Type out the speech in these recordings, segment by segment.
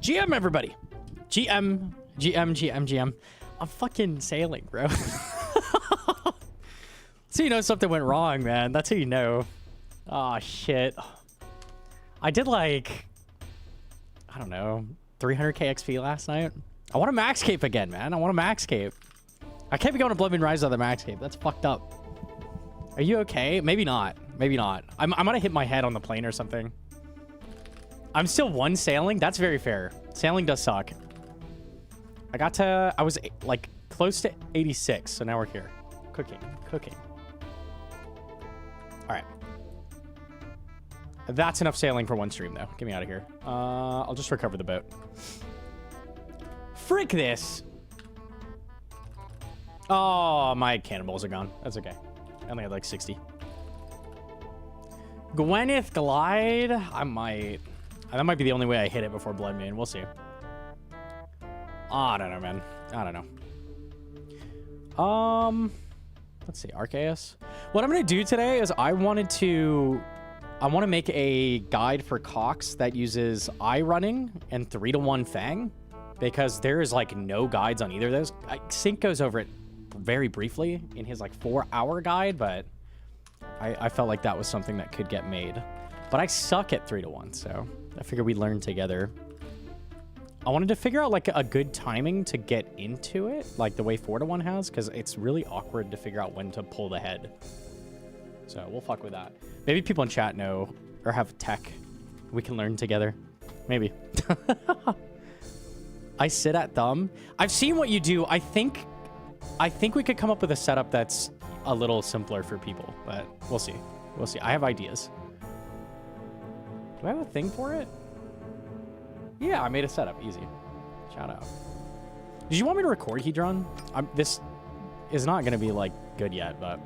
GM, everybody. GM. I'm fucking sailing, bro. So you know something went wrong, man. That's how you know. Oh, shit. I did like, I don't know, 300k XP last night. I want a max cape again, man. I want a max cape. I can't be going to Bloodmoon Rise on the max cape. That's fucked up. Are you okay? Maybe not. Maybe not. I'm gonna hit my head on the plane or something. I'm still one sailing. That's very fair. Sailing does suck. I was like close to 86, so now we're here. Cooking. All right. That's enough sailing for one stream, though. Get me out of here. I'll just recover the boat. Frick this. Oh, my cannonballs are gone. That's okay. I only had like 60. Gwyneth Glide. I might. That might be the only way I hit it before Blood Moon. We'll see. I don't know, man. I don't know. Let's see. Arceus. What I'm going to do today is I want to make a guide for Cox that uses eye running and 3-to-1 Fang, because there is like no guides on either of those. Sync goes over it very briefly in his like 4-hour guide, but I felt like that was something that could get made. But I suck at 3-to-1, so I figured we'd learn together. I wanted to figure out like a good timing to get into it, like the way 4-to-1 has, because it's really awkward to figure out when to pull the head. So we'll fuck with that. Maybe people in chat know or have tech. We can learn together. Maybe. I sit at thumb. I've seen what you do. I think we could come up with a setup that's a little simpler for people, but we'll see. We'll see. I have ideas. Do I have a thing for it? Yeah, I made a setup. Easy. Shout out. Did you want me to record Hedron? This is not going to be, like, good yet, but...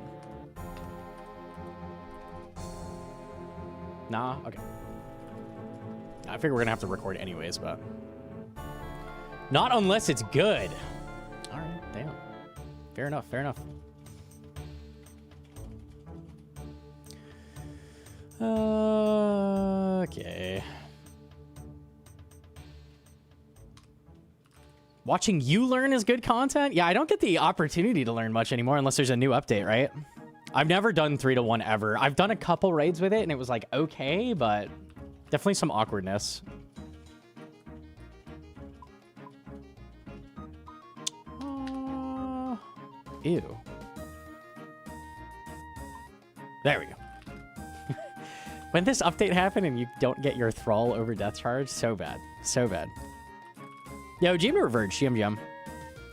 Nah? Okay. I figure we're going to have to record anyways, but... Not unless it's good. All right, damn. Fair enough, fair enough. Okay. Watching you learn is good content? Yeah, I don't get the opportunity to learn much anymore unless there's a new update, right? I've never done 3-to-1 ever. I've done a couple raids with it and it was like, okay, but definitely some awkwardness. Ew. There we go. When this update happened and you don't get your thrall over death charge, so bad. So bad. Yo, GM Reverge, GM.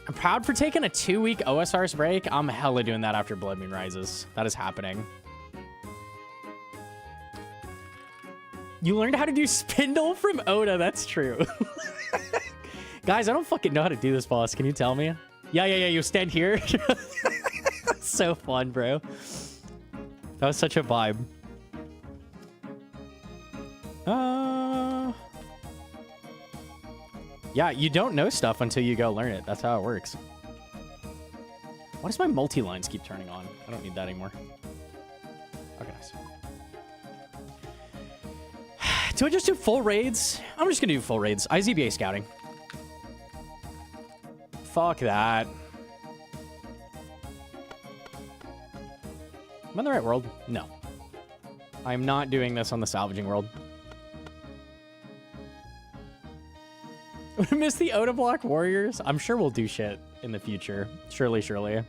I'm proud for taking a 2-week OSRS break. I'm hella doing that after Blood Moon Rises. That is happening. You learned how to do Spindle from Oda. That's true. Guys, I don't fucking know how to do this, boss. Can you tell me? Yeah. You stand here. So fun, bro. That was such a vibe. Yeah, you don't know stuff until you go learn it. That's how it works. Why does my multi-lines keep turning on? I don't need that anymore. Okay, nice. Do I just do full raids? I'm just gonna do full raids. IZBA scouting. Fuck that. Am I in the right world? No. I'm not doing this on the salvaging world. Miss the Oda Block Warriors? I'm sure we'll do shit in the future. Surely, surely.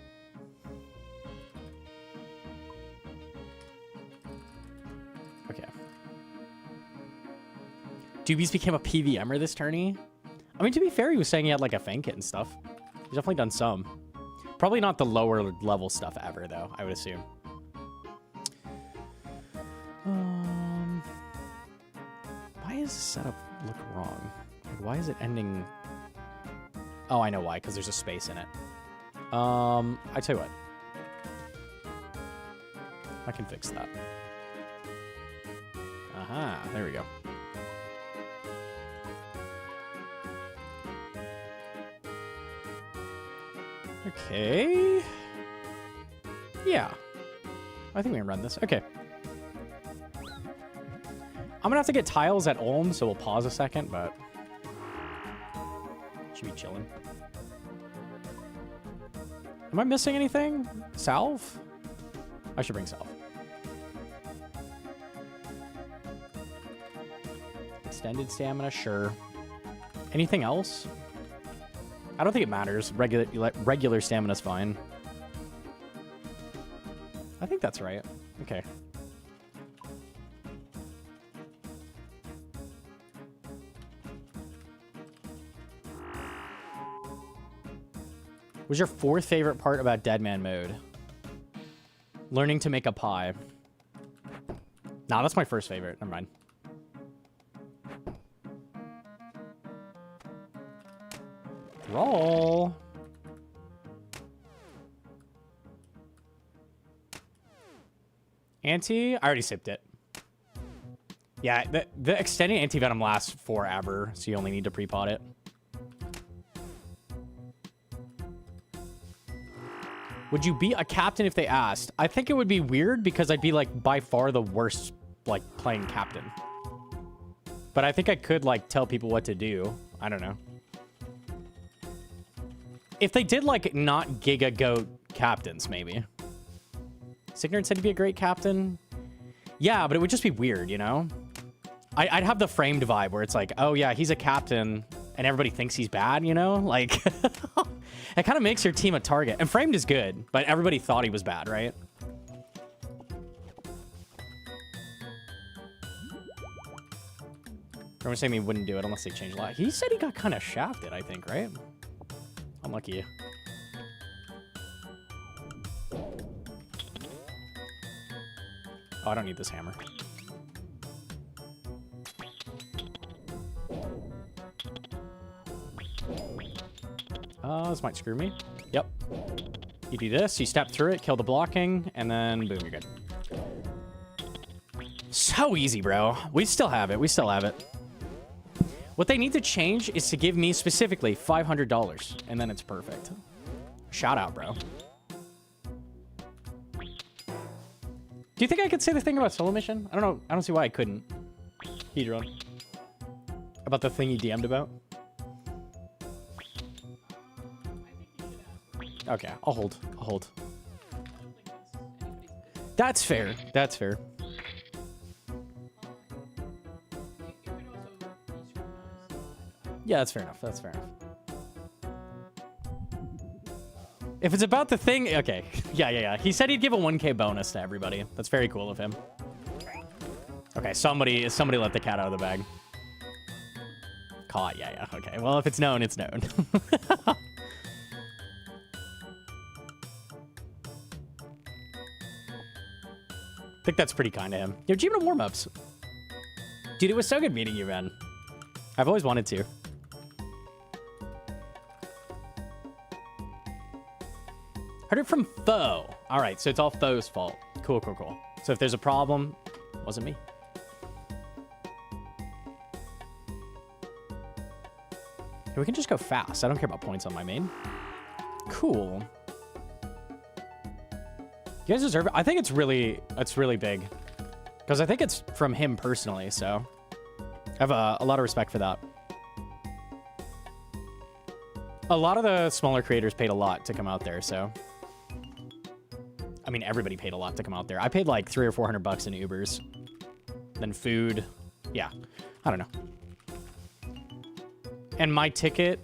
Okay. Doobies became a PVMer this tourney? I mean, to be fair, he was saying he had like a fan kit and stuff. He's definitely done some. Probably not the lower level stuff ever, though, I would assume. Why does the setup look wrong? Like, why is it ending? Oh, I know why, because there's a space in it. I tell you what. I can fix that. Aha, there we go. Okay. Yeah. I think we can run this. Okay. I'm gonna have to get tiles at Ulm, so we'll pause a second, but should be chilling. Am I missing anything? Salve? I should bring salve. Extended stamina, sure. Anything else? I don't think it matters. Regular stamina's fine. I think that's right. Okay. What's your fourth favorite part about Deadman Mode? Learning to make a pie. Nah, that's my first favorite. Never mind. Roll. Anti? I already sipped it. Yeah, the extended anti-venom lasts forever, so you only need to pre-pot it. Would you be a captain if they asked? I think it would be weird because I'd be like by far the worst like playing captain. But I think I could like tell people what to do. I don't know. If they did like not Giga Goat captains, maybe. Signard said he'd be a great captain. Yeah, but it would just be weird, you know? I'd have the framed vibe where it's like, oh yeah, he's a captain and everybody thinks he's bad, you know? Like, it kind of makes your team a target. And framed is good, but everybody thought he was bad, right? Everyone's saying he wouldn't do it unless they changed a lot. He said he got kind of shafted, I think, right? Unlucky. Oh, I don't need this hammer. This might screw me. Yep. You do this, you step through it, kill the blocking, and then boom, you're good. So easy, bro. We still have it. We still have it. What they need to change is to give me specifically $500, and then it's perfect. Shout out, bro. Do you think I could say the thing about solo mission? I don't know. I don't see why I couldn't. Hedron. About the thing you DM'd about? Okay, I'll hold. I'll hold. That's fair. That's fair. Yeah, that's fair enough. That's fair enough. If it's about the thing... Okay. Yeah. He said he'd give a 1K bonus to everybody. That's very cool of him. Okay, somebody let the cat out of the bag. Caught. Yeah. Okay. Well, if it's known, it's known. I think that's pretty kind of him. Yo, G-Man warm-ups. Dude, it was so good meeting you, man. I've always wanted to. Heard it from Foe. All right, so it's all Foe's fault. Cool. So if there's a problem, it wasn't me. We can just go fast. I don't care about points on my main. Cool. You guys deserve it. I think it's really big. Because I think it's from him personally, so I have a lot of respect for that. A lot of the smaller creators paid a lot to come out there, so... I mean, everybody paid a lot to come out there. I paid like $300 or $400 in Ubers. Then food. Yeah. I don't know. And my ticket.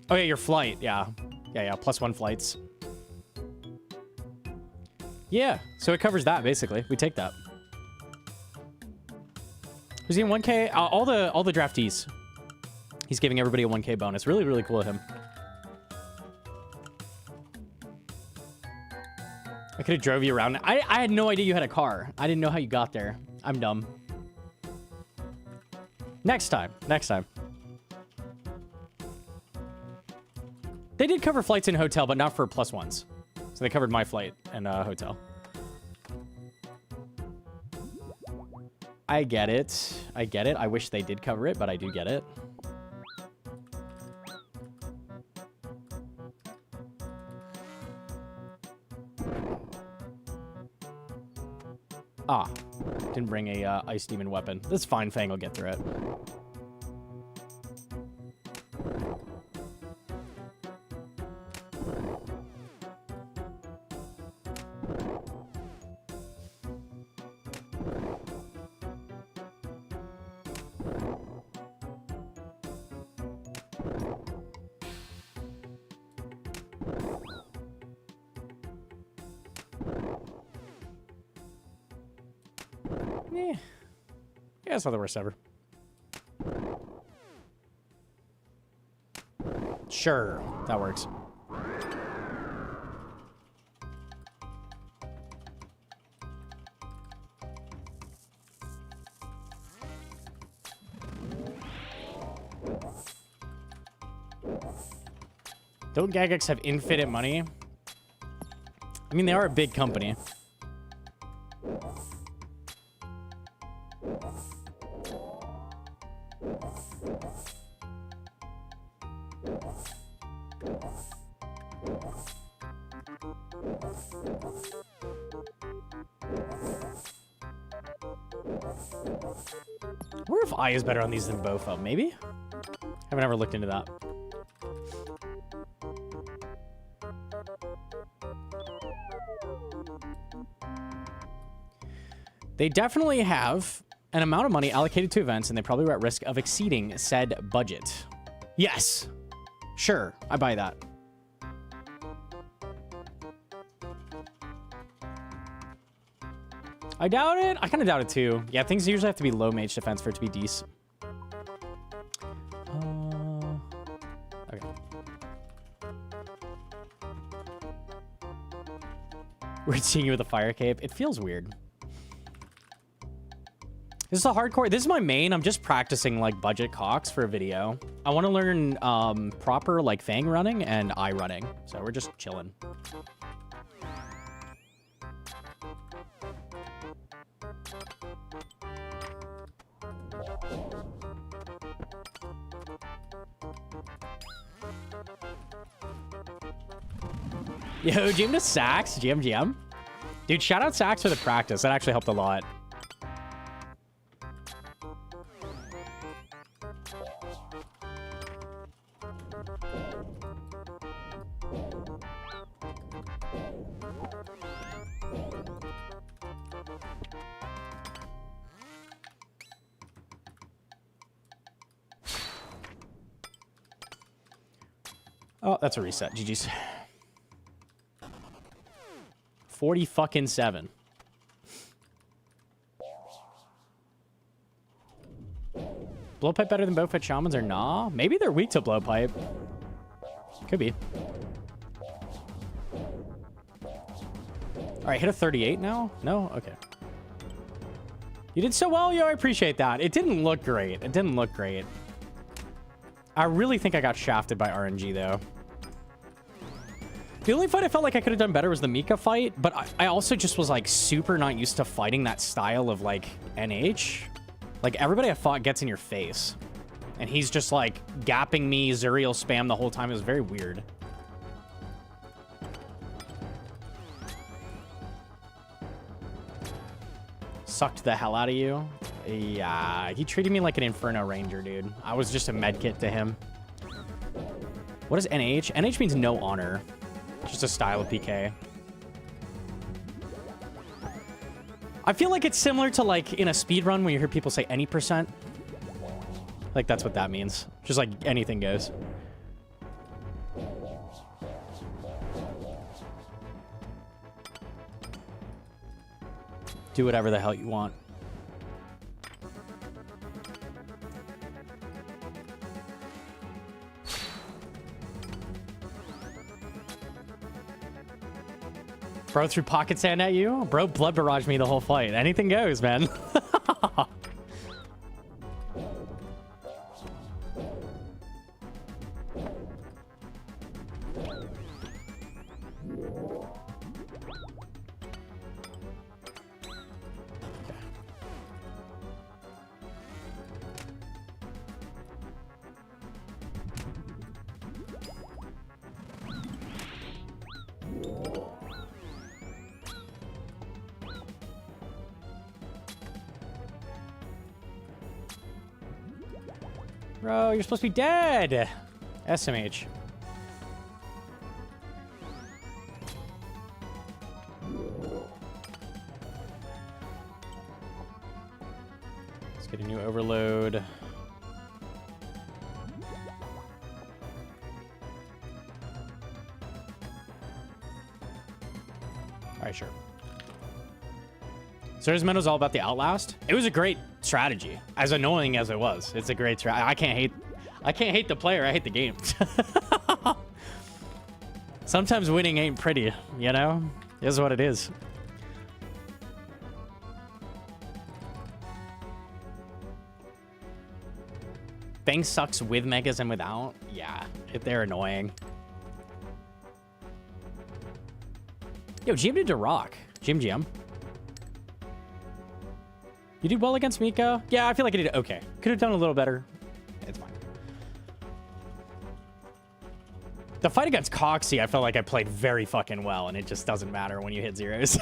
Oh, yeah, your flight. Yeah. Yeah, +1 flights. Yeah, so it covers that, basically. We take that. Who's getting 1K? All the draftees. He's giving everybody a 1K bonus. Really, really cool of him. I could have drove you around. I had no idea you had a car. I didn't know how you got there. I'm dumb. Next time. Next time. They did cover flights and hotel, but not for +1s. So they covered my flight and hotel. I get it. I get it. I wish they did cover it, but I do get it. Ah, didn't bring a ice demon weapon. That's fine, Fang will get through it. Yeah, it's not the worst ever. Sure, that works. Don't Gagex have infinite money? I mean, they are a big company. I wonder if I is better on these than Bofa. Maybe? Haven't ever looked into that. They definitely have an amount of money allocated to events, and they probably were at risk of exceeding said budget. Yes. Sure, I buy that. I doubt it. I kind of doubt it too. Yeah, things usually have to be low mage defense for it to be decent. Okay. Weird seeing you with a fire cape. It feels weird. This is a hardcore. This is my main. I'm just practicing like budget Cox for a video. I want to learn proper like Fang running and eye running. So we're just chilling. Yo, GM to Sax. GM. Dude, shout out Sax for the practice. That actually helped a lot. Oh, that's a reset. GG's. 40-fucking-7. Blowpipe better than Bofa Shamans or nah? Maybe they're weak to blowpipe. Could be. All right, hit a 38 now? No? Okay. You did so well, yo. I appreciate that. It didn't look great. It didn't look great. I really think I got shafted by RNG, though. The only fight I felt like I could have done better was the Mika fight, but I also just was, like, super not used to fighting that style of, like, NH. Like, everybody I fought gets in your face. And he's just, like, gapping me, Zuriel spam the whole time. It was very weird. Sucked the hell out of you. Yeah, he treated me like an Inferno Ranger, dude. I was just a medkit to him. What is NH? NH means no honor. Just a style of PK. I feel like it's similar to, like, in a speedrun when you hear people say any %. Like, that's what that means. Just like anything goes. Do whatever the hell you want. Bro threw pocket sand at you? Bro blood barraged me the whole fight. Anything goes, man. Bro, you're supposed to be dead. SMH. Let's get a new overload. All right, sure. So Deadman Mode was all about the Outlast. It was a great strategy, as annoying as it was. It's a great strategy. I can't hate the player. I hate the game. Sometimes winning ain't pretty, you know? It is what it is. Fang sucks with megas and without. Yeah, they're annoying. Yo, GM did to rock. GM. You did well against Mika? Yeah, I feel like I did okay. Could have done a little better. It's fine. The fight against Coxy, I felt like I played very fucking well, and it just doesn't matter when you hit zeros.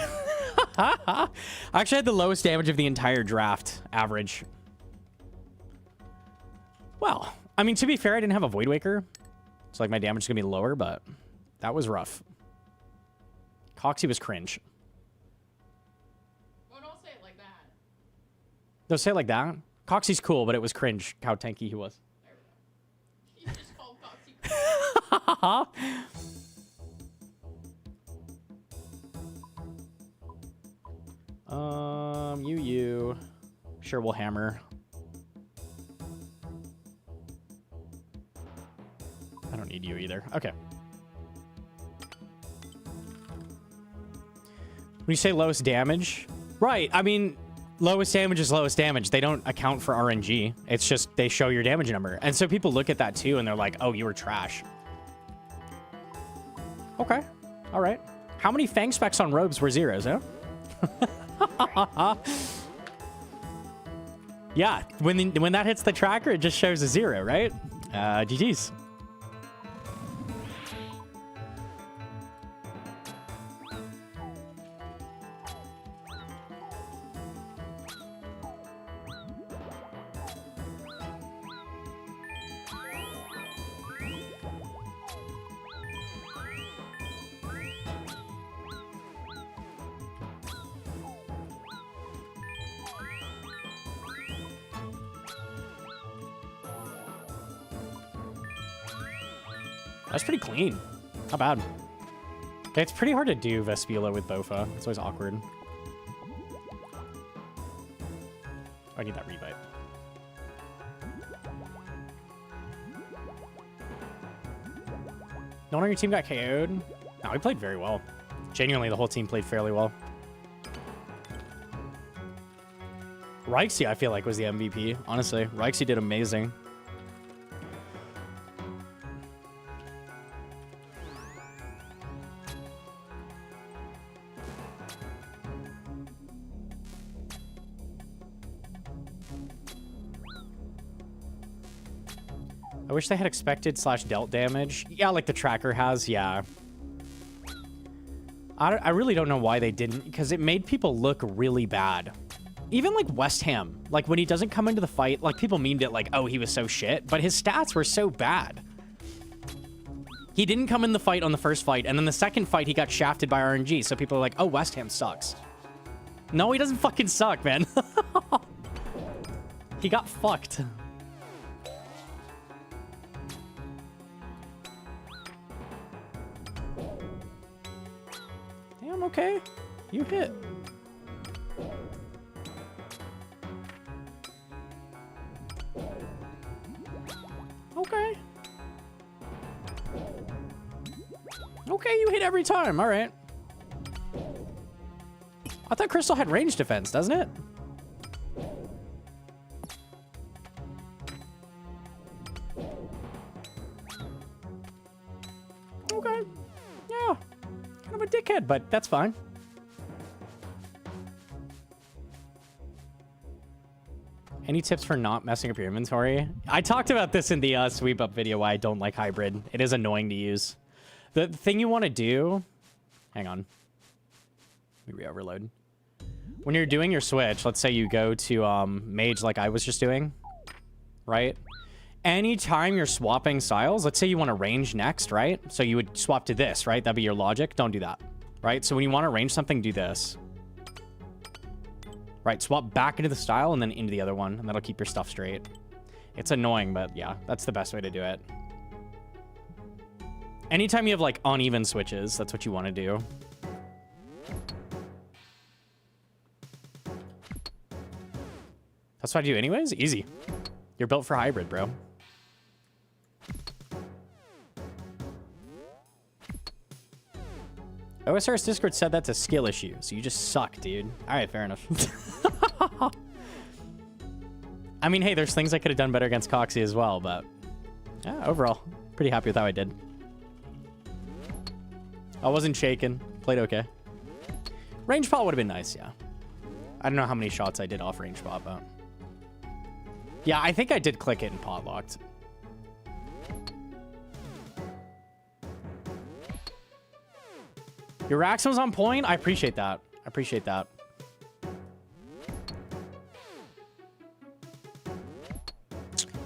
I actually had the lowest damage of the entire draft, average. Well, I mean, to be fair, I didn't have a Void Waker. So, like, my damage is going to be lower, but that was rough. Coxy was cringe. Don't say it like that. Coxy's cool, but it was cringe how tanky he was. He just called Coxy. you. Sure, we'll hammer. I don't need you either. Okay. When you say lowest damage, right, I mean, lowest damage is lowest damage. They don't account for RNG. It's just they show your damage number. And so people look at that too and they're like, oh, you were trash. Okay. All right. How many Fang specs on robes were zeros, huh? Yeah, when that hits the tracker, it just shows a 0, right? GG's. That's pretty clean. Not bad. Okay, it's pretty hard to do Vespula with Bofa. It's always awkward. Oh, I need that rebite. No one on your team got KO'd? No, we played very well. Genuinely, the whole team played fairly well. Rixey, I feel like, was the MVP. Honestly, Rixey did amazing. I wish they had expected/dealt damage. Yeah, like the tracker has, yeah. I really don't know why they didn't, because it made people look really bad. Even like West Ham, like when he doesn't come into the fight, like people memed it like, oh, he was so shit, but his stats were so bad. He didn't come in the fight on the first fight, and then the second fight he got shafted by RNG, so people are like, oh, West Ham sucks. No, he doesn't fucking suck, man. He got fucked. Yeah, I'm okay. You hit. Okay. Okay, you hit every time. All right. I thought Crystal had range defense, doesn't it? Okay. Yeah. Kind of a dickhead, but that's fine. Any tips for not messing up your inventory? I talked about this in the sweep up video, why I don't like hybrid. It is annoying to use. The thing you want to do... Hang on. Let me re-overload. When you're doing your switch, let's say you go to mage like I was just doing, right? Anytime you're swapping styles, let's say you want to range next, right? So you would swap to this, right? That'd be your logic. Don't do that, right? So when you want to range something, do this. Right, swap back into the style and then into the other one, and that'll keep your stuff straight. It's annoying, but yeah, that's the best way to do it. Anytime you have, like, uneven switches, that's what you want to do. That's what I do anyways? Easy. You're built for hybrid, bro. OSRS Discord said that's a skill issue, so you just suck, dude. All right, fair enough. I mean, hey, there's things I could have done better against Coxy as well, but yeah, overall, pretty happy with how I did. I wasn't shaken. Played okay. Range pot would have been nice, yeah. I don't know how many shots I did off range pot, but... Yeah, I think I did click it and pot locked. Your Raxum was on point? I appreciate that. I appreciate that.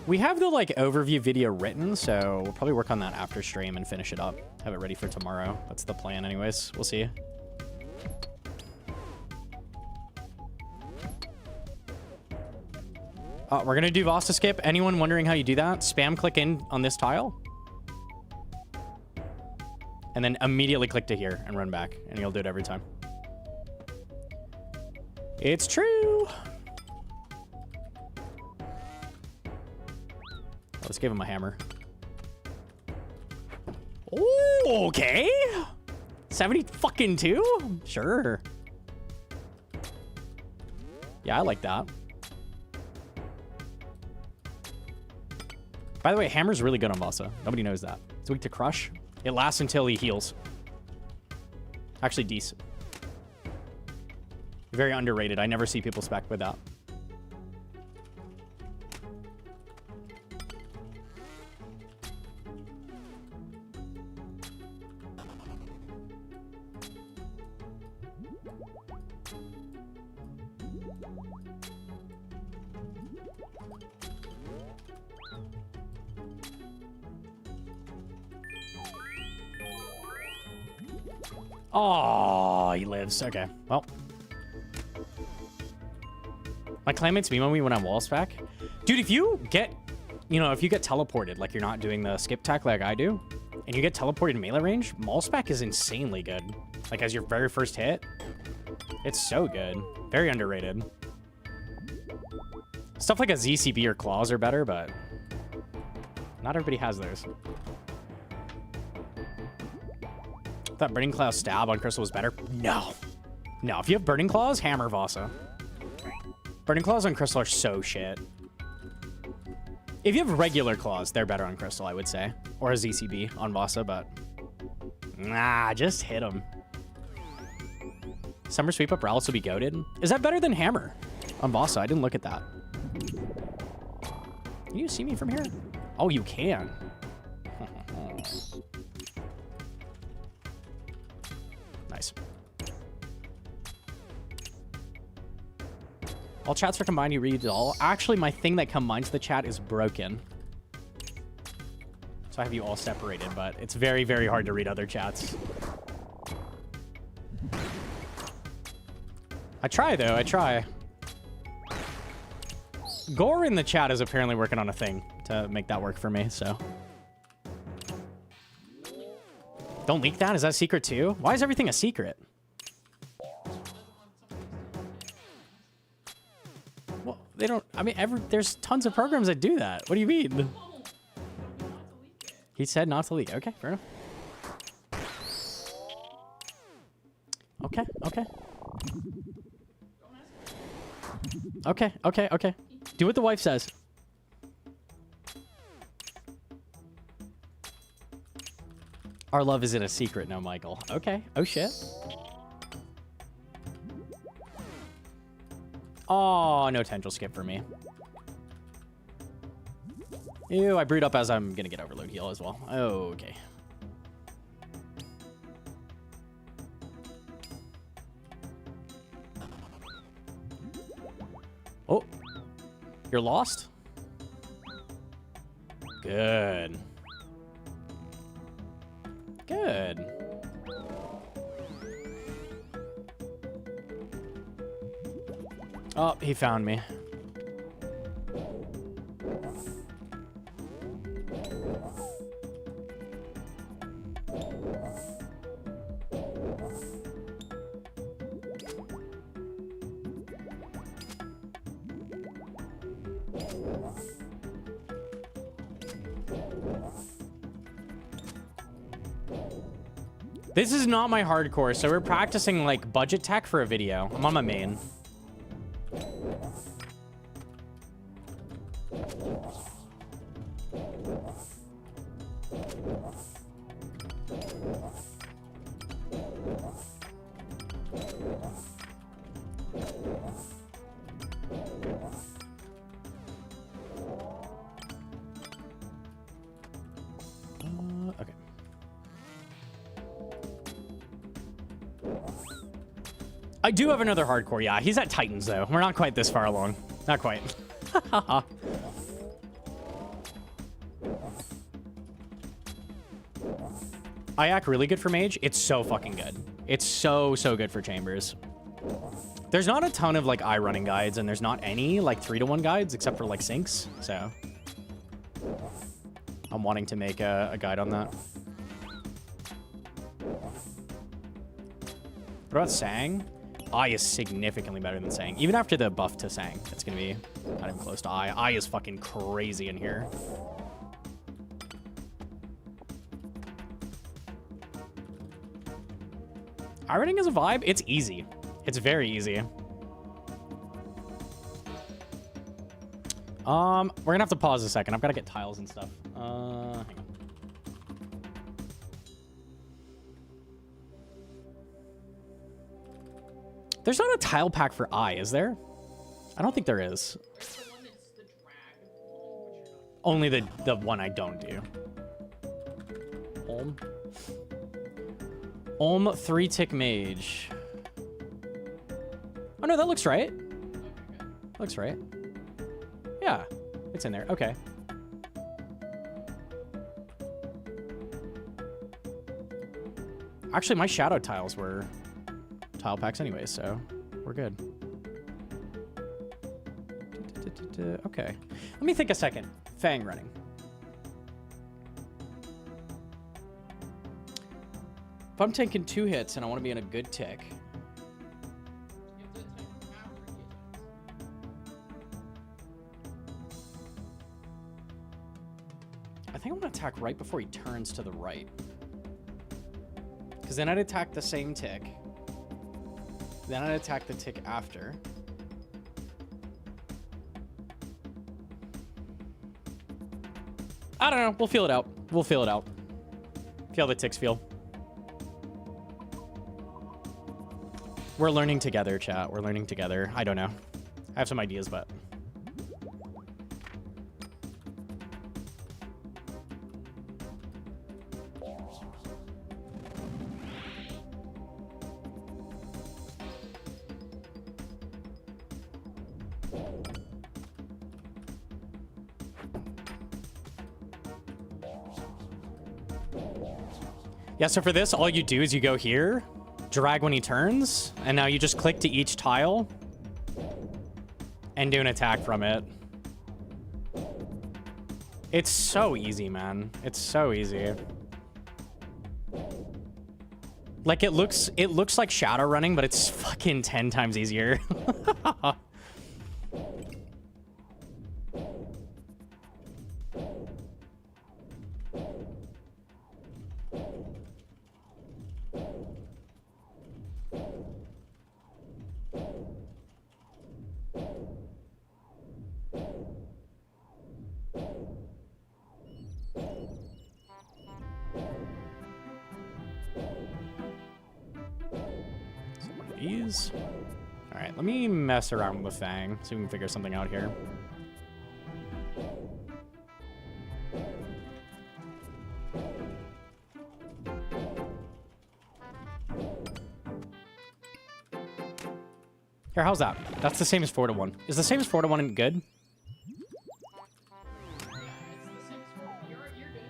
We have the, like, overview video written, so we'll probably work on that after stream and finish it up. Have it ready for tomorrow. That's the plan anyways. We'll see. We're going to do Vasta skip. Anyone wondering how you do that? Spam click in on this tile. And then immediately click to here and run back. And you'll do it every time. It's true. Let's give him a hammer. Oh, okay. 70 fucking 2? Sure. Yeah, I like that. By the way, hammer's really good on Vasa. Nobody knows that. It's weak to crush. It lasts until he heals. Actually, decent. Very underrated. I never see people spec with that. Oh, he lives. Okay, well. My clanmates meme on me when I'm wall spec. Dude, if you get, you know, if you get teleported, like you're not doing the skip tack like I do, and you get teleported in melee range, maul spec is insanely good. Like as your very first hit. It's so good. Very underrated. Stuff like a ZCB or claws are better, but not everybody has theirs. That Burning Claw stab on Crystal was better? No. No, if you have Burning Claws, hammer Vasa. Burning Claws on Crystal are so shit. If you have regular claws, they're better on Crystal, I would say. Or a ZCB on Vasa, but... Nah, just hit them. Summer Sweep Up Rallis will be goated. Is that better than hammer on Vasa? I didn't look at that. Can you see me from here? Oh, you can. Nice. All chats are combined, you read it all. Actually, my thing that combines the chat is broken. So I have you all separated, but it's very, very hard to read other chats. I try, though. I try. Gore in the chat is apparently working on a thing to make that work for me, so. Don't leak that? Is that a secret, too? Why is everything a secret? they don't. I mean, there's tons of programs that do that. What do you mean? No. Not to leak it. He said not to leak. Okay, fair enough. Okay, okay. Don't ask. Okay, okay, okay. Do what the wife says. Our love isn't a secret, no, Michael. Okay. Oh, shit. Oh, no tendril skip for me. Ew, I brewed up as I'm gonna get overload heal as well. Okay. Oh, you're lost? Good. Good. Oh, he found me. This is not my hardcore, so we're practicing like budget tech for a video. I'm on my main. Okay. I do have another hardcore, yeah. He's at Titans, though. We're not quite this far along. Not quite. Ayak really good for mage? It's so fucking good. It's so good for chambers. There's not a ton of, like, eye running guides, and there's not any, like, 3-to-1 guides, except for, like, syncs, so... I'm wanting to make a guide on that. What about Sang? Eye is significantly better than Sang. Even after the buff to Sang, it's going to be not even close to Eye. Eye is fucking crazy in here. Eye running is a vibe. It's easy. It's very easy. We're going to have to pause a second. I've got to get tiles and stuff. Hang on. There's not a tile pack for Eye, is there? I don't think there is. There's the one that's the drag, which you're not. Only the one I don't do. Olm. Olm 3-tick mage. Oh no, that looks right. Okay, good. Looks right. Yeah, it's in there. Okay. Actually, my shadow tiles were tile packs anyway, so we're good. Okay. Let me think a second. Fang running. If I'm taking 2 hits and I want to be in a good tick. You have to attack after he attacks. I think I'm going to attack right before he turns to the right. Because then I'd attack the same tick. Then I'd attack the tick after. I don't know. We'll feel it out. We'll feel it out. See how the ticks feel. We're learning together, chat. We're learning together. I don't know. I have some ideas, but... Yeah, so for this, all you do is you go here, drag when he turns, and now you just click to each tile and do an attack from it. It's so easy, man. It's so easy. Like, it looks like shadow running, but it's fucking 10 times easier. these. All right, let me mess around with Fang, so we can figure something out here. Here, how's that? That's the same as 4 to 1. Is the same as 4 to 1 good? Yeah, it's the same as before. You're good.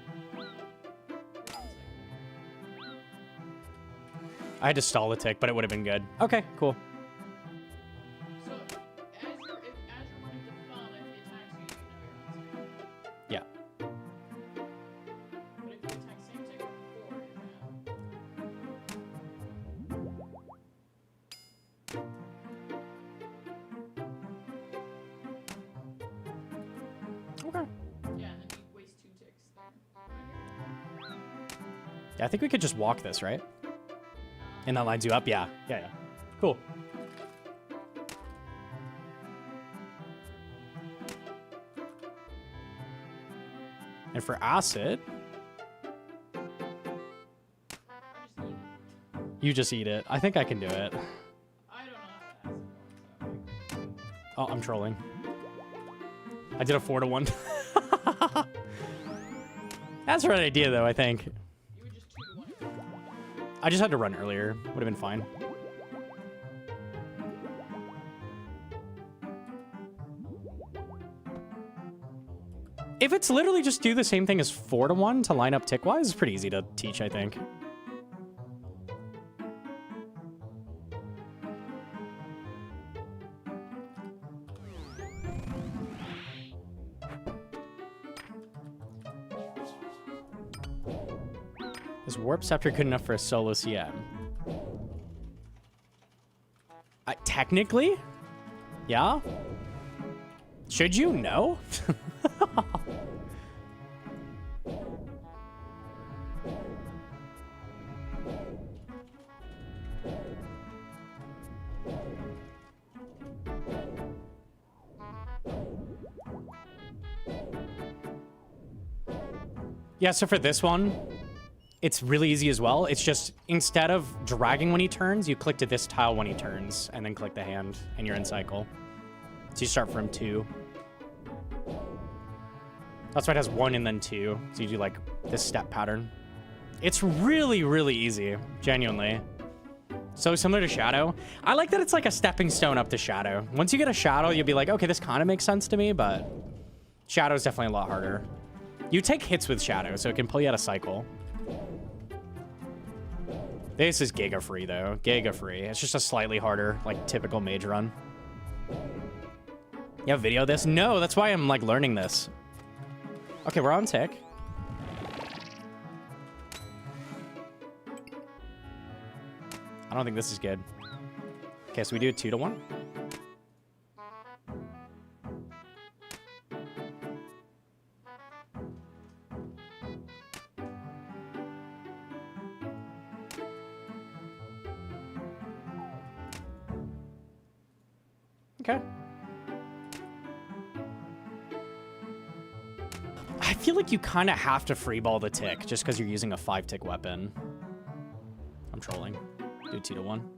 I had to stall the tick, but it would have been good. Okay, cool. So, as you're running the thumb, if it attacks you, you know you're on screen. Yeah. But if you attack same tick or before, you're Okay. yeah, and then you waste 2 ticks there. Yeah, I think we could just walk this, right? And that lines you up? Yeah. Yeah, yeah. Cool. And for acid, you just eat it. I think I can do it. I don't know how that acid works. Oh, I'm trolling. I did a 4 to 1. That's the right idea, though, I think. You would just 2 to 1. I just had to run earlier. Would have been fine. If it's literally just do the same thing as 4 to 1 to line up tick-wise, it's pretty easy to teach, I think. Is Warp Scepter good enough for a solo CM? Technically? Yeah? Should you? No? Yeah, so for this one, it's really easy as well. It's just, instead of dragging when he turns, you click to this tile when he turns, and then click the hand, and you're in cycle. So you start from 2. That's why it has 1 and then 2. So you do, like, this step pattern. It's really, really easy, genuinely. So similar to Shadow. I like that it's like a stepping stone up to Shadow. Once you get a Shadow, you'll be like, okay, this kind of makes sense to me, but Shadow's definitely a lot harder. You take hits with Shadow, so it can pull you out of cycle. This is Giga free, though. Giga free. It's just a slightly harder, like, typical mage run. You have video of this? No, that's why I'm, like, learning this. Okay, we're on tick. I don't think this is good. Okay, so we do a 2 to 1. Okay. I feel like you kind of have to freeball the tick just because you're using a 5-tick weapon. I'm trolling. Do 2 to 1.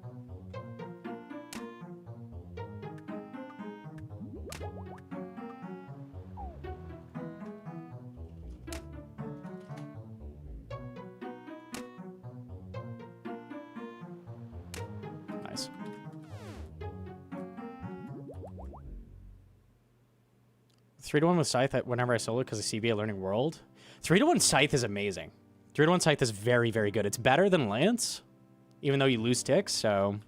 Nice. Three to 1 with Scythe whenever I solo because of CBA Learning World. 3 to 1 Scythe is amazing. 3 to 1 Scythe is very, very good. It's better than Lance, even though you lose ticks, so...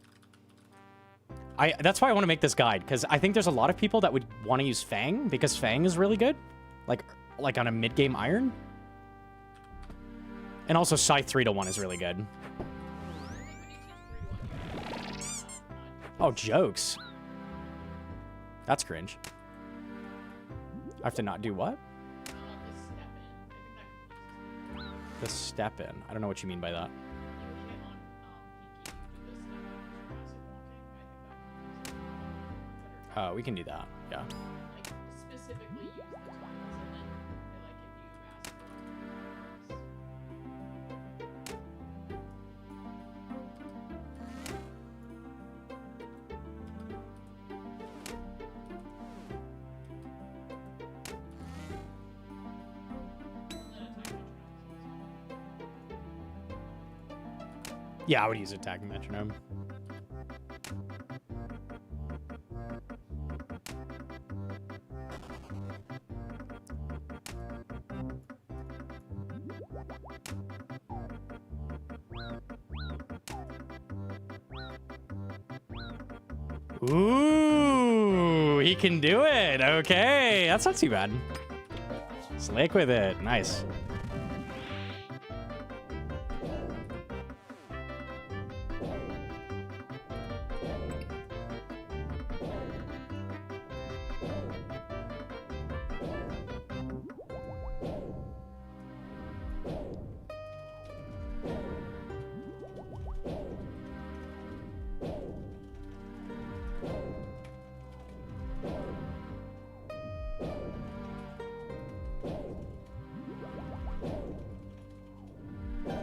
That's why I want to make this guide, because I think there's a lot of people that would want to use Fang, because Fang is really good. Like on a mid-game Iron. And also Scythe 3 to 1 is really good. Oh, jokes. That's cringe. I have to not do what? The step in. I don't know what you mean by that. Oh, we can do that. Yeah. Like, specifically use the tools, and then, like, if you ask for Yeah, I would use attacking metronome. Ooh, he can do it. Okay, that's not too bad. Slick with it. Nice.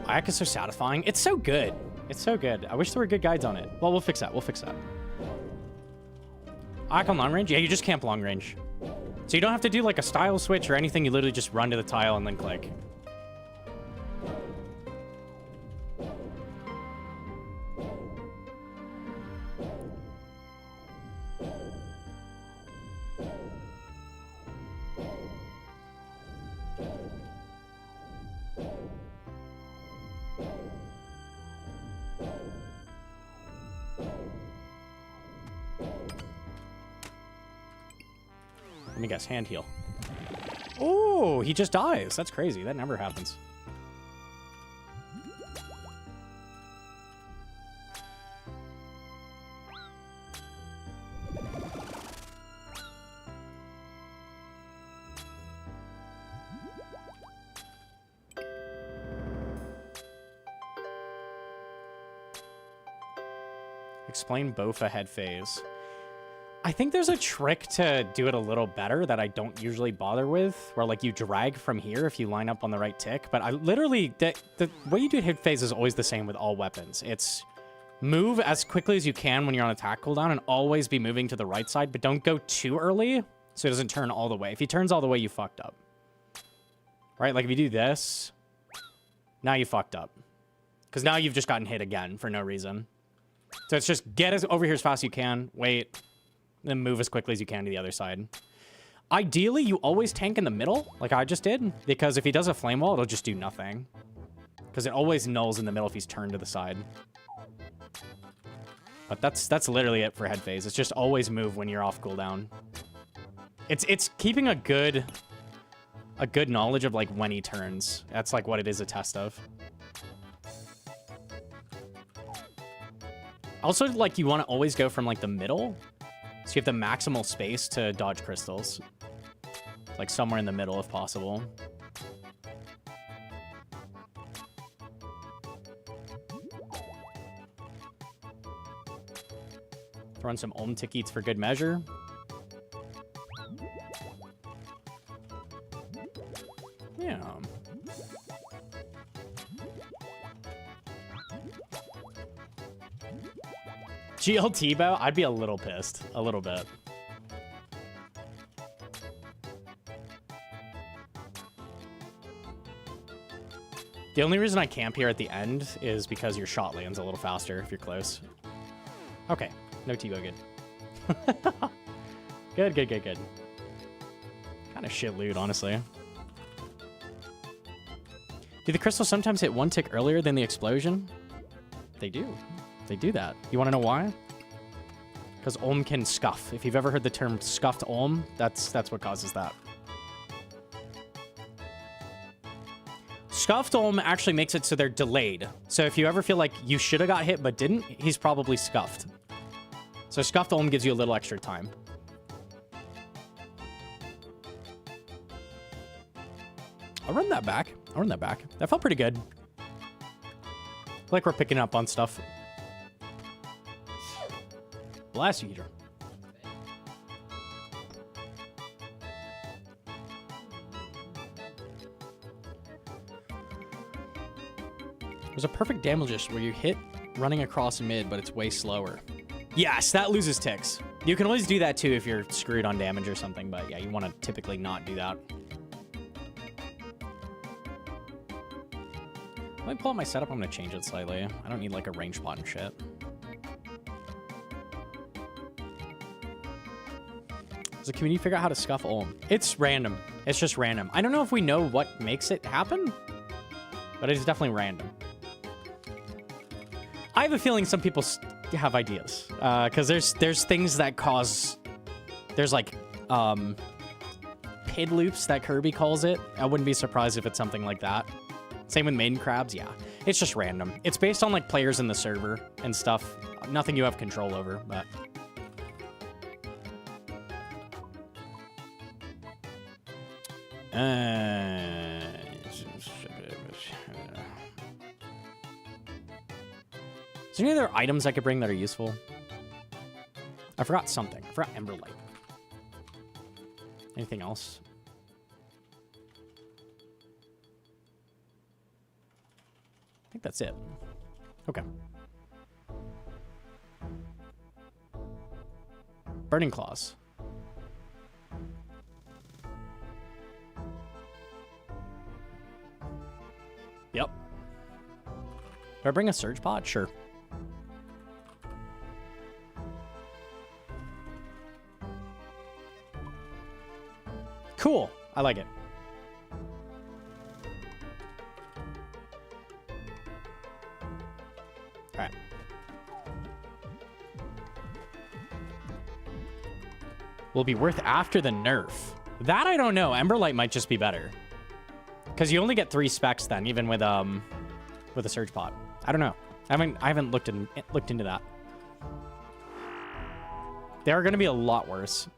Ayak is so satisfying. It's so good. It's so good. I wish there were good guides on it. Well, we'll fix that. We'll fix that. Ayak on long range? Yeah, you just camp long range. So you don't have to do like a style switch or anything. You literally just run to the tile and then click. Let me guess, hand heal. Oh, he just dies. That's crazy. That never happens. Explain Bofa head phase. I think there's a trick to do it a little better that I don't usually bother with, where like you drag from here if you line up on the right tick. But I literally, the way you do head phase is always the same with all weapons. It's move as quickly as you can when you're on attack cooldown and always be moving to the right side, but don't go too early so it doesn't turn all the way. If he turns all the way, you fucked up. Right? Like if you do this, now you fucked up. Because now you've just gotten hit again for no reason. So it's just get over here as fast as you can, wait, then move as quickly as you can to the other side. Ideally, you always tank in the middle, like I just did, because if he does a flame wall, it'll just do nothing. Because it always nulls in the middle if he's turned to the side. But that's literally it for head phase. It's just always move when you're off cooldown. It's keeping a good knowledge of like when he turns. That's like what it is a test of. Also, like you want to always go from like the middle. So you have the maximal space to dodge crystals. Like somewhere in the middle if possible. Throw in some Ohm tickets for good measure. Yeah. GLT bow? I'd be a little pissed. A little bit. The only reason I camp here at the end is because your shot lands a little faster if you're close. Okay. No T-bow, good. Good, good, good, good. Kind of shit loot, honestly. Do the crystals sometimes hit one tick earlier than the explosion? They do. They do that. You want to know why? Because Ohm can scuff. If you've ever heard the term scuffed Ohm, that's what causes that. Scuffed Ohm actually makes it so they're delayed. So if you ever feel like you should have got hit but didn't, he's probably scuffed. So scuffed Ohm gives you a little extra time. I'll run that back. I'll run that back. That felt pretty good. I feel like we're picking up on stuff. Blast you, Heater. There's a perfect damage list where you hit running across mid, but it's way slower. Yes, that loses ticks. You can always do that too if you're screwed on damage or something, but yeah, you want to typically not do that. Let me pull up my setup. I'm going to change it slightly. I don't need like a range plot and shit. Does the community figure out how to scuff Ulm? It's random. It's just random. I don't know if we know what makes it happen, but it's definitely random. I have a feeling some people have ideas, because there's things that cause... There's like PID loops that Kirby calls it. I wouldn't be surprised if it's something like that. Same with maiden crabs, yeah. It's just random. It's based on like players in the server and stuff. Nothing you have control over, but... Is there any other items I could bring that are useful? I forgot something. I forgot Emberlight. Anything else? I think that's it. Okay. Burning Claws. Yep. Do I bring a Surge Pod? Sure. Cool. I like it. All right. Will be worth after the nerf. That I don't know. Emberlight might just be better. Because you only get 3 specs then, even with a Surge Pod. I don't know. I haven't looked into that. They are going to be a lot worse.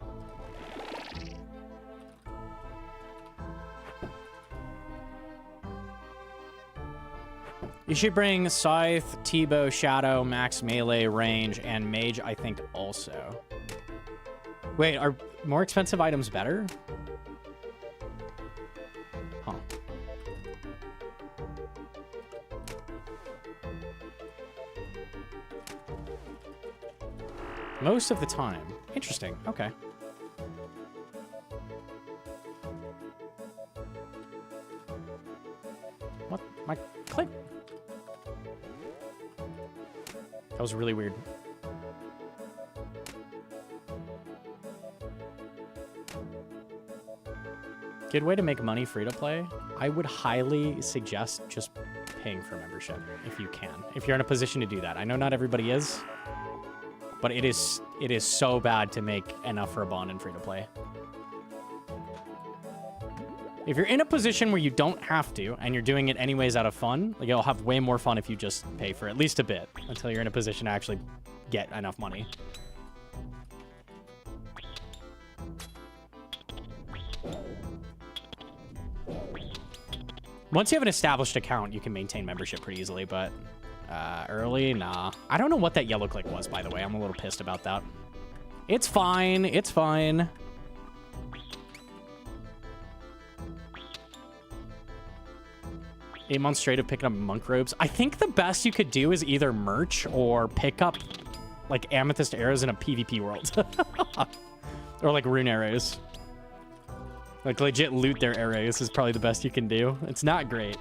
You should bring Scythe, T-Bow, Shadow, Max Melee, Range, and Mage, I think, also. Wait, are more expensive items better? Huh. Most of the time. Interesting. Okay. What? My click... That was really weird. Good way to make money free to play. I would highly suggest just paying for membership if you can. If you're in a position to do that. I know not everybody is, but it is so bad to make enough for a bond in free to play. If you're in a position where you don't have to, and you're doing it anyways out of fun, like you'll have way more fun if you just pay for at least a bit until you're in a position to actually get enough money. Once you have an established account, you can maintain membership pretty easily, but early, nah. I don't know what that yellow click was, by the way. I'm a little pissed about that. It's fine. It's fine. 8 months straight of picking up monk robes. I think the best you could do is either merch or pick up like amethyst arrows in a PvP world. Or like rune arrows. Like legit loot their arrows is probably the best you can do. It's not great.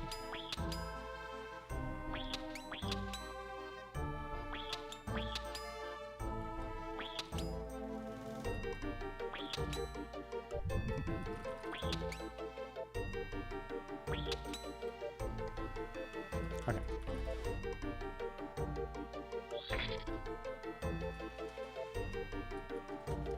Okay.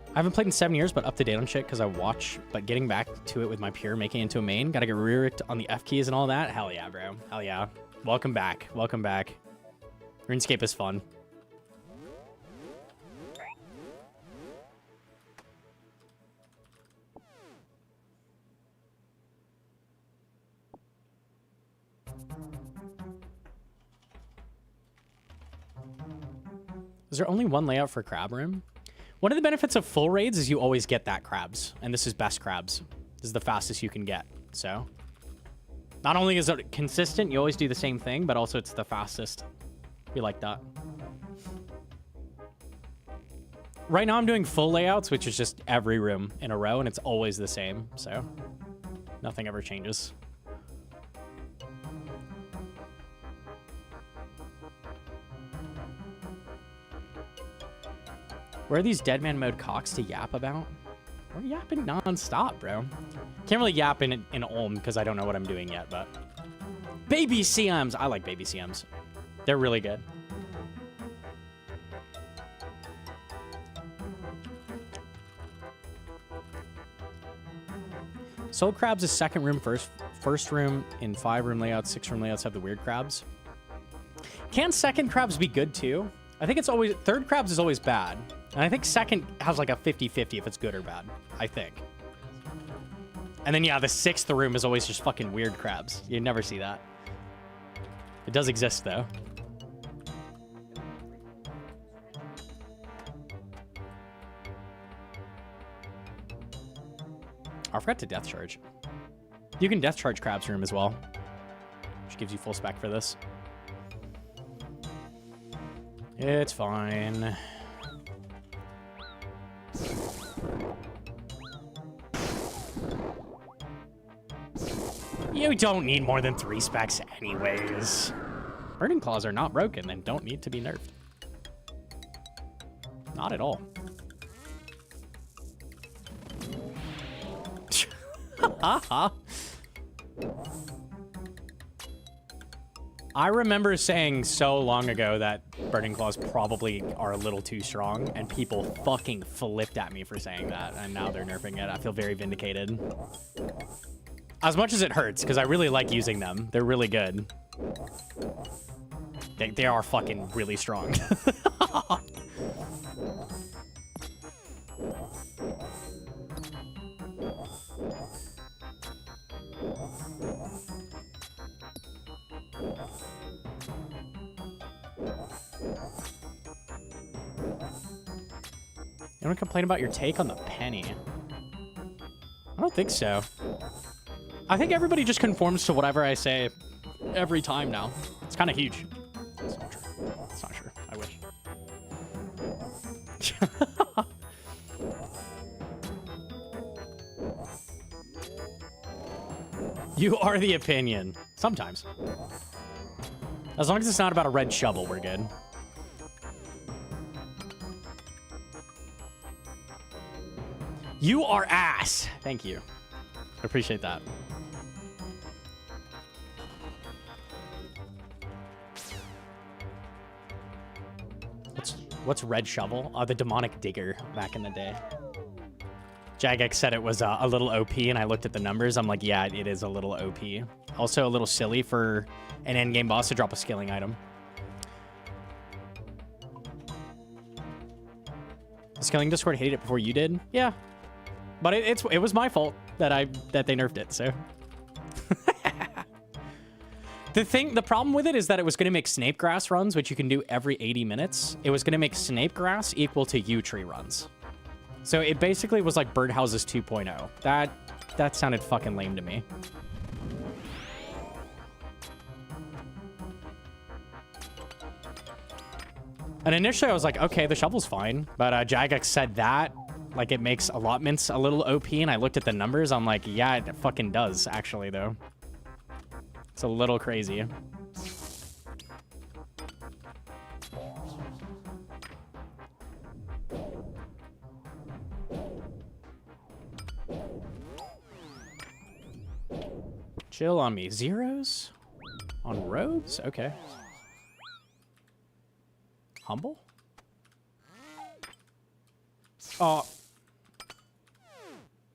I haven't played in 7 years, but up to date on shit because I watch. But getting back to it with my peer, making it into a main, gotta get re-ricked on the F keys and all that. Hell yeah, bro. Hell yeah. Welcome back. Welcome back. RuneScape is fun. Is there only one layout for crab room? One of the benefits of full raids is you always get that crabs, and this is best crabs. This is the fastest you can get, so. Not only is it consistent, you always do the same thing, but also it's the fastest. We like that. Right now I'm doing full layouts, which is just every room in a row, and it's always the same, so. Nothing ever changes. Where are these Deadman Mode Cox to yap about? We're yapping non-stop, bro. Can't really yap in Ulm because I don't know what I'm doing yet, but... Baby CMs! I like baby CMs. They're really good. Soul Crabs is second room, first room in 5-room layouts, 6-room layouts have the weird crabs. Can second crabs be good too? I think it's always... Third crabs is always bad. And I think second has like a 50-50 if it's good or bad. I think. And then, yeah, the 6th room is always just fucking weird crabs. You never see that. It does exist, though. I forgot to death charge. You can death charge crab's room as well, which gives you full spec for this. It's fine. You don't need more than 3 specs anyways. Burning Claws are not broken and don't need to be nerfed. Not at all. I remember saying so long ago that Burning Claws probably are a little too strong, and people fucking flipped at me for saying that, and now they're nerfing it. I feel very vindicated. As much as it hurts, because I really like using them. They're really good. They are fucking really strong. Anyone complain about your take on the penny? I don't think so. I think everybody just conforms to whatever I say every time now. It's kind of huge. It's not true. It's not true. I wish. You are the opinion. Sometimes. As long as it's not about a red shovel, we're good. You are ass. Thank you. I appreciate that. What's red shovel? The demonic digger back in the day. Jagex said it was a little OP, and I looked at the numbers. I'm like, yeah, it is a little OP. Also a little silly for an endgame boss to drop a skilling item. The skilling Discord hated it before you did? Yeah. But it was my fault that they nerfed it, so. The problem with it is that it was going to make Snape Grass runs, which you can do every 80 minutes. It was going to make Snape Grass equal to Yew Tree runs. So it basically was like Birdhouses 2.0. That sounded fucking lame to me. And initially I was like, okay, the shovel's fine. But Jagex said that, like, it makes allotments a little OP, and I looked at the numbers. I'm like, yeah, it fucking does, actually, though. It's a little crazy. Chill on me. Zeros? On robes? Okay. Humble? Oh.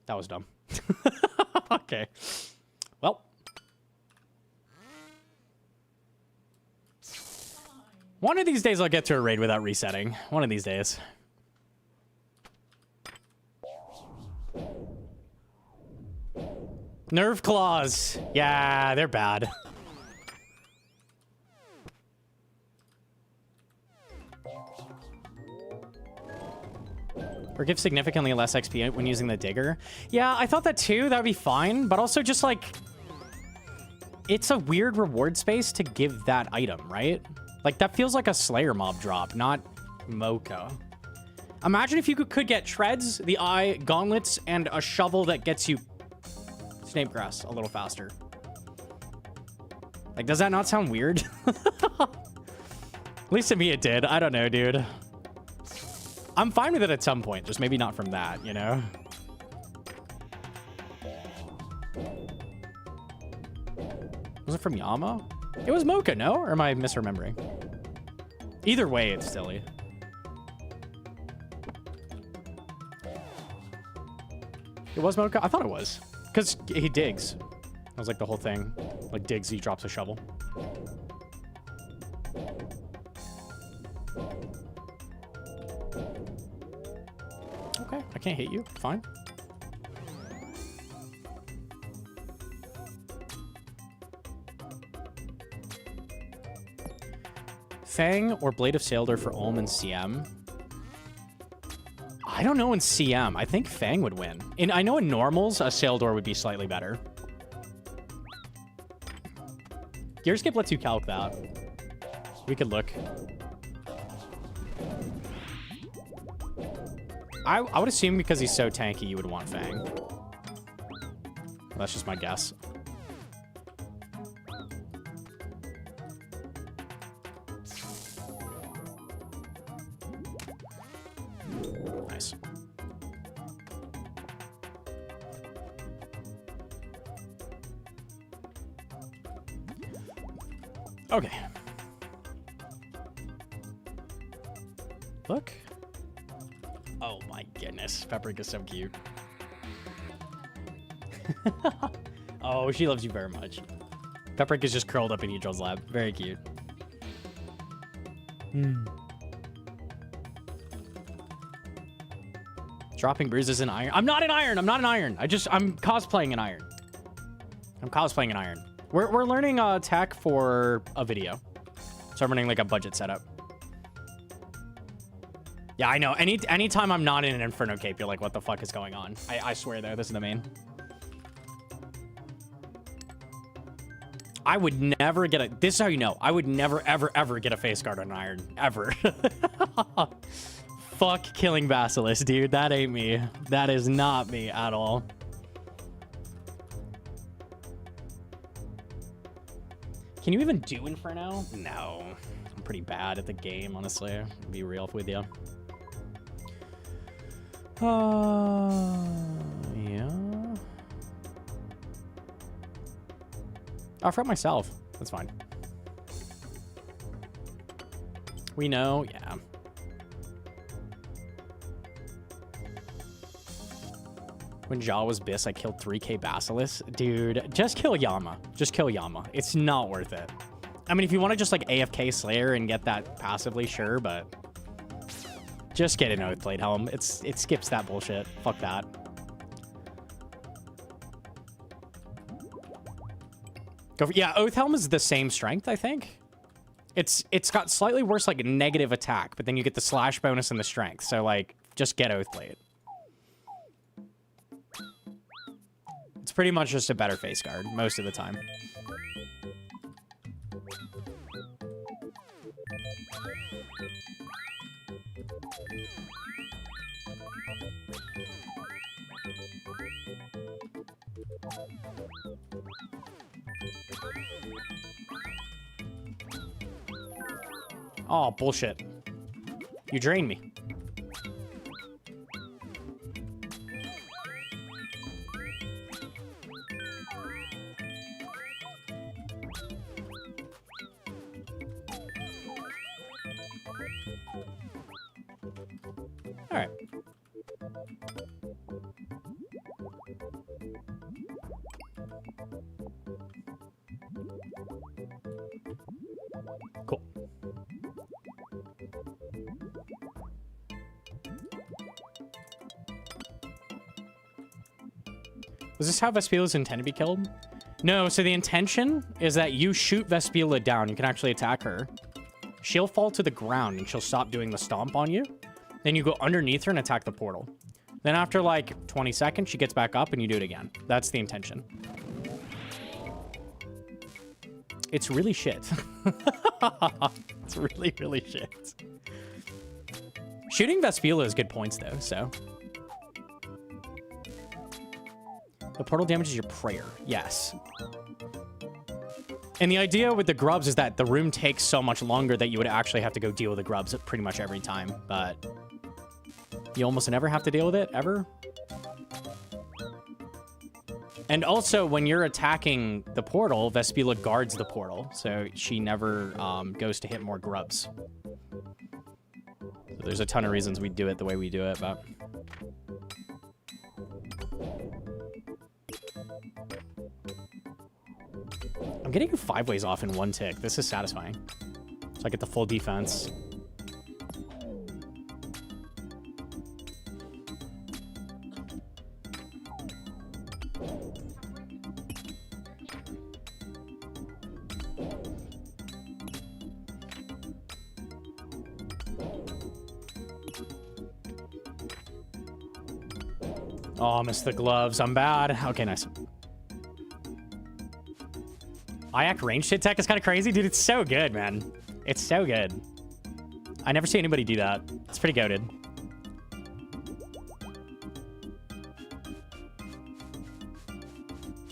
That was dumb. Okay. Well. One of these days I'll get to a raid without resetting. One of these days. Nerve claws. Yeah, they're bad. Or give significantly less XP when using the digger. Yeah, I thought that too. That would be fine. But also just like... It's a weird reward space to give that item, right? Like, that feels like a Slayer mob drop, not Mocha. Imagine if you could get Treads, the Eye, Gauntlets, and a shovel that gets you Snape Grass a little faster. Like, does that not sound weird? At least to me it did. I don't know, dude. I'm fine with it at some point, just maybe not from that, you know? Was it from Yama? It was Mocha, no? Or am I misremembering? Either way, it's silly. It was Mocha? I thought it was. Because he digs. That was like the whole thing. Like digs, he drops a shovel. Okay, I can't hit you. Fine. Fang or Blade of Sailor for Olm and CM? I don't know in CM. I think Fang would win. I know in normals, a Saildor would be slightly better. Gearskip lets you calc that. We could look. I would assume because he's so tanky, you would want Fang. That's just my guess. Nice. Okay. Look. Oh my goodness. Pepperik is so cute. Oh, she loves you very much. Pepperik is just curled up in Eudrill's lap. Very cute. Dropping bruises in iron. I'm not an iron. I'm not an iron. I'm cosplaying an iron. I'm cosplaying an iron. We're learning tech for a video. So I'm running like a budget setup. Yeah, I know. Anytime I'm not in an Inferno cape, you're like, what the fuck is going on? I swear though, this is the main. I would never get a... This is how you know. I would never, ever, ever get a face guard on iron. Ever. Fuck killing Basilisk, dude. That ain't me. That is not me at all. Can you even do Inferno? No. I'm pretty bad at the game, honestly. To be real with you. Yeah. I'll fret myself. That's fine. We know, yeah. When Jaw was Biss, I killed 3k Basilisk. Dude, just kill Yama. Just kill Yama. It's not worth it. I mean, if you want to just like AFK Slayer and get that passively, sure, but just get an Oathblade Helm. It skips that bullshit. Fuck that. Go for, yeah, Oath Helm is the same strength, I think. It's got slightly worse like negative attack, but then you get the slash bonus and the strength. So like, just get Oathblade. It's pretty much just a better face guard most of the time. Oh, bullshit. You drained me. All right. Cool. Was this how Vespila is intended to be killed? No, so the intention is that you shoot Vespila down. You can actually attack her. She'll fall to the ground and she'll stop doing the stomp on you. Then you go underneath her and attack the portal. Then after like 20 seconds, she gets back up and you do it again. That's the intention. It's really shit. It's really, really shit. Shooting Vespila is good points though, so. The portal damages your prayer. Yes. And the idea with the grubs is that the room takes so much longer that you would actually have to go deal with the grubs pretty much every time, but You almost never have to deal with it, ever. And also, when you're attacking the portal, Vespula guards the portal, so she never goes to hit more grubs. So there's a ton of reasons we do it the way we do it, but... I'm getting 5 ways off in 1 tick. This is satisfying. So I get the full defense. Oh, I missed the gloves. I'm bad. Okay, nice. Ayak range hit tech is kind of crazy. Dude, it's so good, man. It's so good. I never see anybody do that. It's pretty goated.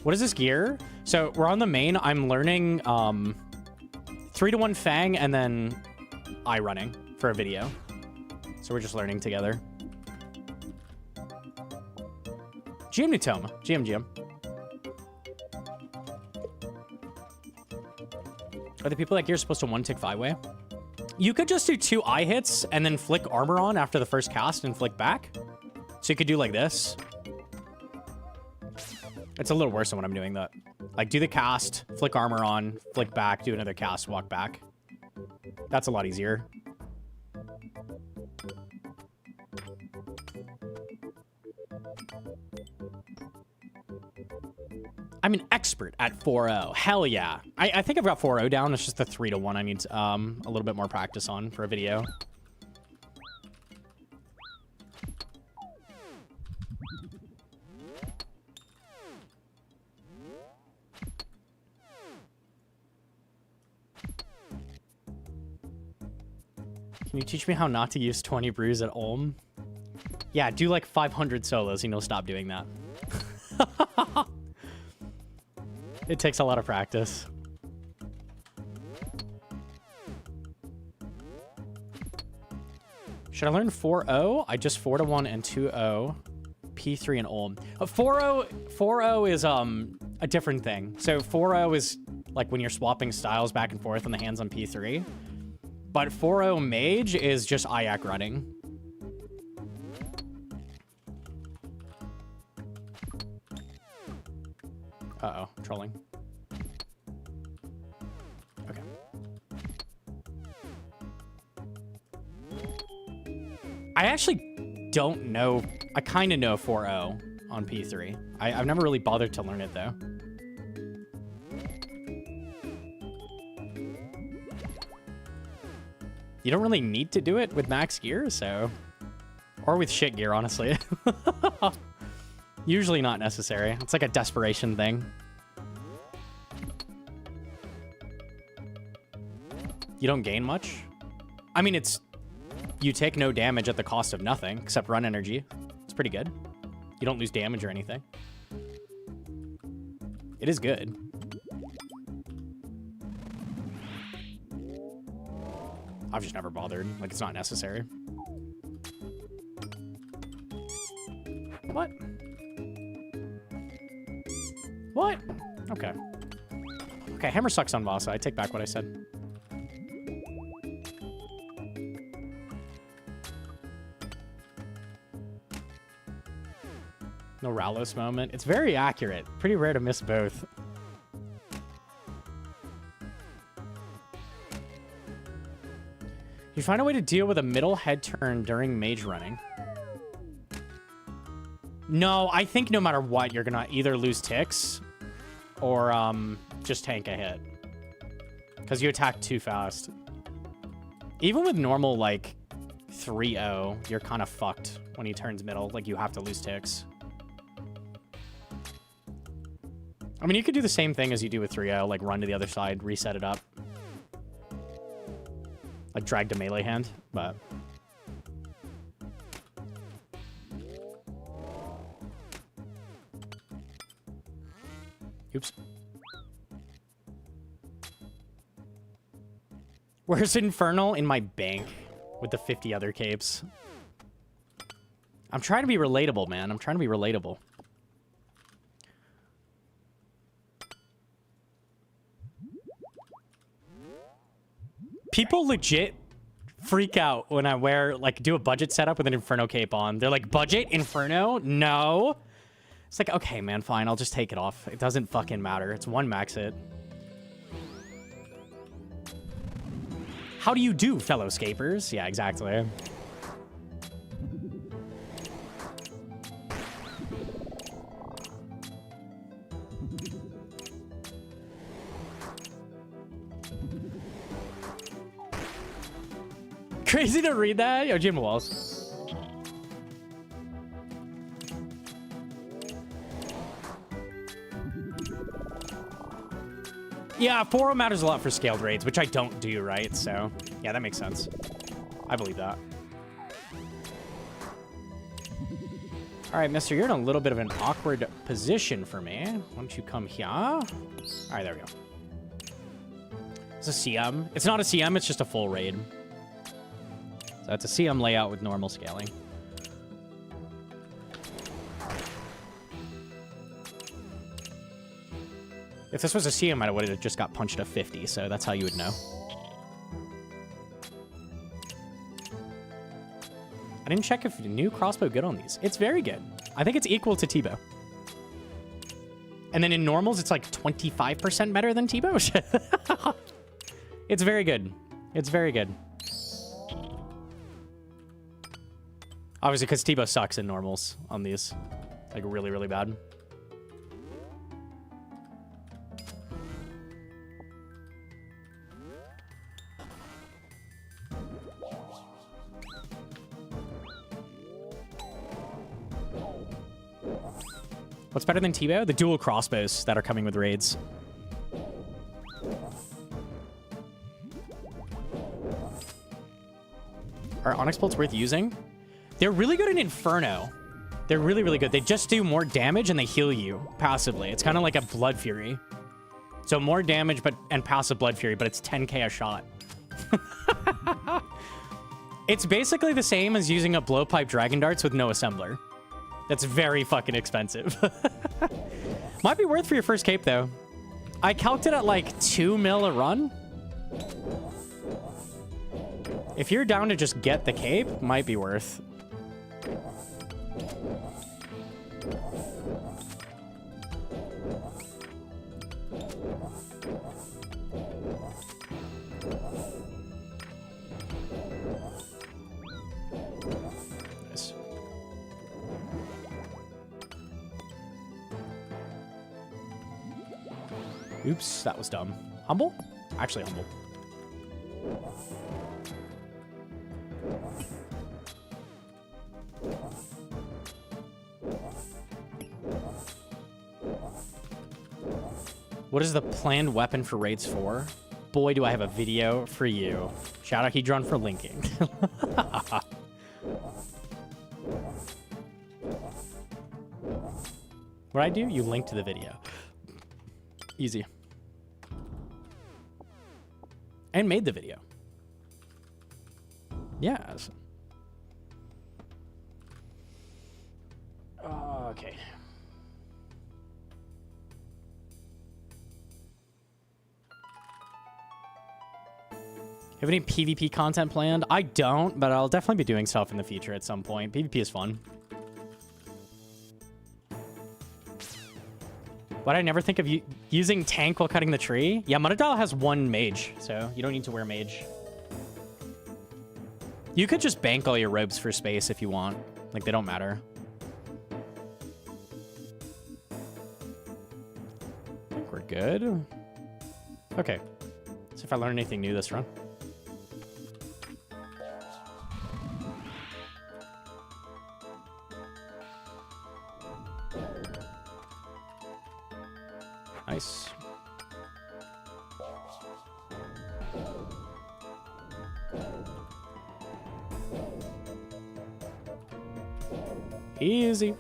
What is this gear? So we're on the main. I'm learning 3-to-1 Fang and then eye running for a video. So we're just learning together. GM Nutoma. GM. Are the people that gear supposed to 1-tick 5-way? You could just do 2 eye hits and then flick armor on after the first cast and flick back. So you could do like this. It's a little worse than what I'm doing though. Like do the cast, flick armor on, flick back, do another cast, walk back. That's a lot easier. I'm an expert at 4-0. Hell yeah. I think I've got 4-0 down. It's just the 3-to-1 I need a little bit more practice on for a video. Can you teach me how not to use 20 brews at Ulm? Yeah, do like 500 solos and you'll stop doing that. It takes a lot of practice. Should I learn 4-0? I just 4-to-1 and 2-0. P3 and Ulm. 4-0 is a different thing. So 4-0 is like when you're swapping styles back and forth on the hands on P3. But 4-0 Mage is just Ayak running. Uh-oh, trolling. Okay. I actually don't know. I kind of know 4-0 on P3. I've never really bothered to learn it, though. You don't really need to do it with max gear, so... Or with shit gear, honestly. Usually not necessary. It's like a desperation thing. You don't gain much? I mean, it's... You take no damage at the cost of nothing, except run energy. It's pretty good. You don't lose damage or anything. It is good. I've just never bothered. Like, it's not necessary. What? What? Okay. Okay, hammer sucks on Vasa. I take back what I said. No Ralos moment. It's very accurate. Pretty rare to miss both. You find a way to deal with a middle head turn during mage running. No, I think no matter what, you're gonna either lose ticks or just tank a hit. Because you attack too fast. Even with normal, like, 3-0, you're kind of fucked when he turns middle. Like, you have to lose ticks. I mean, you could do the same thing as you do with 3-0, like run to the other side, reset it up. Like drag to melee hand, but... Oops. Where's Infernal? In my bank with the 50 other capes. I'm trying to be relatable, man. I'm trying to be relatable. People legit freak out when I wear, like, do a budget setup with an Inferno cape on. They're like, budget? Inferno? No. It's like, okay, man, fine. I'll just take it off. It doesn't fucking matter. It's one max hit. How do you do, fellow scapers? Yeah, exactly. Crazy to read that? Yo, Jim Walls. Yeah, 4 matters a lot for scaled raids, which I don't do, right? So, yeah, that makes sense. I believe that. All right, mister, you're in a little bit of an awkward position for me. Why don't you come here? All right, there we go. It's a CM. It's not a CM, it's just a full raid. So it's a CM layout with normal scaling. If this was a CM, I would have just got punched to 50, so that's how you would know. I didn't check if new crossbow good on these. It's very good. I think it's equal to T-bow. And then in normals, it's like 25% better than T-bow. It's very good. It's very good. Obviously, because T-bow sucks in normals on these. Like, really, really bad. What's better than T-bow? The dual crossbows that are coming with raids. Are Onyx bolts worth using? They're really good in Inferno. They're really, really good. They just do more damage and they heal you passively. It's kind of like a Blood Fury. So more damage and passive Blood Fury, but it's 10k a shot. It's basically the same as using a blowpipe Dragon Darts with no assembler. That's very fucking expensive. Might be worth for your first cape, though. I calced it at like 2 mil a run. If you're down to just get the cape, might be worth. Nice. Oops, that was dumb. Humble? Actually humble. What is the planned weapon for raids 4? Boy, do I have a video for you. Shout out Hedron for linking. What I do? You link to the video. Easy. And made the video. Yes. Okay. Have any PvP content planned? I don't, but I'll definitely be doing stuff in the future at some point. PvP is fun. Why did I never think of using tank while cutting the tree? Yeah, Monadal has 1 mage, so you don't need to wear mage. You could just bank all your robes for space if you want. Like, they don't matter. I think we're good. Okay. See if I learn anything new this run. Nice. Easy.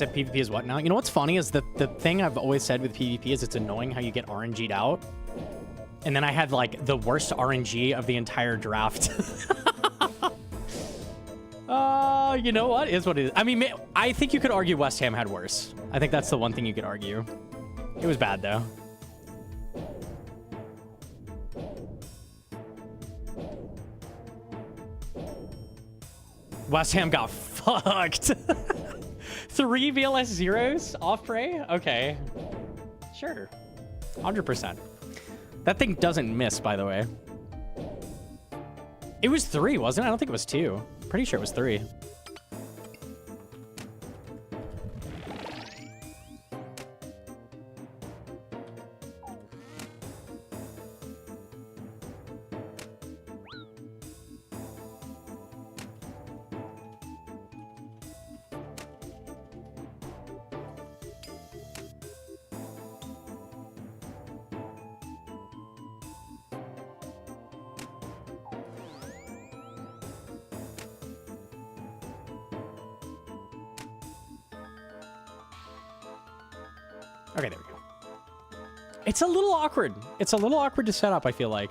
said PvP is what now? You know what's funny is that the thing I've always said with PvP is it's annoying how you get RNG'd out. And then I had like the worst RNG of the entire draft. You know what? Is what it is. I mean, I think you could argue West Ham had worse. I think that's the one thing you could argue. It was bad though. West Ham got fucked. 3 VLS zeros off prey? Okay. Sure. 100%. That thing doesn't miss, by the way. It was 3, wasn't it? I don't think it was 2. Pretty sure it was 3. Okay, there we go. It's a little awkward. It's a little awkward to set up, I feel like.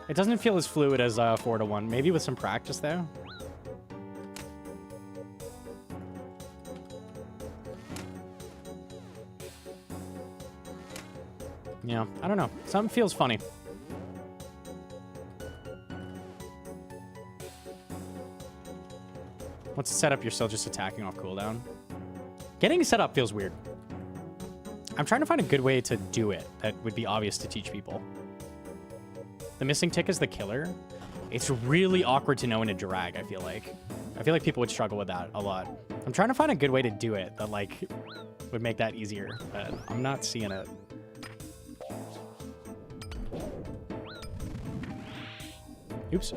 It doesn't feel as fluid as 4-1. Maybe with some practice, though. Yeah, I don't know. Something feels funny. Once it's set up, you're still just attacking off cooldown. Getting set up feels weird. I'm trying to find a good way to do it that would be obvious to teach people. The missing tick is the killer. It's really awkward to know when to drag, I feel like. I feel like people would struggle with that a lot. I'm trying to find a good way to do it that, like, would make that easier, but I'm not seeing it. Oops.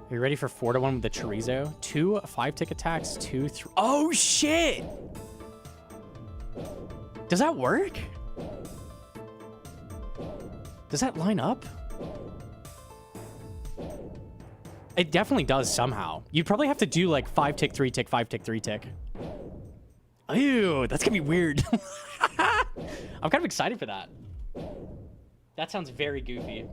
Are you ready for 4-1 with the chorizo? 2 5-tick attacks, 2 3. Oh shit! Does that work? Does that line up? It definitely does somehow. You'd probably have to do like 5-tick, 3-tick, 5-tick, 3-tick. Ew, that's gonna be weird. I'm kind of excited for that. That sounds very goofy.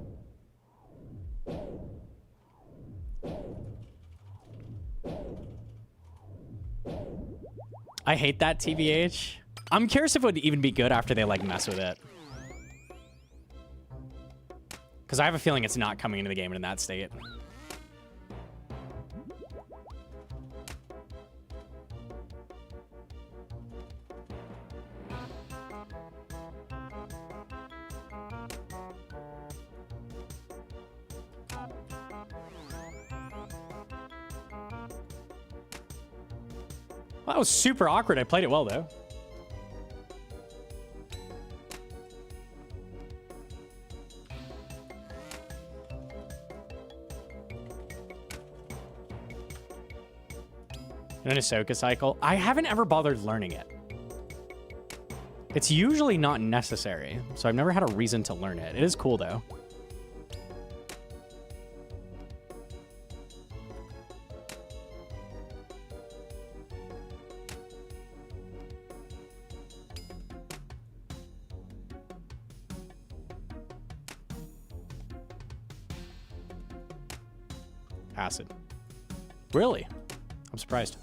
I hate that, TBH. I'm curious if it would even be good after they, like, mess with it. Because I have a feeling it's not coming into the game in that state. Well, that was super awkward. I played it well, though. An Ahsoka cycle. I haven't ever bothered learning it. It's usually not necessary, so I've never had a reason to learn it. It is cool, though. Acid. Really? I'm surprised.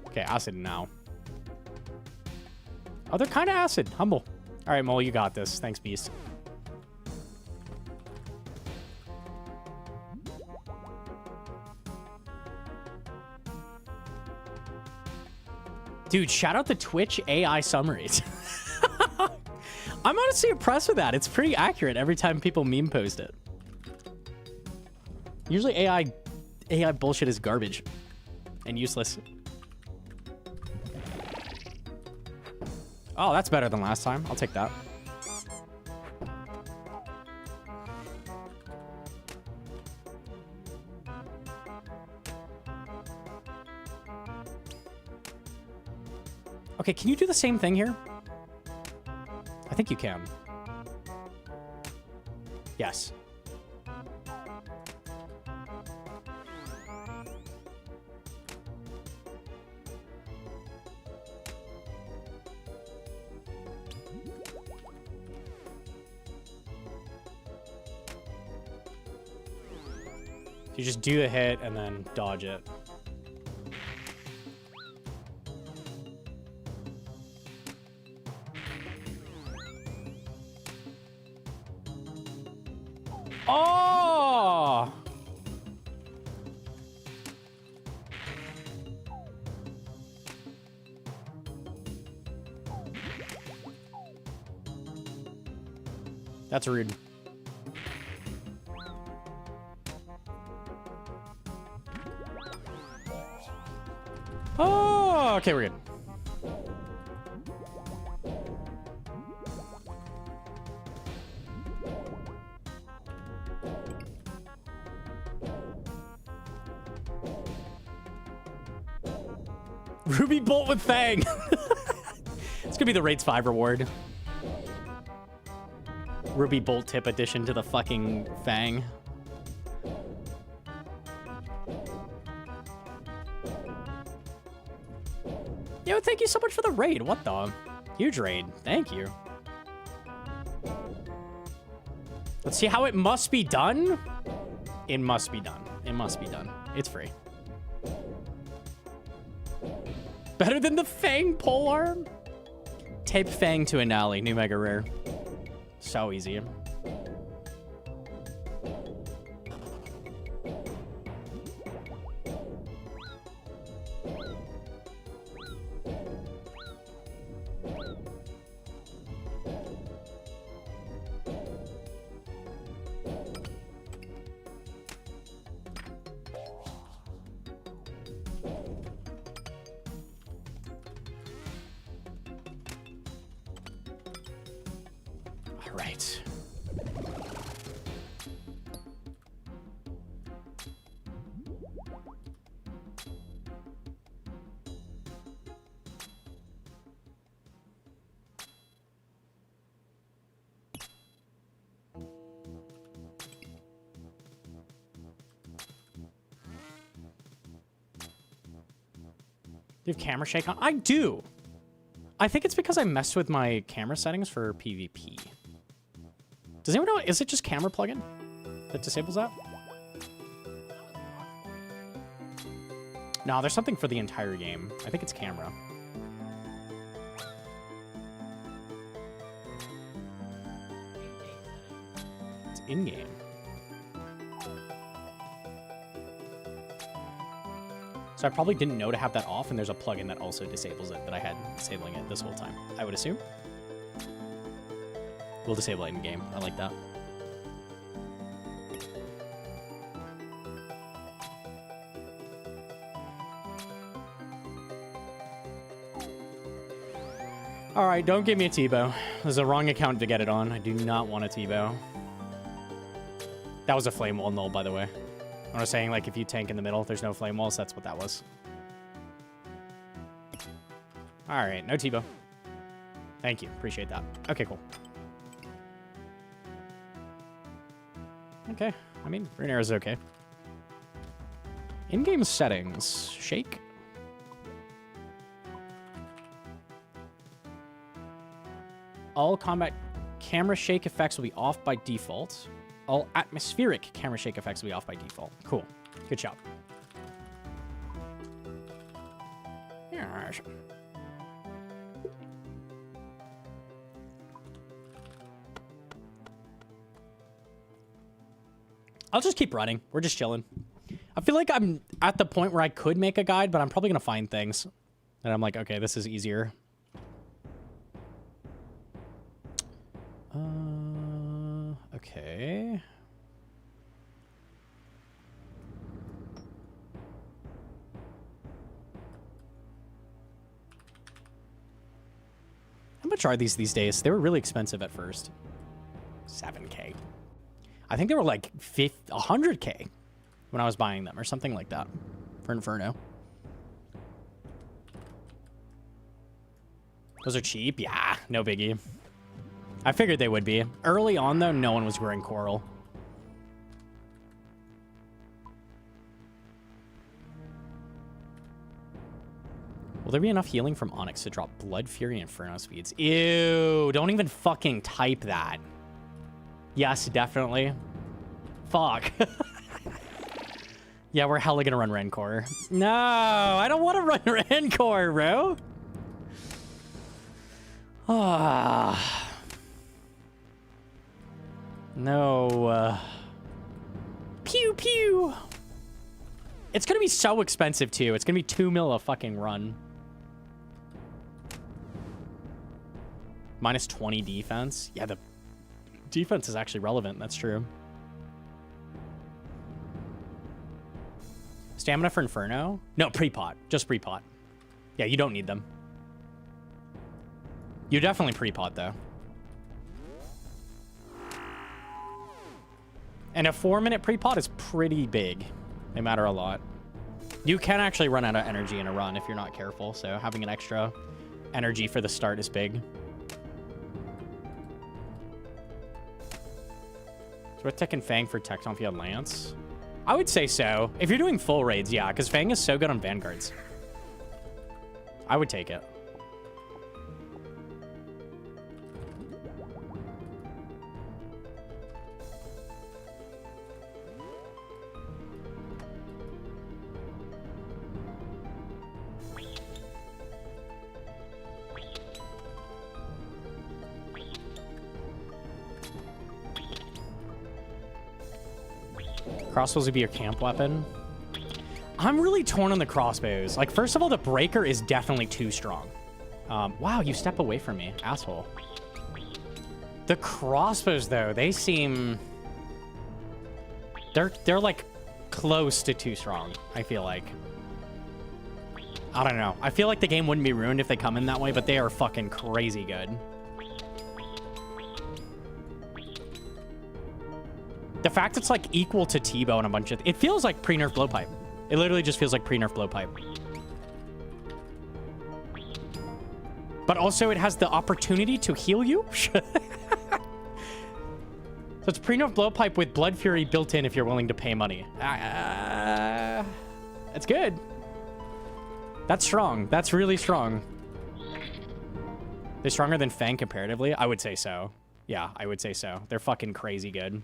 Okay, acid now. Oh, they're kind of acid. Humble. All right, Mole, you got this. Thanks, Beast. Dude, shout out the Twitch AI summaries. I'm honestly impressed with that. It's pretty accurate every time people meme post it. Usually AI bullshit is garbage and useless. Oh, that's better than last time. I'll take that. Okay, can you do the same thing here? I think you can. Yes. You just do the hit and then dodge it. Oh! That's rude. Oh, okay, we're good. Ruby Bolt with Fang. It's gonna be the Raids 5 reward. Ruby Bolt tip addition to the fucking Fang. Yo, thank you so much for the raid. What the? Huge raid. Thank you. Let's see how it must be done. It must be done. It must be done. It's free. Better than the Fang polearm? Tape Fang to Anali. New mega rare. So easy. Right. Do you have camera shake on? I do. I think it's because I messed with my camera settings for PvP. Does anyone know? Is it just camera plugin that disables that? No, there's something for the entire game. I think it's camera. It's in-game. So I probably didn't know to have that off, and there's a plugin that also disables it that I had disabling it this whole time, I would assume. We'll disable it in game. I like that. All right, don't give me a T-bow. There's a wrong account to get it on. I do not want a T-bow. That was a flame wall null, by the way. I was saying, like, if you tank in the middle, there's no flame walls. That's what that was. All right, no T-bow. Thank you. Appreciate that. Okay, cool. Okay. I mean, Rune Arrow is okay. In-game settings. Shake. All combat camera shake effects will be off by default. All atmospheric camera shake effects will be off by default. Cool. Good job. Yes. I'll just keep running. We're just chilling. I feel like I'm at the point where I could make a guide, but I'm probably going to find things. And I'm like, okay, this is easier. Okay. How much are these days? They were really expensive at first. 7K. I think they were like 100K when I was buying them or something like that for Inferno. Those are cheap? Yeah, no biggie. I figured they would be. Early on, though, no one was growing coral. Will there be enough healing from Onyx to drop Blood Fury Inferno speeds? Ew, don't even fucking type that. Yes, definitely. Fuck. Yeah, we're hella gonna run Rancor. No, I don't want to run Rancor, bro. Ah. No. Pew pew. It's gonna be so expensive too. It's gonna be 2 mil a fucking run. Minus 20 defense. Yeah, the defense is actually relevant. That's true. Stamina for Inferno? No, pre-pot. Just pre-pot. Yeah, you don't need them. You definitely pre-pot, though. And a 4-minute pre-pot is pretty big. They matter a lot. You can actually run out of energy in a run if you're not careful, so having an extra energy for the start is big. So we're taking Fang for Tecton if you had Lance. I would say so. If you're doing full raids, yeah, because Fang is so good on Vanguards. I would take it. Crossbows would be your camp weapon. I'm really torn on the crossbows. Like, first of all, the breaker is definitely too strong. Wow, you step away from me, asshole. The crossbows, though, they seem... They're like, close to too strong, I feel like. I don't know. I feel like the game wouldn't be ruined if they come in that way, but they are fucking crazy good. The fact it's like equal to T-Bow and a bunch of... It feels like pre-nerf blowpipe. It literally just feels like pre-nerf blowpipe. But also it has the opportunity to heal you. So it's pre-nerf blowpipe with Blood Fury built in if you're willing to pay money. That's good. That's strong. That's really strong. They're stronger than Fang comparatively? I would say so. Yeah, I would say so. They're fucking crazy good.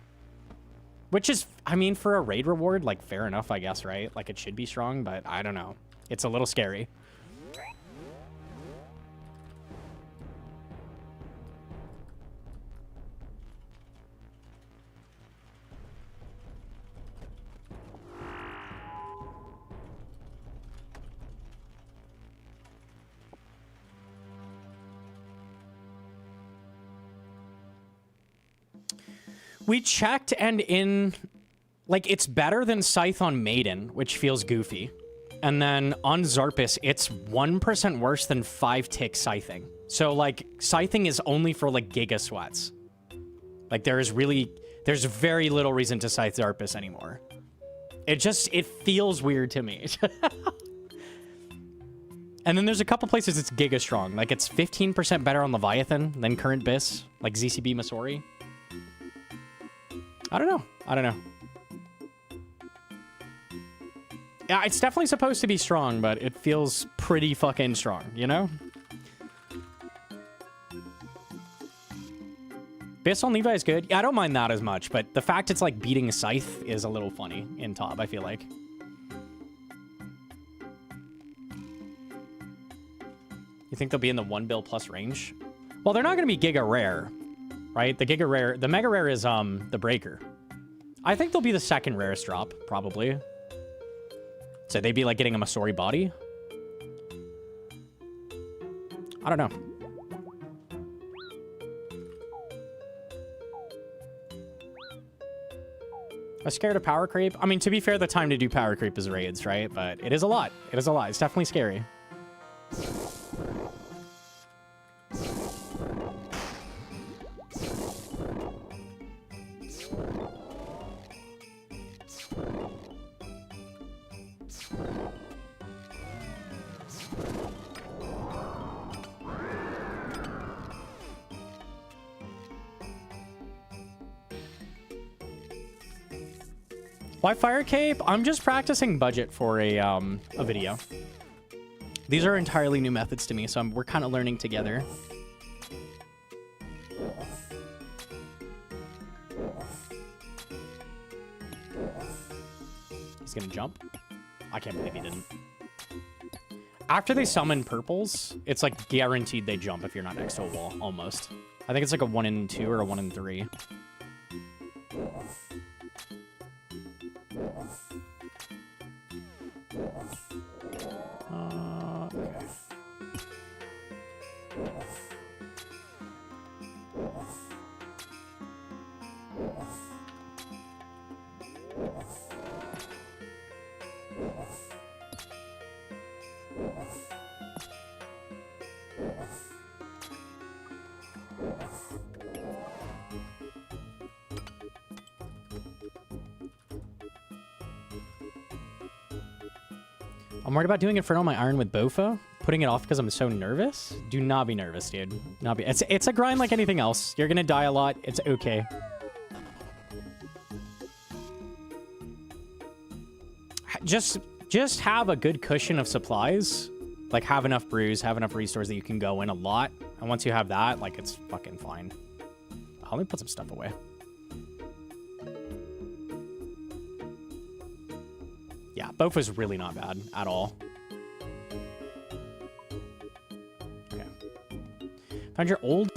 Which is, I mean, for a raid reward, like, fair enough, I guess, right? Like, it should be strong, but I don't know. It's a little scary. We checked, and in, like, it's better than Scythe on Maiden, which feels goofy. And then on Zarpus, it's 1% worse than 5-tick Scything. So, like, Scything is only for, like, Giga Sweats. Like, there's very little reason to Scythe Zarpus anymore. It feels weird to me. And then there's a couple places it's Giga Strong. Like, it's 15% better on Leviathan than current Biss, like ZCB Masori. I don't know. I don't know. Yeah, it's definitely supposed to be strong, but it feels pretty fucking strong, you know? Biss on Levi is good. Yeah, I don't mind that as much, but the fact it's like beating Scythe is a little funny in top, I feel like. You think they'll be in the 1 bill plus range? Well, they're not going to be Giga Rare. Right? The Mega Rare is, the Breaker. I think they'll be the second rarest drop, probably. So they'd be, like, getting a Masori body? I don't know. I'm scared of power creep. I mean, to be fair, the time to do power creep is raids, right? But it is a lot. It is a lot. It's definitely scary. Why fire cape? I'm just practicing budget for a video. These are entirely new methods to me, so we're kind of learning together. He's gonna jump. I can't believe he didn't. After they summon purples, it's like guaranteed they jump if you're not next to a wall, almost. I think it's like a 1 in 2 or a 1 in 3. Okay. I'm worried about doing Inferno on my iron with Bofa. Putting it off because I'm so nervous. Do not be nervous, dude. Not be. It's a grind like anything else. You're gonna die a lot. It's okay. Just have a good cushion of supplies. Like have enough brews, have enough restores that you can go in a lot. And once you have that, like it's fucking fine. Let me put some stuff away. Yeah, Bofa's really not bad at all. Okay. Found your old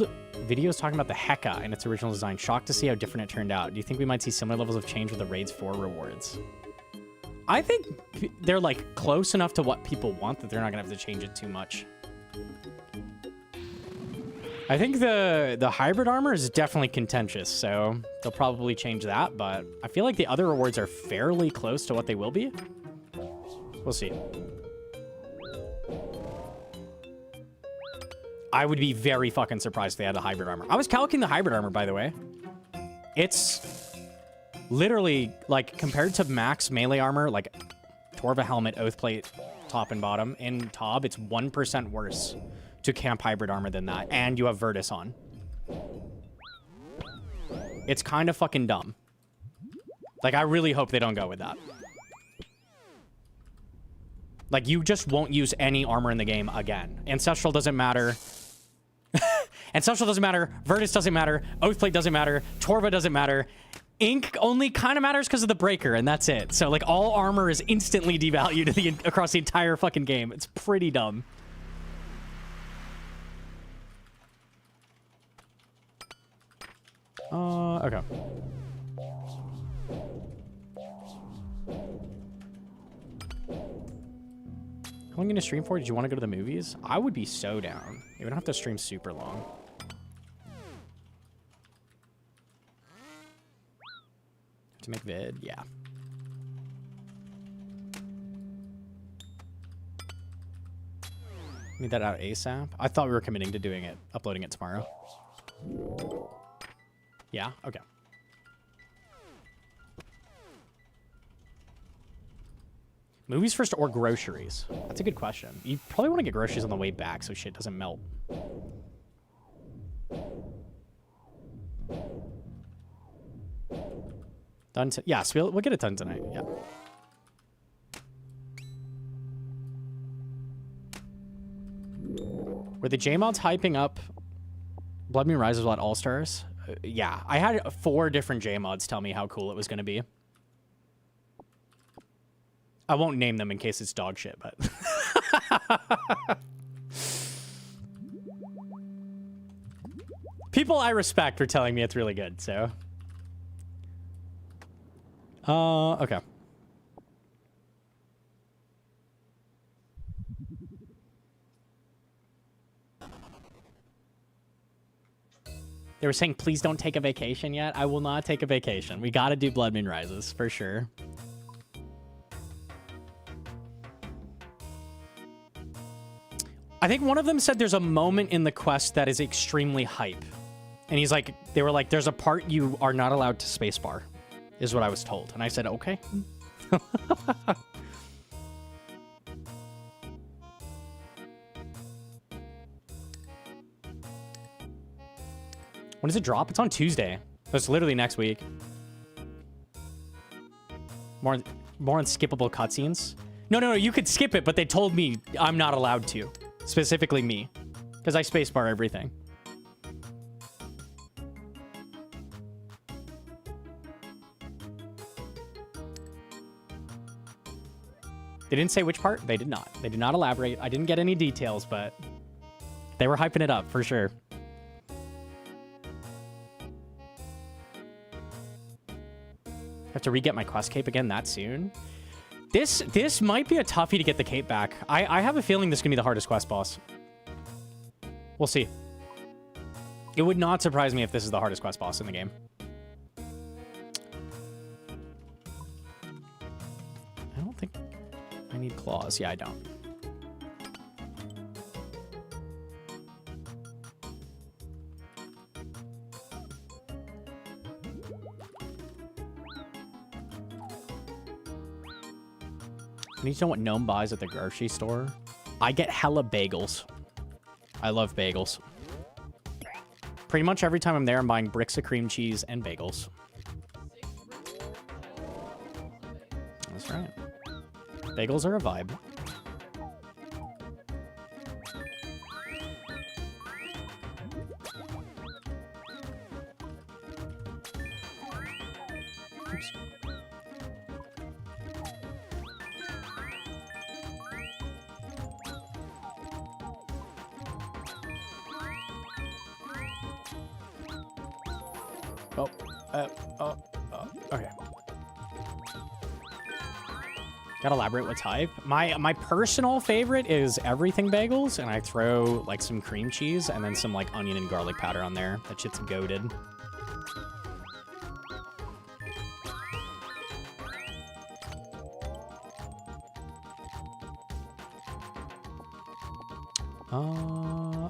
videos talking about the Heka and its original design. Shocked to see how different it turned out. Do you think we might see similar levels of change with the Raids 4 rewards? I think they're like close enough to what people want that they're not gonna have to change it too much. I think the hybrid armor is definitely contentious, so they'll probably change that, but I feel like the other rewards are fairly close to what they will be. We'll see. I would be very fucking surprised if they had a hybrid armor. I was calculating the hybrid armor, by the way. It's literally, like, compared to max melee armor, like Torva helmet, oath plate, top and bottom, in Tob, it's 1% worse to camp hybrid armor than that, and you have Virtus on. It's kind of fucking dumb. Like, I really hope they don't go with that. Like, you just won't use any armor in the game again. Ancestral doesn't matter. Ancestral doesn't matter. Virtus doesn't matter. Oathplate doesn't matter. Torva doesn't matter. Ink only kind of matters because of the breaker, and that's it. So, like, all armor is instantly devalued across the entire fucking game. It's pretty dumb. Okay. How long are you gonna stream for? Did you want to go to the movies? I would be so down. You don't have to stream super long. To make vid, yeah. Need that out ASAP. I thought we were committing to doing it, uploading it tomorrow. Yeah, okay. Movies first or groceries? That's a good question. You probably want to get groceries on the way back so shit doesn't melt. Done. Yeah, so we'll get it done tonight. Yeah. Were the J-mods hyping up Blood Moon Rises at All-Stars? Yeah, I had 4 different J-mods tell me how cool it was going to be. I won't name them in case it's dog shit, but... People I respect are telling me it's really good, so... okay. They were saying, please don't take a vacation yet. I will not take a vacation. We gotta do Blood Moon Rises, for sure. I think one of them said there's a moment in the quest that is extremely hype. And he's like, they were like, there's a part you are not allowed to spacebar, is what I was told. And I said, okay. When does it drop? It's on Tuesday. That's literally next week. More unskippable cutscenes. No, you could skip it, but they told me I'm not allowed to. Specifically me. Because I spacebar everything. They didn't say which part? They did not. They did not elaborate. I didn't get any details, but they were hyping it up for sure. Have to re-get my quest cape again that soon. This might be a toughie to get the cape back. I have a feeling this is gonna be the hardest quest boss. We'll see. It would not surprise me if this is the hardest quest boss in the game. I don't think I need claws. Yeah, I don't. I need to know what Gnome buys at the grocery store. I get hella bagels. I love bagels. Pretty much every time I'm there, I'm buying bricks of cream cheese and bagels. That's right. Bagels are a vibe. Oops. Okay. Gotta elaborate what type. My personal favorite is everything bagels, and I throw like some cream cheese and then some like onion and garlic powder on there. That shit's goated.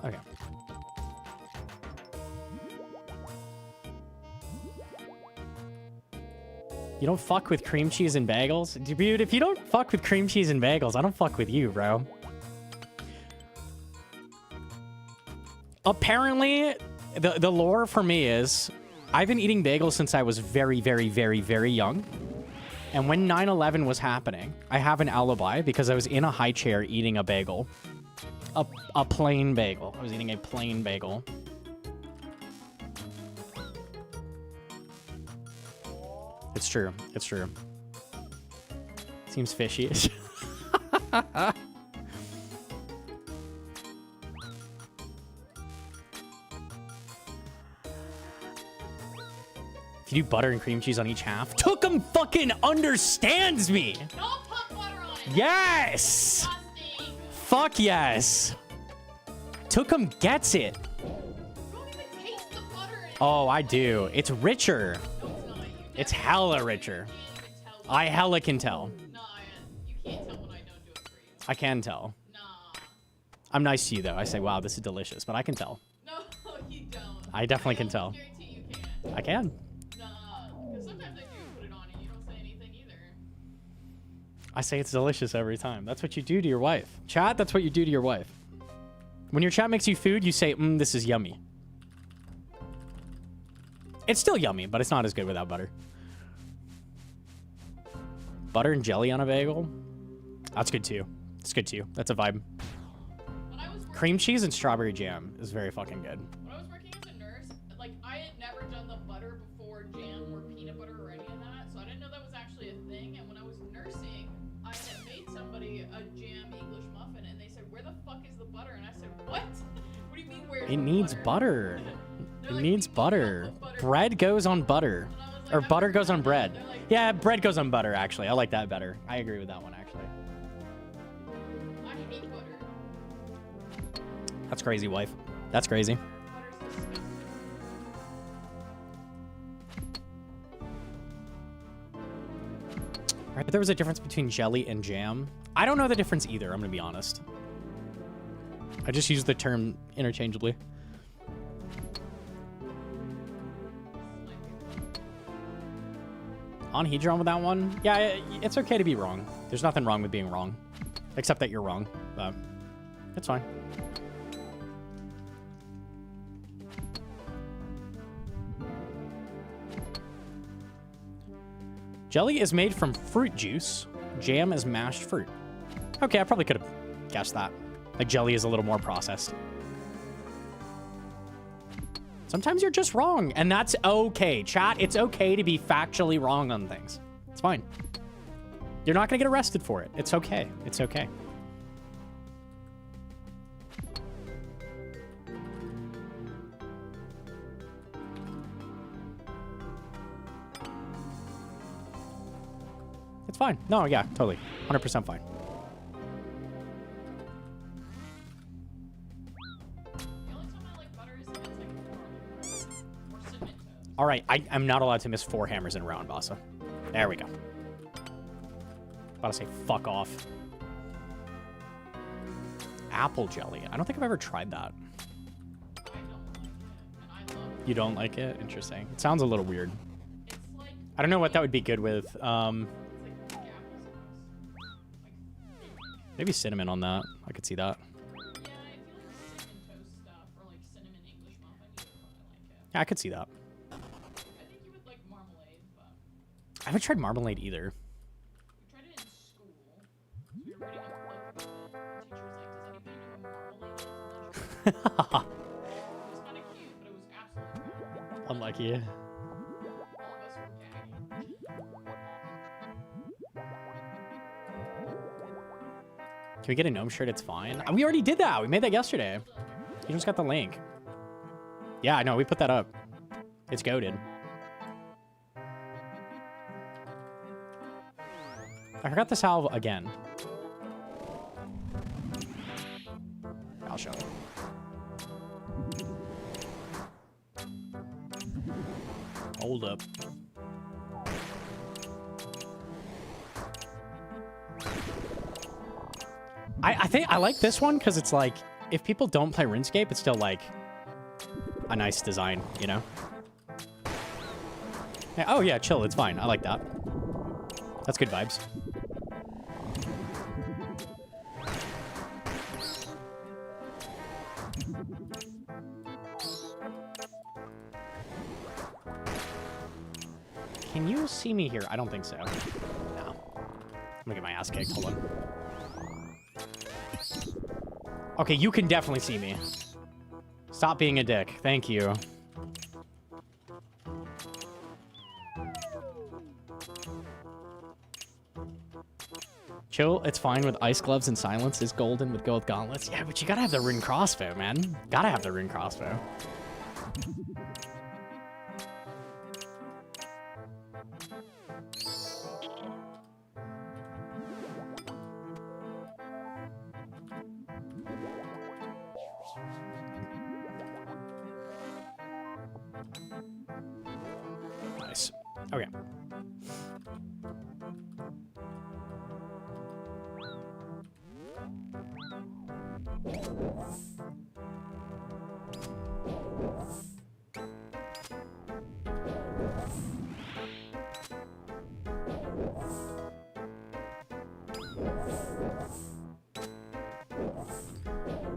Okay. You don't fuck with cream cheese and bagels? Dude, if you don't fuck with cream cheese and bagels, I don't fuck with you, bro. Apparently, the lore for me is I've been eating bagels since I was very, very, very, very young. And when 9/11 was happening, I have an alibi because I was in a high chair eating a bagel. A plain bagel. I was eating a plain bagel. It's true. It's true. Seems fishy. If you do butter and cream cheese on each half, Tookum fucking understands me. Don't put butter on it. Yes. Disgusting. Fuck yes. Tookum gets it. You don't even taste the butter in it. Oh, I do. It's richer. No, it's not. You It's never- hella richer. You can't even tell I hella can tell. Nah, you can't tell when I don't do it for you. I can tell. Nah. I'm nice to you, though. I say, wow, this is delicious, but I can tell. No, you don't. I definitely can tell. Guarantee you can. I can. Nah. Because sometimes I do put it on and you don't say anything either. I say it's delicious every time. That's what you do to your wife. Chat, that's what you do to your wife. When your chat makes you food, you say, this is yummy. It's still yummy, but it's not as good without butter. Butter and jelly on a bagel? That's good too. It's good too. That's a vibe. When I was working, Cream cheese and strawberry jam is very fucking good. when I was working as a nurse, like I had never done the butter before jam or peanut butter or any of that, so I didn't know that was actually a thing. And when I was nursing, I had made somebody a jam English muffin, and they said, "Where the fuck is the butter?" And I said, "What? What do you mean where's It the needs butter?" butter. They're It like, needs "We butter. don't put butter." Bread goes on butter. And I was like, Or "I've butter never goes done on that." bread. They're like, Yeah, bread goes on butter, actually. I like that better. I agree with that one, actually. I hate butter. That's crazy, wife. That's crazy. Butter's disgusting. Right, there was a difference between jelly and jam. I don't know the difference either, I'm gonna be honest. I just use the term interchangeably. On Hedron with that one? Yeah, it's okay to be wrong. There's nothing wrong with being wrong. Except that you're wrong. It's fine. Jelly is made from fruit juice. Jam is mashed fruit. Okay, I probably could have guessed that. Like, jelly is a little more processed. Sometimes you're just wrong, and that's okay. Chat, it's okay to be factually wrong on things. It's fine. You're not gonna get arrested for it. It's okay. It's okay. It's fine. No, yeah, totally. 100% fine. All right, I'm not allowed to miss 4 hammers in a row on Bossa. There we go. About to say fuck off. Apple jelly. I don't think I've ever tried that. You don't like it? Interesting. It sounds a little weird. I don't know what that would be good with. Maybe cinnamon on that. I could see that. Yeah, I could see that. I haven't tried marmalade either. We tried it in school. We were writing a flip book. The teacher was like, does anybody know what marmalade is? It was kind of cute, but it was absolutely wrong. Unlucky. All of us were gagging. Can we get a gnome shirt? It's fine. We already did that. We made that yesterday. You just got the link. Yeah, I know. We put that up. It's goated. I forgot the salve again. I'll show it. Hold up. I think I like this one because it's like, if people don't play RuneScape, it's still like a nice design, you know? Yeah, oh yeah, chill, it's fine. I like that. That's good vibes. Can you see me here? I don't think so. No. I'm gonna get my ass kicked. Hold on. Okay, you can definitely see me. Stop being a dick. Thank you. Chill, it's fine with ice gloves and silence is golden with gold gauntlets. Yeah, but you gotta have the rune crossbow, man. Gotta have the rune crossbow. Nice. Okay.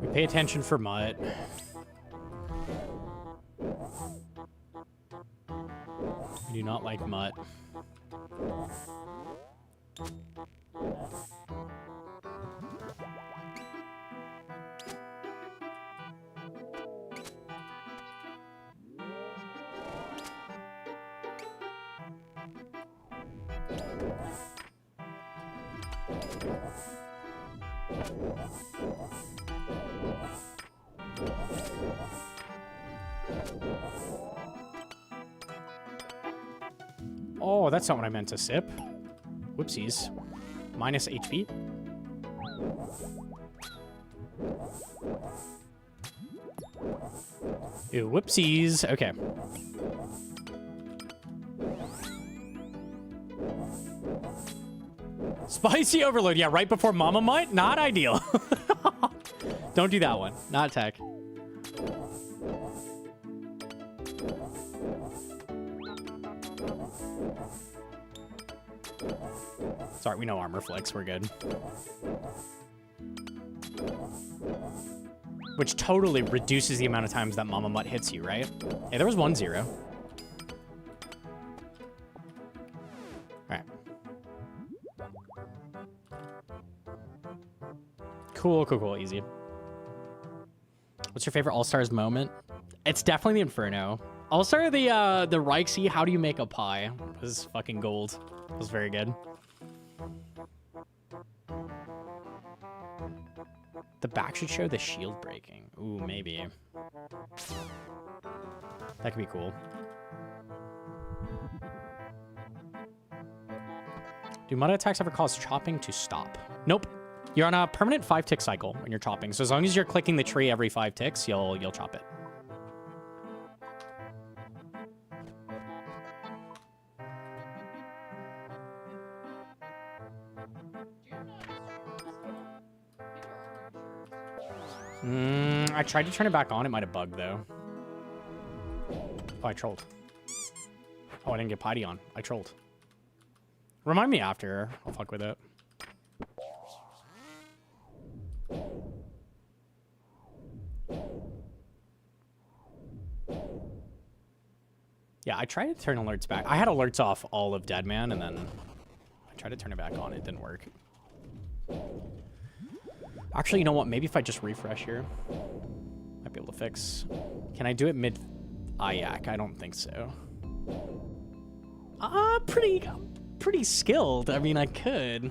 We pay attention for Mutt. I do not like Mutt. Oh, that's not what I meant to sip. Whoopsies. Minus HP. Ew, whoopsies. Okay. Spicy overload. Yeah, right before Mama Mutt? Not ideal. Don't do that one. Not tech. Sorry, we know armor flicks. We're good. Which totally reduces the amount of times that Mama Mutt hits you, right? Hey, there was 1-0. Alright. Cool, cool, cool. Easy. What's your favorite All-Stars moment? It's definitely the Inferno. Also, the Reichsy, how do you make a pie? This is fucking gold. It was very good. The back should show the shield breaking. Ooh, maybe. That could be cool. Do meta attacks ever cause chopping to stop? Nope. You're on a permanent 5-tick cycle when you're chopping. So as long as you're clicking the tree every 5 ticks, you'll chop it. I tried to turn it back on. It might have bugged, though. Oh, I trolled. Oh, I didn't get Piety on. I trolled. Remind me after. I'll fuck with it. Yeah, I tried to turn alerts back. I had alerts off all of Deadman, and then I tried to turn it back on. It didn't work. Actually, you know what? Maybe if I just refresh here, might be able to fix. Can I do it mid IAC? I don't think so. Pretty skilled. I mean, I could.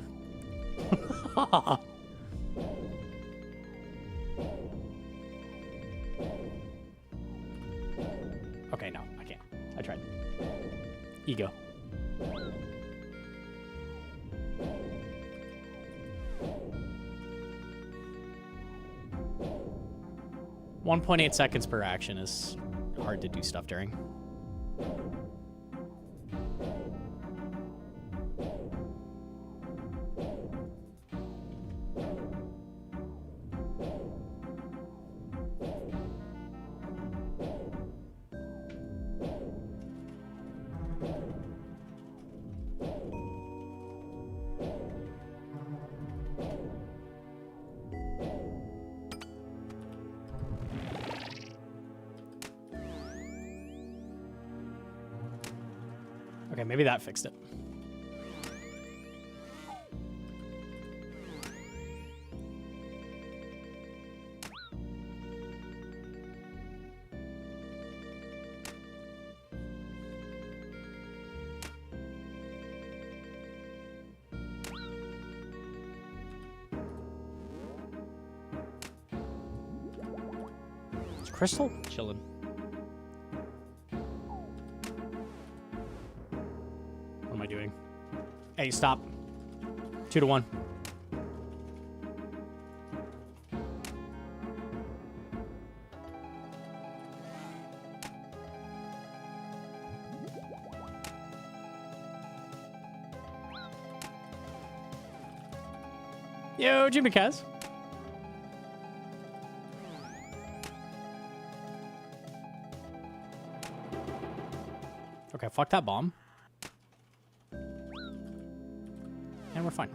Okay, no, I can't. I tried. Ego. .8 seconds per action is hard to do stuff during. Okay, maybe that fixed it. Is Crystal chilling? What am I doing? Hey, stop. 2 to 1. Yo, Jimmy Kaz. Okay, fuck that bomb. And we're fine.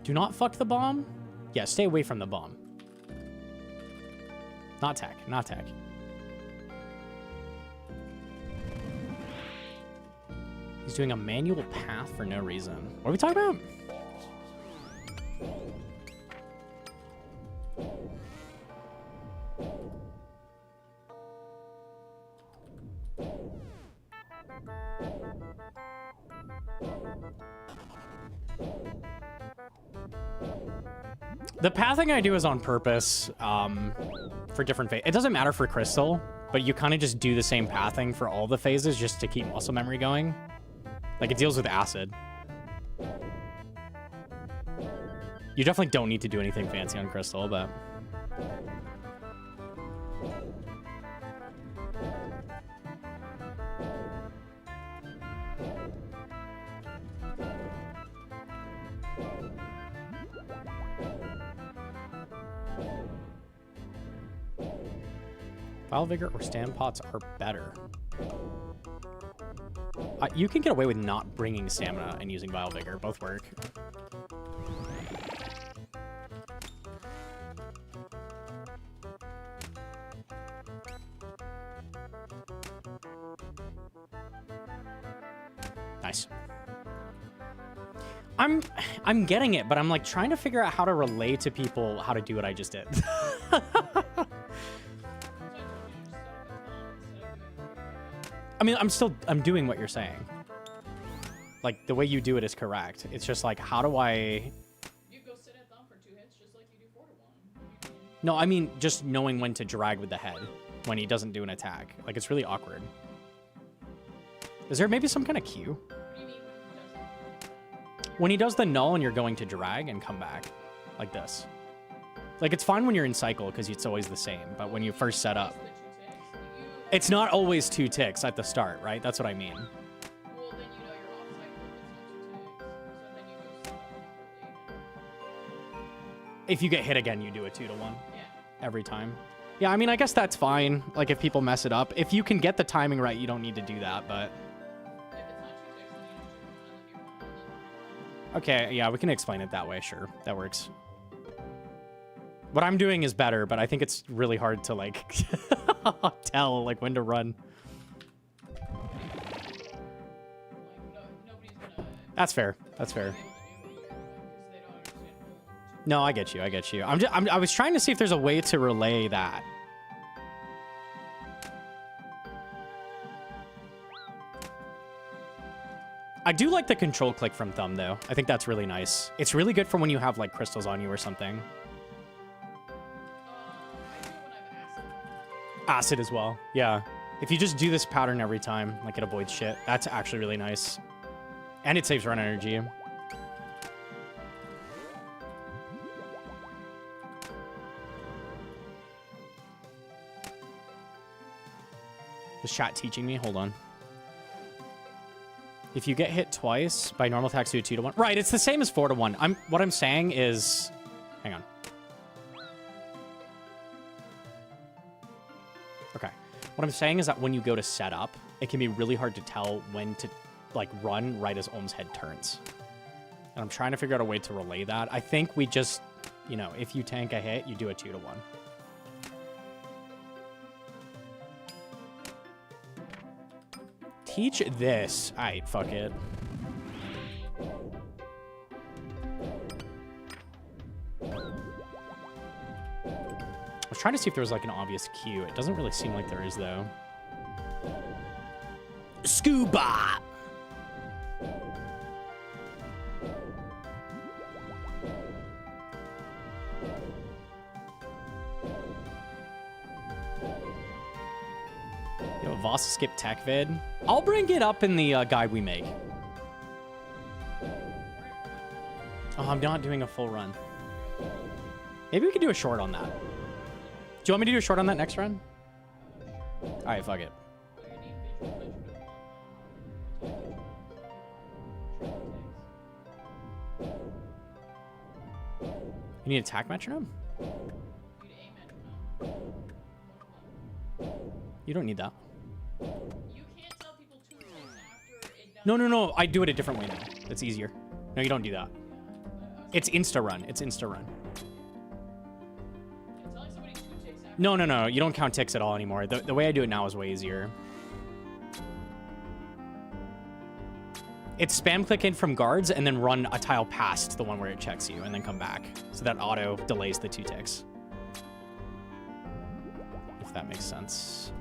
Do not fuck the bomb. Yeah, stay away from the bomb. Not tech, not tech. He's doing a manual path for no reason. What are we talking about? The pathing I do is on purpose for different phases. It doesn't matter for Crystal, but you kind of just do the same pathing for all the phases just to keep muscle memory going. Like, it deals with acid. You definitely don't need to do anything fancy on Crystal, but... Vile Vigor or Stand Pots are better. You can get away with not bringing stamina and using Vile Vigor. Both work. Nice. I'm getting it, but I'm like trying to figure out how to relay to people how to do what I just did. I mean, I'm doing what you're saying. Like the way you do it is correct. It's just like, how do I? You go sit at thumb for 2 hits just like you do 4 to 1. No, I mean just knowing when to drag with the head when he doesn't do an attack. Like it's really awkward. Is there maybe some kind of cue? What do you mean when he does it? When he does the null and you're going to drag and come back. Like this. Like, it's fine when you're in cycle because it's always the same. But when you first set up, it's not always 2 ticks at the start, right? That's what I mean. Well, then you know you're off cycle if it's not 2 ticks. So then you go sit up and you relate. If you get hit again, you do a 2 to 1 Yeah. every time. Yeah, I mean, I guess that's fine. Like, if people mess it up. If you can get the timing right, you don't need to do that, but... If it's not 2 ticks, then you just do 1, then you're fine. Okay, yeah, we can explain it that way, sure. That works. What I'm doing is better, but I think it's really hard to, like, tell, like, when to run. Like, nobody's gonna That's fair. That's fair. be able to do what you're doing because they don't understand rule 2. No, I get you. I get you. I was trying to see if there's a way to relay that. I do like the control click from thumb, though. I think that's really nice. It's really good for when you have, like, crystals on you or something. I do it when I have acid. Acid as well. Yeah. If you just do this pattern every time, like, it avoids shit. That's actually really nice. And it saves run energy. Is chat teaching me? Hold on. If you get hit twice by normal attacks, do a 2 to 1. Right, it's the same as 4 to 1. What I'm saying is... Hang on. Okay. What I'm saying is that when you go to set up, it can be really hard to tell when to, like, run right as Ohm's head turns. And I'm trying to figure out a way to relay that. I think we just, you know, if you tank a hit, you do a 2 to 1. Teach this. Alright, fuck it. I was trying to see if there was like an obvious cue. It doesn't really seem like there is, though. Scuba! Yo, Voss skip tech vid. I'll bring it up in the guide we make. Oh, I'm not doing a full run. Maybe we could do a short on that. Do you want me to do a short on that next run? Alright, fuck it. You need attack metronome? You don't need that. You can't tell people 2 ticks after it does. No. I do it a different way now. It's easier. No, you don't do that. It's insta run. It's insta run. Telling somebody 2 ticks after. No. You don't count ticks at all anymore. The way I do it now is way easier. It's spam click in from guards and then run a tile past the one where it checks you and then come back. So that auto delays the 2 ticks. If that makes sense.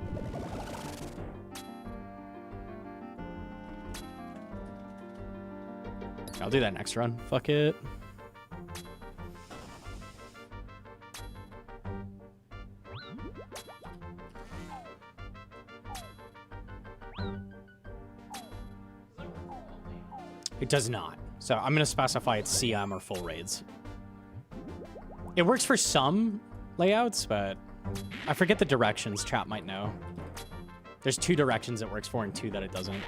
I'll do that next run. Fuck it. It does not. So I'm going to specify it's CM or full raids. It works for some layouts, but I forget the directions. Chat might know. There's 2 directions it works for and 2 that it doesn't.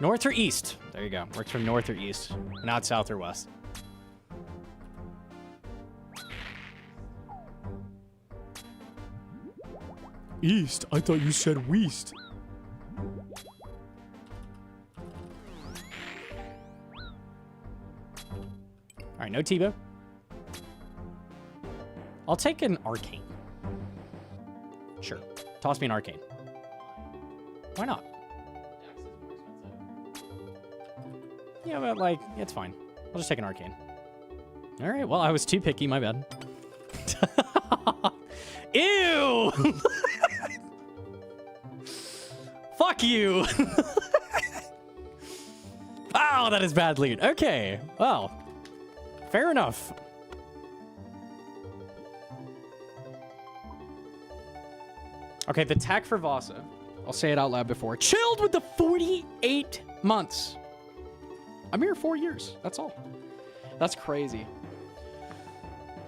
North or east? There you go. Works from north or east, not south or west. East? I thought you said west. All right, no T-bow. I'll take an arcane. Sure. Toss me an arcane. Why not? Yeah, but like, it's fine. I'll just take an arcane. All right, well, I was too picky, my bad. Ew! Fuck you! Wow, that is bad loot. Okay, well, fair enough. Okay, the tech for Vasa. I'll say it out loud before. Chilled with the 48 months. I'm here 4 years. That's all. That's crazy.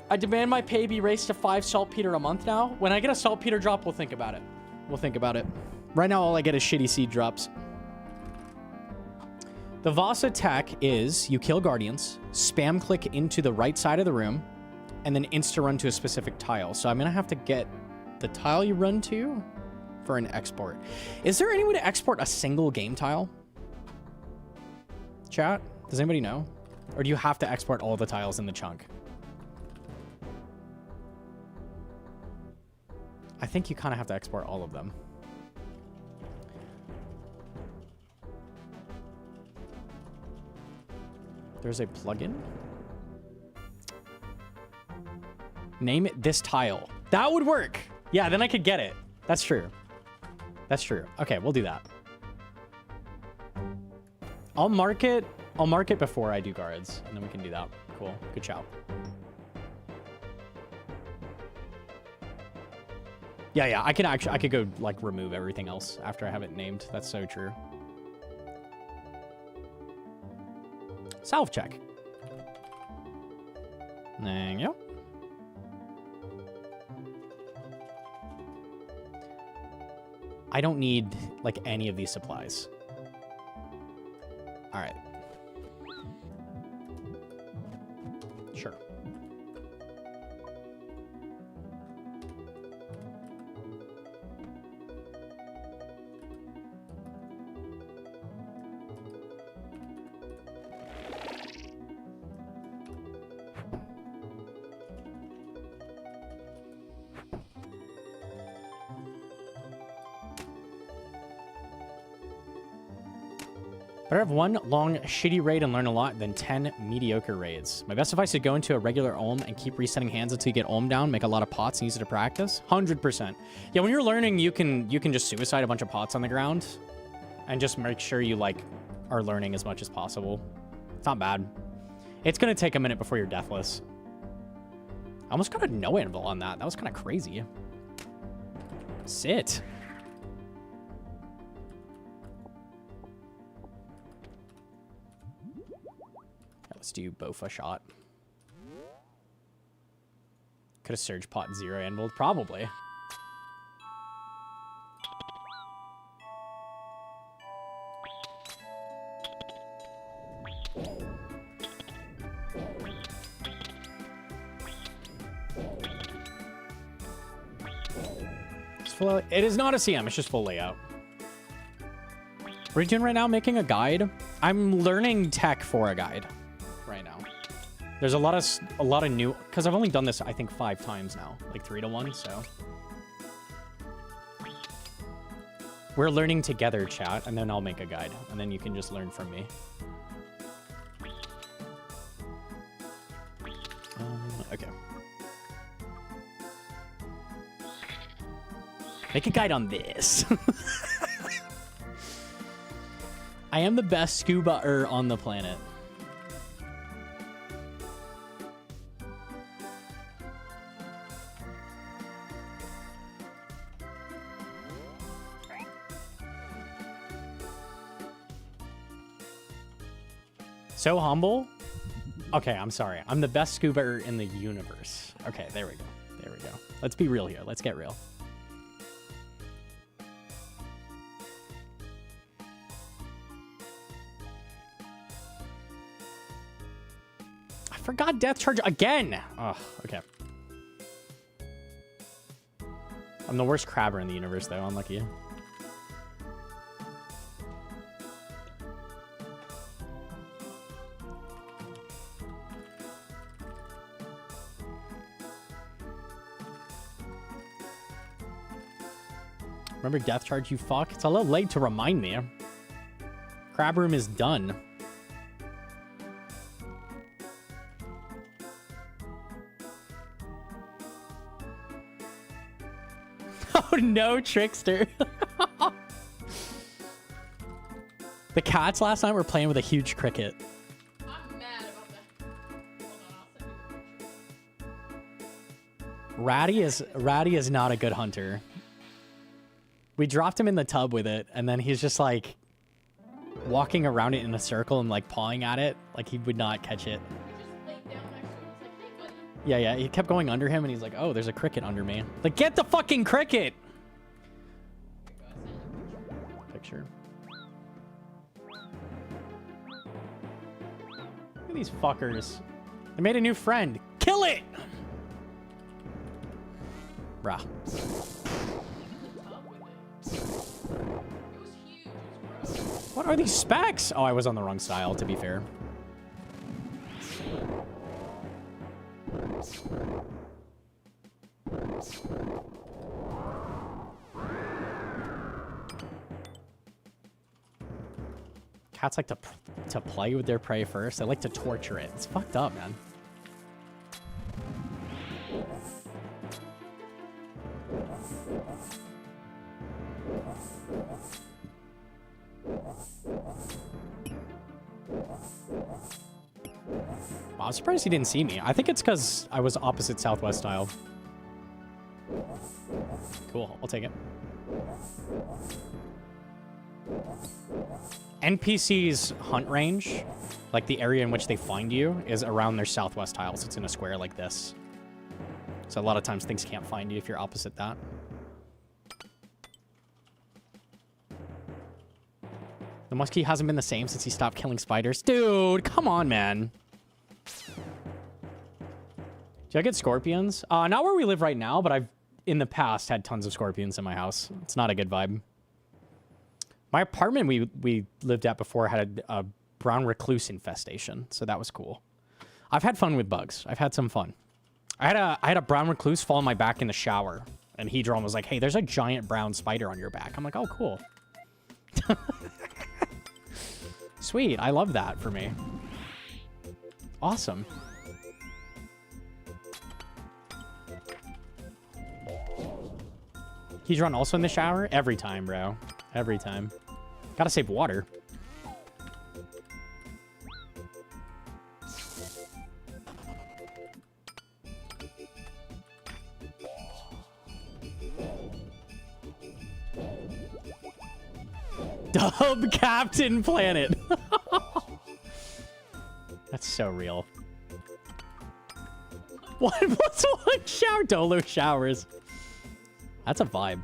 I demand my pay be raised to 5 saltpeter a month now. When I get a saltpeter drop, we'll think about it. We'll think about it. Right now, all I get is shitty seed drops. The Vasa tech is you kill guardians, spam click into the right side of the room, and then insta run to a specific tile. So I'm going to have to get the tile you run to for an export. Is there any way to export a single game tile? Chat, does anybody know? Or do you have to export all the tiles in the chunk? I think you kind of have to export all of them. There's a plugin. Name it this tile. That would work. Yeah, then I could get it. That's true. That's true. Okay, we'll do that. I'll mark it before I do guards, and then we can do that. Cool. Good shout. Yeah, I could go like remove everything else after I have it named. That's so true. Salve check. There you go. I don't need like any of these supplies. All right. Sure. Better have one long, shitty raid and learn a lot than 10 mediocre raids. My best advice is to go into a regular Olm and keep resetting hands until you get Olm down, make a lot of pots and use it to practice. 100%. Yeah, when you're learning, you can just suicide a bunch of pots on the ground and just make sure you, like, are learning as much as possible. It's not bad. It's going to take a minute before you're deathless. I almost got a no anvil on that. That was kind of crazy. Sit. Let's do Bofa shot. Could have surge pot 0 anvil, probably. It is not a CM, it's just full layout. What are you doing right now? Making a guide? I'm learning tech for a guide right now. There's a lot of new, because I've only done this I think 5 times now, like 3 to 1. So we're learning together, chat, and then I'll make a guide, and then you can just learn from me. Okay. Make a guide on this. I am the best scuba-er on the planet. So humble? Okay, I'm sorry. I'm the best scuba-er in the universe. Okay, there we go. There we go. Let's be real here. Let's get real. I forgot death charge again. Oh, okay. I'm the worst crabber in the universe, though. Unlucky. Remember death charge, you fuck? It's a little late to remind me. Crab room is done. no, trickster. The cats last night were playing with a huge cricket. I'm mad about that. Hold on, I'll send you the picture. Ratty is not a good hunter. We dropped him in the tub with it, and then he's just like walking around it in a circle and like pawing at it, like he would not catch it. Just laid down next to him. It's like, hey, buddy. Yeah, he kept going under him, and he's like, oh, there's a cricket under me. Like, get the fucking cricket! Here you go, I sent you the picture. Picture. Look at these fuckers. They made a new friend. Kill it! Bruh. Up with it. It was huge. It was gross. What are these specs? Oh, I was on the wrong style, to be fair. Cats like to play with their prey first. They like to torture it. It's fucked up, man. Wow, I'm surprised he didn't see me. I think it's because I was opposite Southwest style. Cool, I'll take it. NPC's hunt range, like the area in which they find you, is around their Southwest tiles. It's in a square like this. So a lot of times things can't find you if you're opposite that. The muskie hasn't been the same since he stopped killing spiders. Dude, come on, man. Do I get scorpions? Not where we live right now, but I've, in the past, had tons of scorpions in my house. It's not a good vibe. My apartment we lived at before had a brown recluse infestation, so that was cool. I've had fun with bugs. I've had some fun. I had a brown recluse fall on my back in the shower, and Hedron was like, hey, there's a giant brown spider on your back. I'm like, oh, cool. Sweet, I love that for me. Awesome. Hedron also in the shower? Every time, bro. Every time. Gotta save water. Dub Captain Planet. That's so real. What's one shower? Dolo showers. That's a vibe.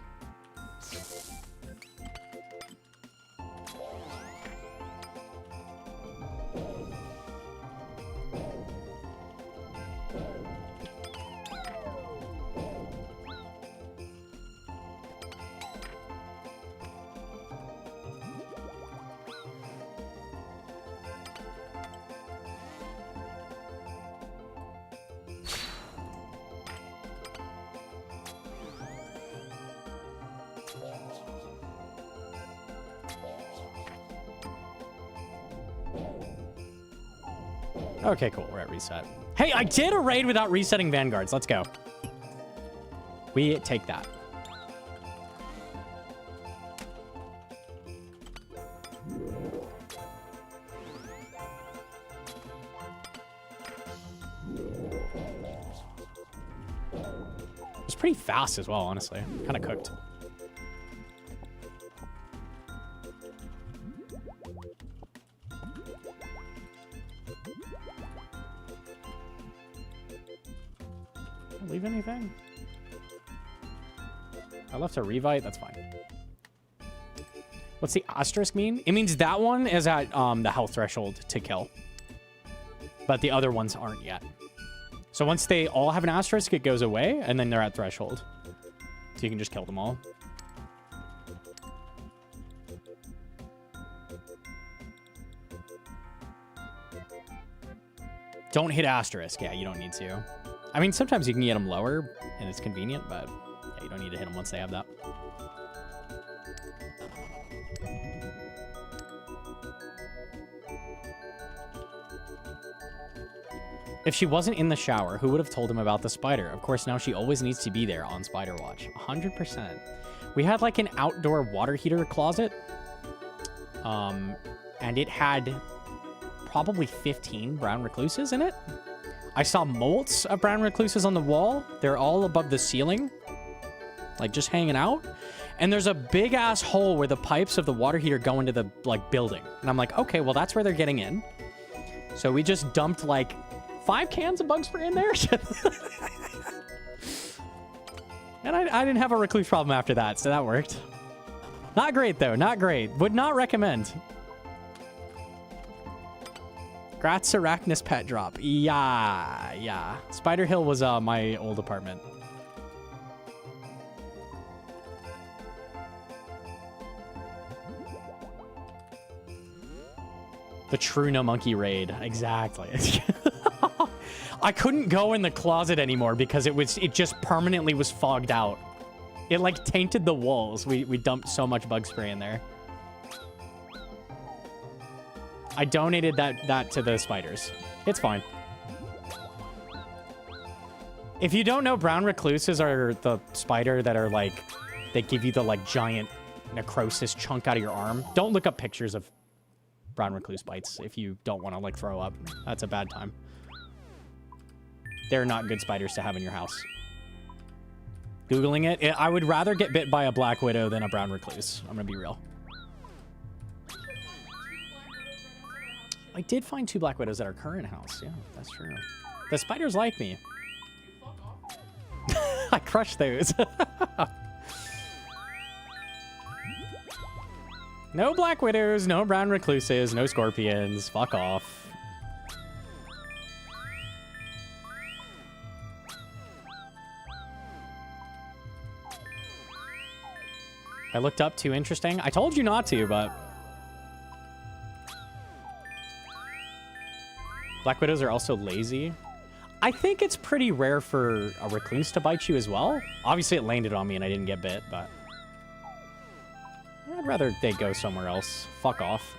Okay, cool. We're at reset. Hey, I did a raid without resetting vanguards. Let's go. We take that. It was pretty fast as well, honestly. Kind of cooked. Leave anything? I left a revite. That's fine. What's the asterisk mean? It means that one is at the health threshold to kill, but the other ones aren't yet. So once they all have an asterisk, it goes away, and then they're at threshold. So you can just kill them all. Don't hit asterisk. Yeah, you don't need to. I mean, sometimes you can get them lower, and it's convenient, but yeah, you don't need to hit them once they have that. If she wasn't in the shower, who would have told him about the spider? Of course, now she always needs to be there on spider watch. 100%. We had like an outdoor water heater closet. And it had probably 15 brown recluses in it. I saw molts of brown recluses on the wall. They're all above the ceiling, like just hanging out. And there's a big ass hole where the pipes of the water heater go into the like building. And I'm like, okay, well that's where they're getting in. So we just dumped like 5 cans of bug spray in there. And I didn't have a recluse problem after that, so that worked. Not great though, not great. Would not recommend. Grats Arachnus pet drop. Yeah. Spider Hill was my old apartment. The true Gnomonkey raid. Exactly. I couldn't go in the closet anymore because it just permanently was fogged out. It like tainted the walls. We dumped so much bug spray in there. I donated that to the spiders. It's fine. If you don't know, brown recluses are the spider that are like, they give you the like giant necrosis chunk out of your arm. Don't look up pictures of brown recluse bites if you don't want to like throw up. That's a bad time. They're not good spiders to have in your house. Googling it, I would rather get bit by a black widow than a brown recluse. I'm gonna be real. I did find 2 black widows at our current house. Yeah, that's true. The spiders like me. I crushed those. No black widows, no brown recluses, no scorpions. Fuck off. I looked up too interesting. I told you not to, but... Black widows are also lazy. I think it's pretty rare for a recluse to bite you as well. Obviously, it landed on me and I didn't get bit, but... I'd rather they go somewhere else. Fuck off.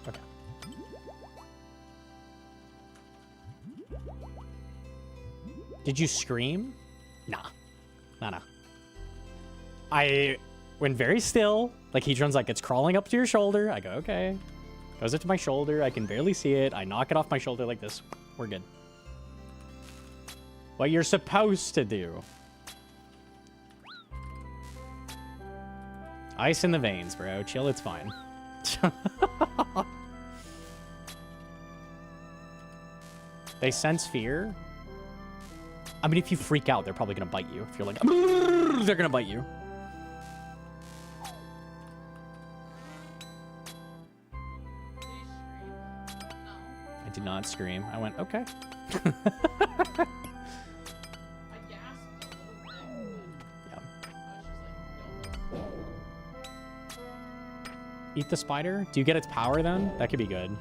Okay. Did you scream? Nah. Nah. I went very still. Like, Hedron's like, it's crawling up to your shoulder. I go, okay. Goes up to my shoulder. I can barely see it. I knock it off my shoulder like this. We're good. What you're supposed to do. Ice in the veins, bro. Chill, it's fine. They sense fear. I mean, if you freak out, they're probably going to bite you. If you're like, they're going to bite you. I did not scream. I went, okay. I gasped a little bit, but Yeah. I was just like, don't. Eat the spider? Do you get its power then? That could be good.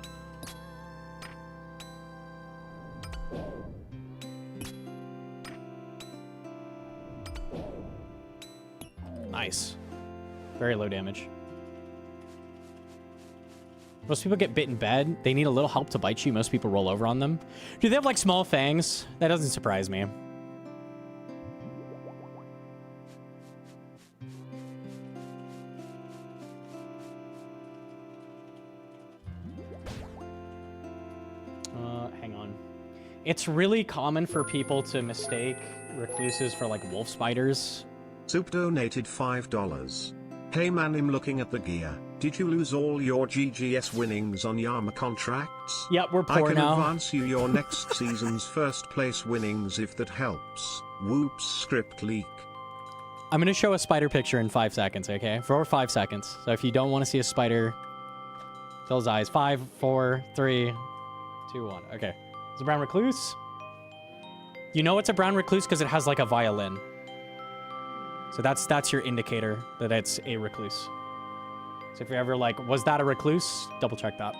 Nice. Very low damage. Most people get bit in bed. They need a little help to bite you. Most people roll over on them. Do they have like small fangs? That doesn't surprise me. Hang on. It's really common for people to mistake recluses for like wolf spiders. Soup donated $5. Hey man, I'm looking at the gear. Did you lose all your GGS winnings on Yama contracts? Yep, we're I poor can now. advance you your next season's first place winnings if that helps. Whoops, script leak. I'm going to show a spider picture in 5 seconds, okay? For 5 seconds. So if you don't want to see a spider, close eyes. 5, 4, 3, 2, 1. Okay. It's a brown recluse. You know it's a brown recluse because it has like a violin. So that's your indicator that it's a recluse. So if you're ever like, was that a recluse? Double check that.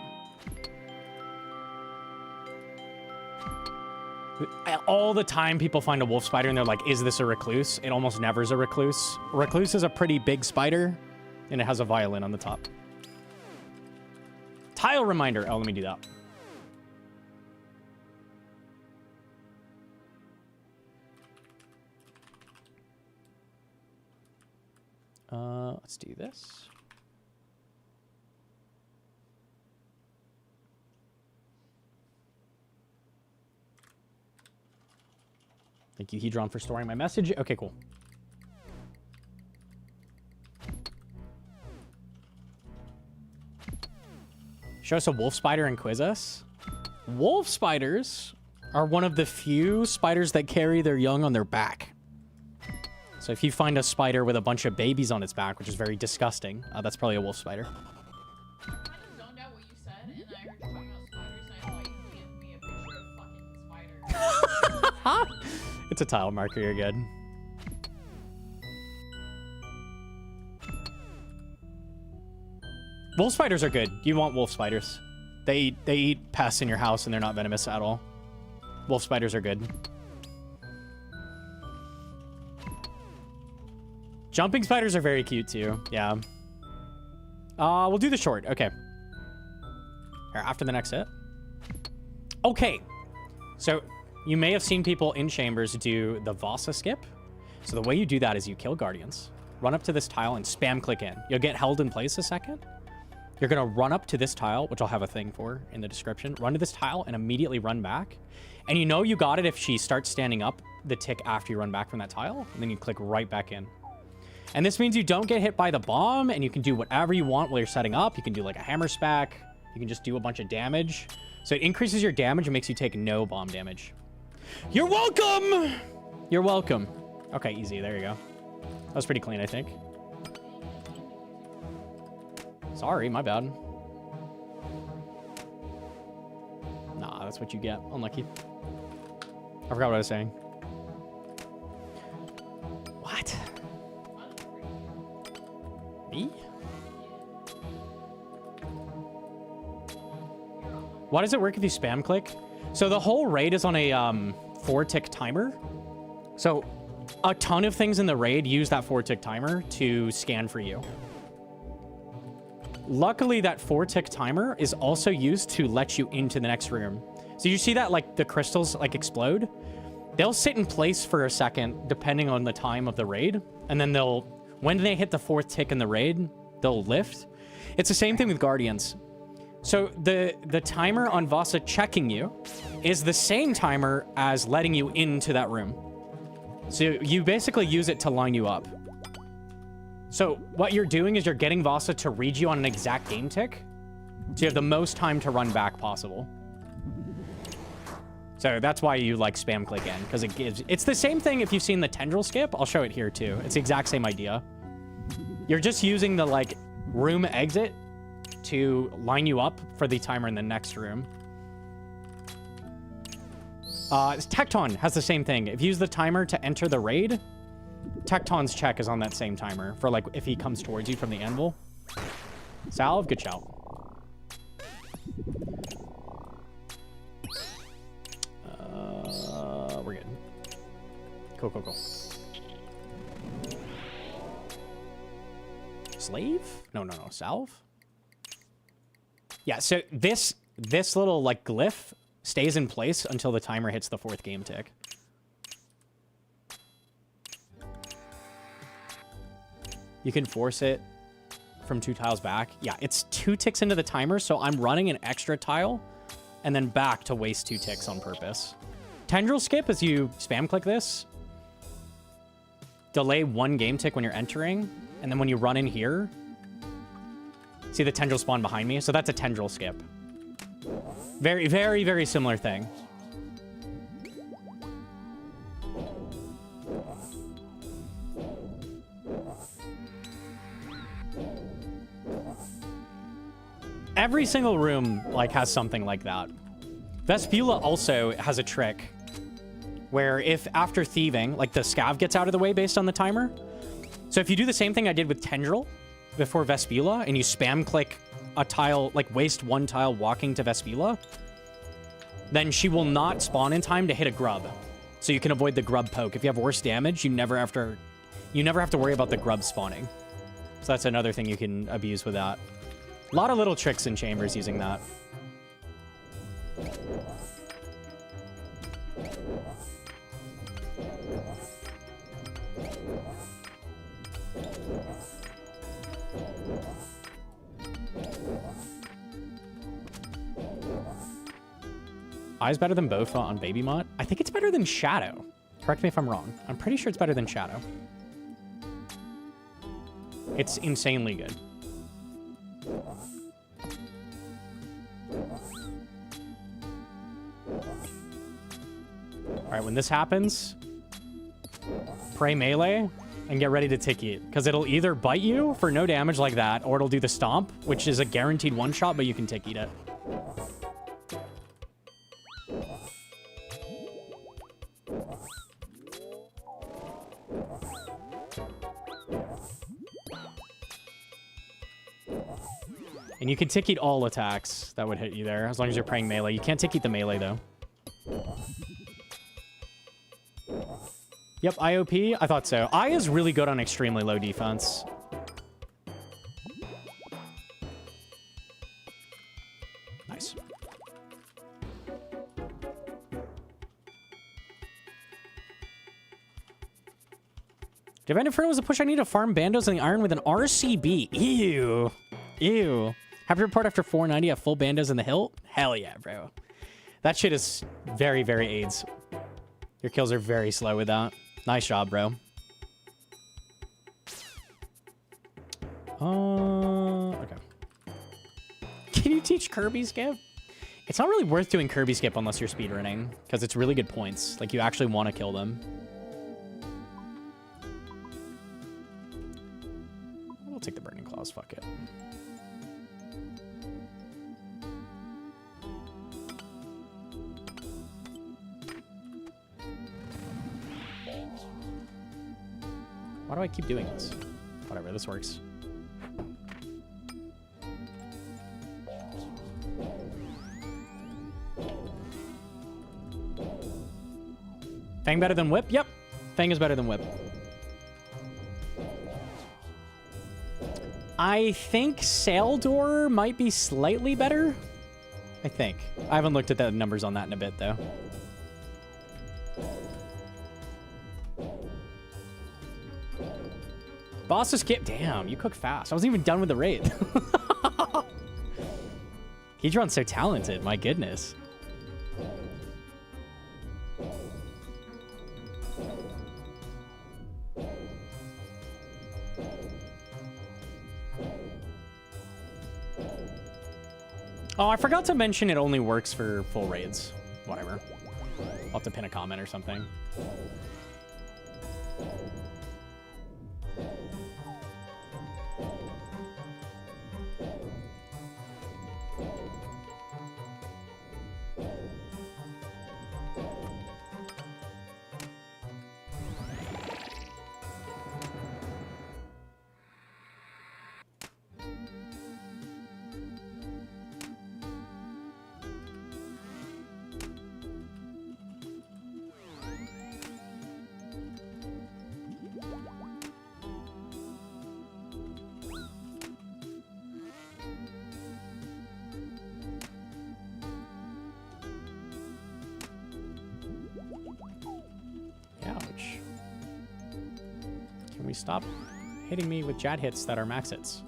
All the time people find a wolf spider and they're like, is this a recluse? It almost never is a recluse. Recluse is a pretty big spider and it has a violin on the top. Tile reminder. Oh, let me do that. Let's do this. Thank you, Hedron, for storing my message. Okay, cool. Show us a wolf spider and quiz us. Wolf spiders are one of the few spiders that carry their young on their back. So if you find a spider with a bunch of babies on its back, which is very disgusting, that's probably a wolf spider. I kind of zoned out what you said, and I heard you talking about spiders, and I thought you gave me a picture of fucking spiders. It's a tile marker, you're good. Wolf spiders are good. You want wolf spiders. They eat pests in your house and they're not venomous at all. Wolf spiders are good. Jumping spiders are very cute too. Yeah. We'll do the short. Okay. Here, after the next hit. Okay. So you may have seen people in chambers do the Vasa skip. So the way you do that is you kill guardians, run up to this tile and spam click in. You'll get held in place a second. You're going to run up to this tile, which I'll have a thing for in the description. Run to this tile and immediately run back. And you know you got it if she starts standing up the tick after you run back from that tile. And then you click right back in. And this means you don't get hit by the bomb and you can do whatever you want while you're setting up. You can do like a hammer spack. You can just do a bunch of damage. So it increases your damage and makes you take no bomb damage. You're welcome! You're welcome. Okay, easy. There you go. That was pretty clean, I think. Sorry, my bad. Nah, that's what you get. Unlucky. I forgot what I was saying. What? Me? Why does it work if you spam click? So the whole raid is on a 4-tick timer. So a ton of things in the raid use that 4-tick timer to scan for you. Luckily, that 4-tick timer is also used to let you into the next room. So you see that, like, the crystals, like, explode? They'll sit in place for a second, depending on the time of the raid. And then they'll, when they hit the 4th tick in the raid, they'll lift. It's the same thing with Guardians. So the timer on Vasa checking you is the same timer as letting you into that room. So you basically use it to line you up. So what you're doing is you're getting Vasa to read you on an exact game tick. So you have the most time to run back possible. So that's why you like spam click in, because it gives, it's the same thing if you've seen the tendril skip. I'll show it here too. It's the exact same idea. You're just using the like room exit to line you up for the timer in the next room. Tecton has the same thing. If you use the timer to enter the raid, Tecton's check is on that same timer for like if he comes towards you from the anvil. Salve, good shout. We're good. Cool, cool, cool. Slave? No, no, no. Salve? Yeah, so this little like glyph stays in place until the timer hits the 4th game tick. You can force it from 2 tiles back. Yeah, it's 2 ticks into the timer, so I'm running an extra tile and then back to waste 2 ticks on purpose. Tendril skip, as you spam click this, delay 1 game tick when you're entering, and then when you run in here, see the tendril spawn behind me? So that's a tendril skip. Very, very, very similar thing. Every single room like has something like that. Vespula also has a trick where if after thieving, like the scav gets out of the way based on the timer. So if you do the same thing I did with Tendril before Vespula and you spam click a tile, like waste 1 tile walking to Vespula, then she will not spawn in time to hit a grub. So you can avoid the grub poke. If you have worse damage, you never have to worry about the grub spawning. So that's another thing you can abuse with that. A lot of little tricks in chambers using that. Eye's better than Bofa on Baby Mutt? I think it's better than Shadow. Correct me if I'm wrong. I'm pretty sure it's better than Shadow. It's insanely good. Alright, when this happens, pray melee and get ready to ticky it. Because it'll either bite you for no damage like that, or it'll do the stomp, which is a guaranteed one-shot, but you can ticky it. And you can tick eat all attacks that would hit you there, as long as you're praying melee. You can't tick eat the melee, though. Yep, IOP? I thought so. I is really good on extremely low defense. Nice. Divine Inferno was a push I need to farm bandos in the iron with an RCB. Ew. Ew. Happy report after 490 at full bandos in the hilt? Hell yeah, bro. That shit is very, very AIDS. Your kills are very slow with that. Nice job, bro. Okay. Can you teach Kirby skip? It's not really worth doing Kirby skip unless you're speedrunning, because it's really good points. Like, you actually want to kill them. We'll take the Burning Claws, fuck it. Why do I keep doing this? Whatever, this works. Fang better than Whip? Yep. Fang is better than Whip. I think Sail Door might be slightly better. I think. I haven't looked at the numbers on that in a bit, though. Boss is skip. Damn, you cook fast. I wasn't even done with the raid. Keytron's so talented. My goodness. Oh, I forgot to mention it only works for full raids. Whatever. I'll have to pin a comment or something. Stop hitting me with Jad hits that are max hits.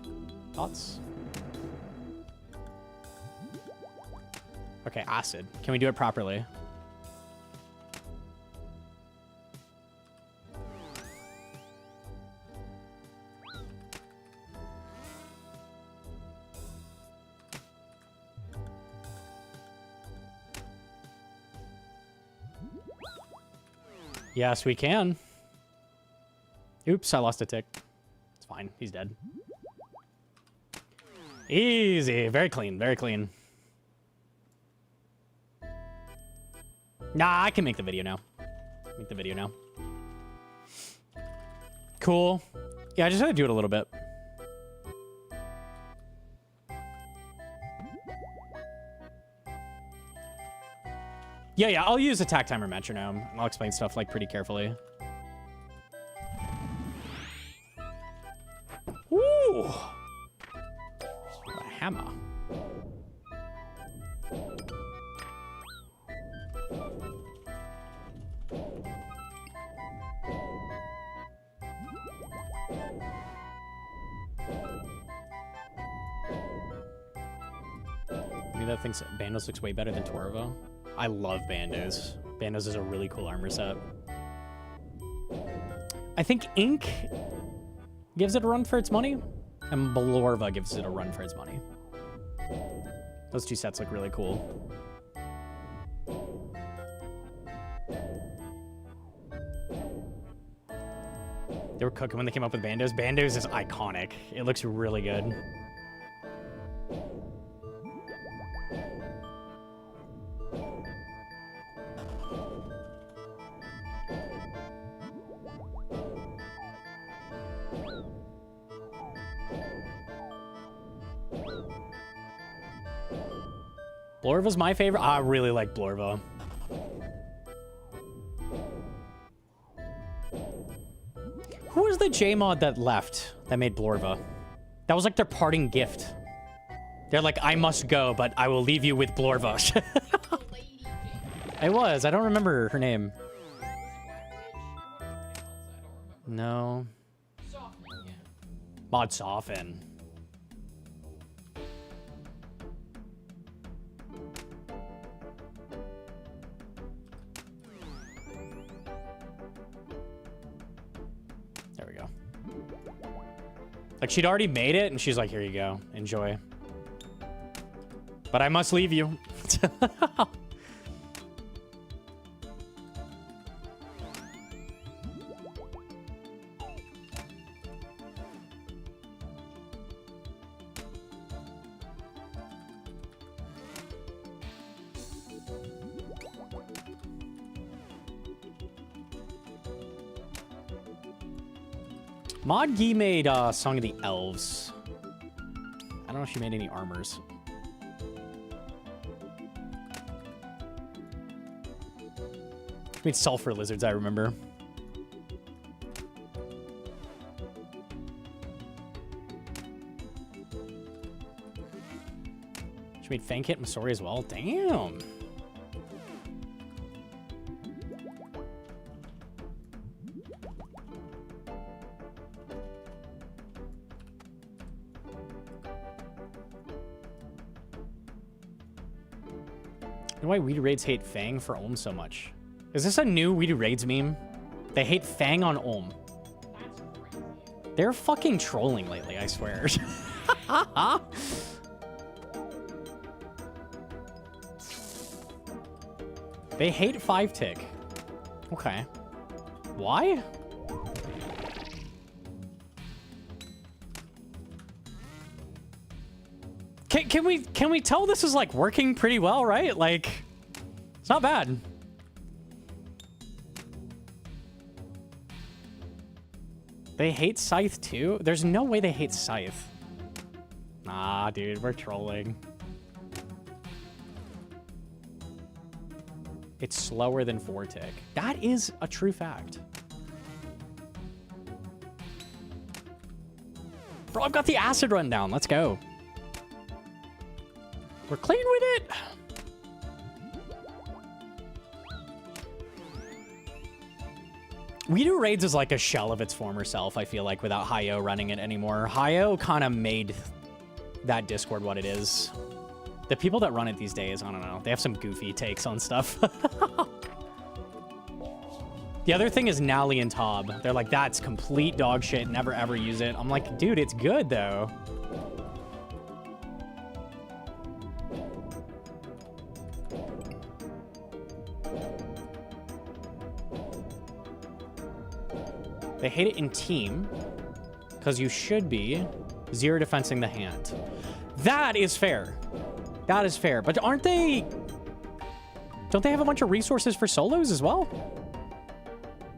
Thoughts? Okay, acid. Can we do it properly? Yes, we can. Oops, I lost a tick. It's fine. He's dead. Easy. Very clean. Very clean. Nah, I can make the video now. Make the video now. Cool. Yeah, I just had to do it a little bit. Yeah, I'll use attack timer metronome. I'll explain stuff like pretty carefully. Ooh! A hammer. Maybe that thinks Bandos looks way better than Torvo. I love Bandos. Bandos is a really cool armor set. I think Ink gives it a run for its money, and Blorva gives it a run for its money. Those two sets look really cool. They were cooking when they came up with Bandos. Bandos is iconic. It looks really good. Blorva's my favorite. I really like Blorva. Who was the J-mod that left that made Blorva? That was like their parting gift. They're like, I must go, but I will leave you with Blorva. It was. I don't remember her name. No. Mod Soften. There we go. Like, she'd already made it, and she's like, here you go. Enjoy. But I must leave you. Mod Gee made Song of the Elves. I don't know if she made any armors. She made Sulfur Lizards, I remember. She made Fang Kit Masori as well. Damn. You know why Weedy Raids hate Fang for Olm so much? Is this a new Weedy Raids meme? They hate Fang on Olm. They're fucking trolling lately, I swear. They hate 5-tick. Okay. Why? Can we tell this is like working pretty well, right? Like, it's not bad. They hate Scythe too? There's no way they hate Scythe. Nah, dude, we're trolling. It's slower than 4-tick. That is a true fact. Bro, I've got the acid run down. Let's go. We're clean with it. We Do Raids is like a shell of its former self, I feel like, without Hi-Oh running it anymore. Hi-Oh kind of made that Discord what it is. The people that run it these days, I don't know. They have some goofy takes on stuff. The other thing is Nally and Tob. They're like, that's complete dog shit. Never ever use it. I'm like, dude, it's good though. They hate it in team because you should be 0 defensing the hand. That is fair. That is fair. But aren't they... Don't they have a bunch of resources for solos as well?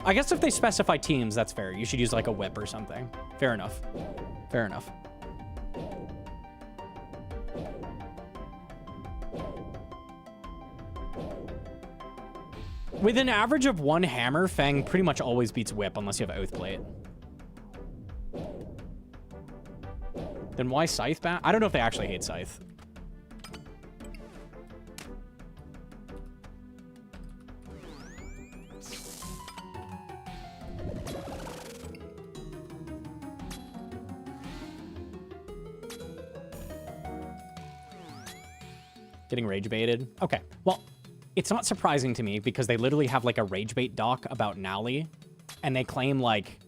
I guess if they specify teams, that's fair. You should use like a whip or something. Fair enough. Fair enough. With an average of 1 hammer, Fang pretty much always beats Whip unless you have Oath Plate. Then why Scythe ban? I don't know if they actually hate Scythe. Getting rage baited. Okay, well, it's not surprising to me because they literally have like a rage bait doc about Nally, and they claim like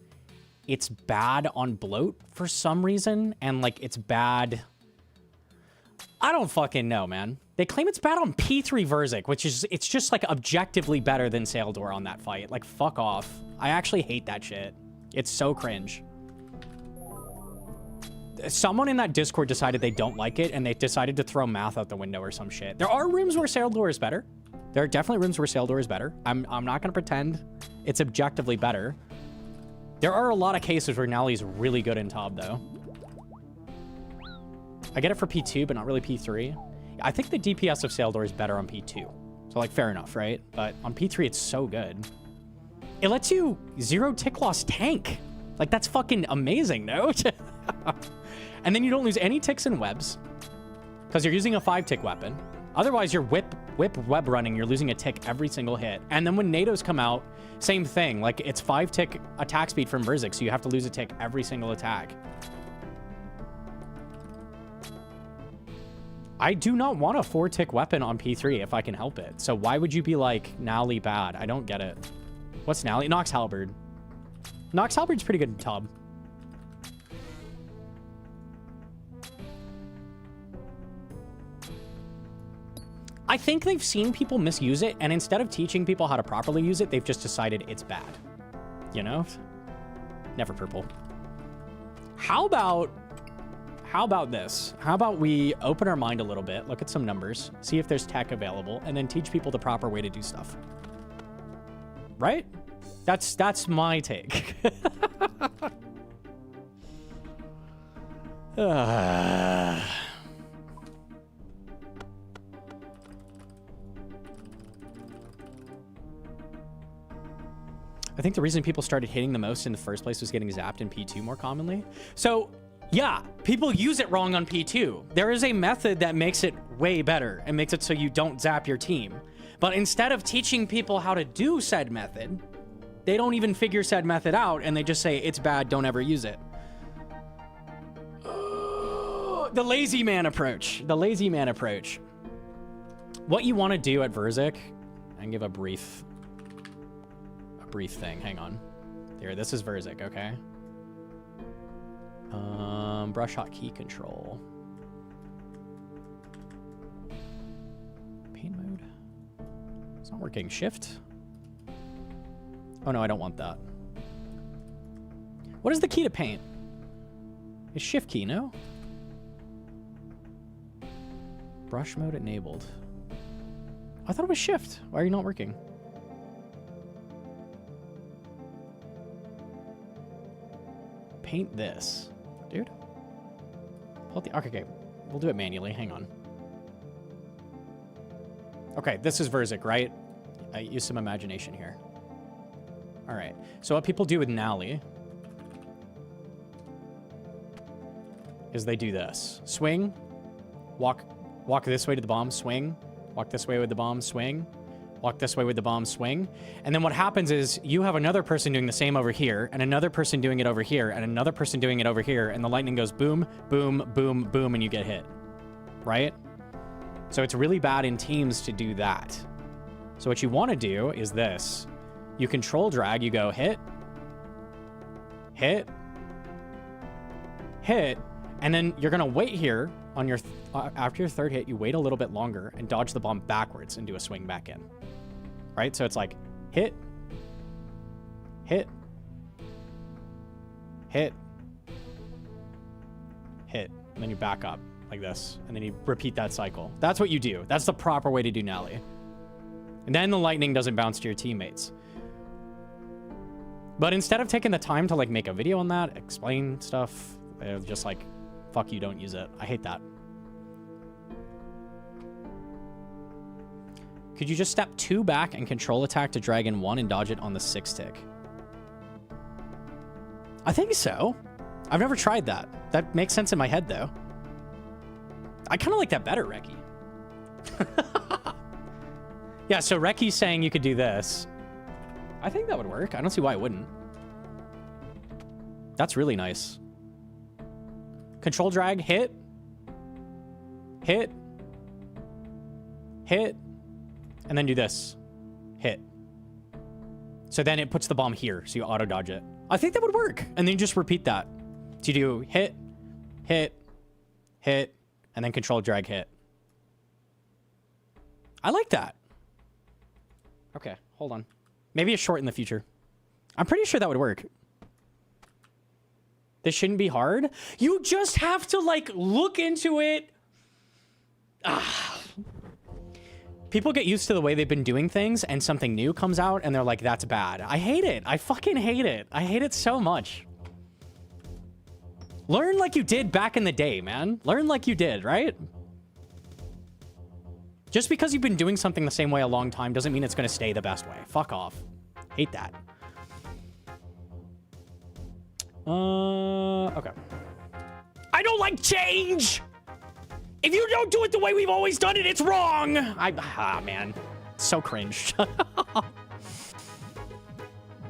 it's bad on bloat for some reason, and like it's bad. I don't fucking know, man. They claim it's bad on P3 Verzik, which is, it's just like objectively better than Saildor on that fight. Like, fuck off. I actually hate that shit. It's so cringe. Someone in that Discord decided they don't like it, and they decided to throw math out the window or some shit. There are rooms where Saildor is better. There are definitely rooms where Saildor is better. I'm not gonna pretend it's objectively better. There are a lot of cases where Nally's really good in Tob, though. I get it for P2, but not really P3. I think the DPS of Saildor is better on P2. So, like, fair enough, right? But on P3, it's so good. It lets you 0 tick loss tank. Like, that's fucking amazing, no? And then you don't lose any ticks and webs because you're using a 5-tick weapon. Otherwise, you're whip web running. You're losing a tick every single hit. And then when NATOs come out, same thing. Like, it's 5-tick attack speed from Verzik, so you have to lose a tick every single attack. I do not want a 4-tick weapon on P3 if I can help it. So why would you be like, Nally bad? I don't get it. What's Nally? Nox Halberd. Nox Halberd's pretty good in Tub. I think they've seen people misuse it, and instead of teaching people how to properly use it, they've just decided it's bad. You know? Never purple. How about this? How about we open our mind a little bit, look at some numbers, see if there's tech available, and then teach people the proper way to do stuff. Right? That's my take. I think the reason people started hitting the most in the first place was getting zapped in P2 more commonly. So, yeah, people use it wrong on P2. There is a method that makes it way better and makes it so you don't zap your team. But instead of teaching people how to do said method, they don't even figure said method out, and they just say, it's bad, don't ever use it. The lazy man approach. The lazy man approach. What you want to do at Verzik, I can give a brief thing. Hang on. Here, this is Verzik, okay? Brush hot key control. Paint mode. It's not working. Shift. Oh no, I don't want that. What is the key to paint? Is shift key, no? Brush mode enabled. I thought it was shift. Why are you not working? Paint this. Dude. Pull the, okay, we'll do it manually. Hang on. Okay, this is Verzik, right? I use some imagination here. All right. So what people do with Nally is they do this. Swing, walk this way to the bomb, swing, walk this way with the bomb, swing, walk this way with the bomb, swing. And then what happens is you have another person doing the same over here, and another person doing it over here, and another person doing it over here, and the lightning goes boom, boom, boom, boom, and you get hit, right? So it's really bad in teams to do that. So what you want to do is this. You control drag, you go hit, hit, hit, and then you're going to wait here on your, after your third hit, you wait a little bit longer and dodge the bomb backwards and do a swing back in. Right? So it's like hit, hit, hit, hit, and then you back up like this, and then you repeat that cycle. That's what you do. That's the proper way to do Nally. And then the lightning doesn't bounce to your teammates. But instead of taking the time to like make a video on that, explain stuff, they're just like, fuck you, don't use it. I hate that. Could you just step 2 back and control attack to drag in 1 and dodge it on the 6 tick? I think so. I've never tried that. That makes sense in my head, though. I kind of like that better, Reki. Yeah, so Reki's saying you could do this. I think that would work. I don't see why it wouldn't. That's really nice. Control drag, hit. Hit. Hit. And then do this. Hit. So then it puts the bomb here, so you auto-dodge it. I think that would work. And then you just repeat that. So you do hit, hit, hit, and then control drag hit. I like that. Okay, hold on. Maybe a short in the future. I'm pretty sure that would work. This shouldn't be hard. You just have to, like, look into it. Ah. People get used to the way they've been doing things, and something new comes out, and they're like, that's bad. I hate it. I fucking hate it. I hate it so much. Learn like you did back in the day, man. Learn like you did, right? Just because you've been doing something the same way a long time doesn't mean it's going to stay the best way. Fuck off. Hate that. Okay. I don't like change! If you don't do it the way we've always done it, it's wrong! Man. So cringe.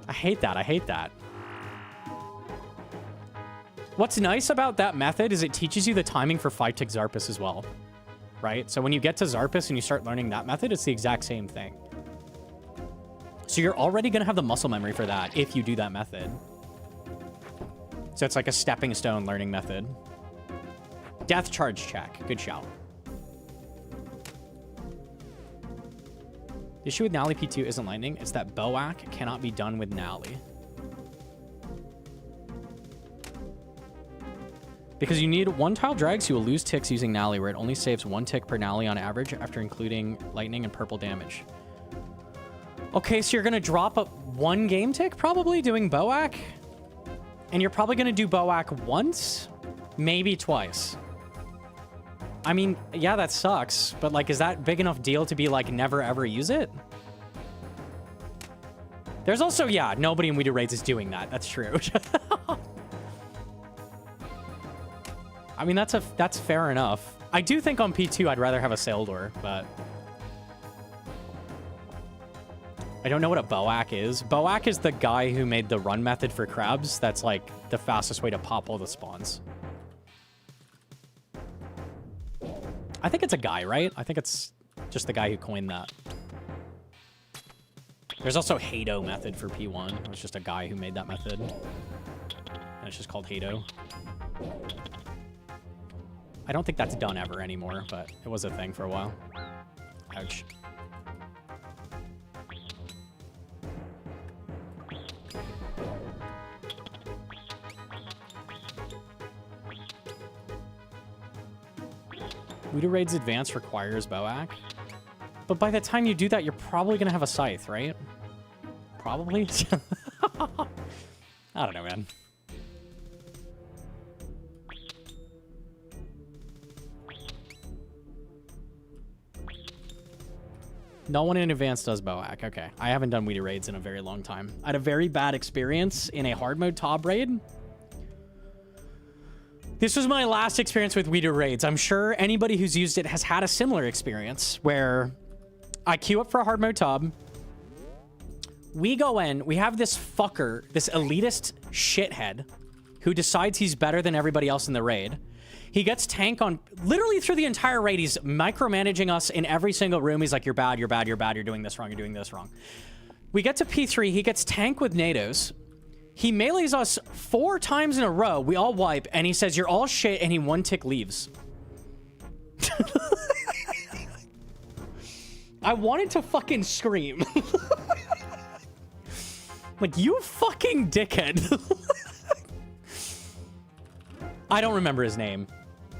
I hate that. I hate that. What's nice about that method is it teaches you the timing for 5-tick Zarpus as well. Right? So when you get to Zarpus and you start learning that method, it's the exact same thing. So you're already going to have the muscle memory for that if you do that method. So it's like a stepping stone learning method. Death charge check. Good shout. The issue with Nally P2 isn't lightning. It's that Boak cannot be done with Nally. Because you need 1 tile drag, so you will lose ticks using Nally, where it only saves 1 tick per Nally on average after including lightning and purple damage. Okay, so you're going to drop up 1 game tick, probably, doing Boak? And you're probably going to do Boak once? Maybe twice. I mean, yeah, that sucks, but, like, is that big enough deal to be, like, never ever use it? There's also, yeah, nobody in We Do Raids is doing that. That's true. I mean, that's fair enough. I do think on P2 I'd rather have a sail door, but I don't know what a Boak is. Boak is the guy who made the run method for crabs. That's like the fastest way to pop all the spawns. I think it's a guy, right? I think it's just the guy who coined that. There's also Hado method for P1. It's just a guy who made that method. And it's just called Hado. I don't think that's done ever anymore, but it was a thing for a while. Ouch. We Do Raids Advance requires Boak. But by the time you do that, you're probably going to have a scythe, right? Probably? I don't know, man. No one in advance does Boak. Okay. I haven't done We Do Raids in a very long time. I had a very bad experience in a hard mode Tob raid. This was my last experience with We Do Raids. I'm sure anybody who's used it has had a similar experience where I queue up for a hard mode Tob. We go in. We have this fucker, this elitist shithead who decides he's better than everybody else in the raid. He gets tank on literally through the entire raid. He's micromanaging us in every single room. He's like, you're bad, you're bad, you're bad. You're doing this wrong. You're doing this wrong. We get to P3. He gets tank with NATOs. He melees us 4 times in a row. We all wipe. And he says, you're all shit. And he 1-tick leaves. I wanted to fucking scream. Like, you fucking dickhead. I don't remember his name.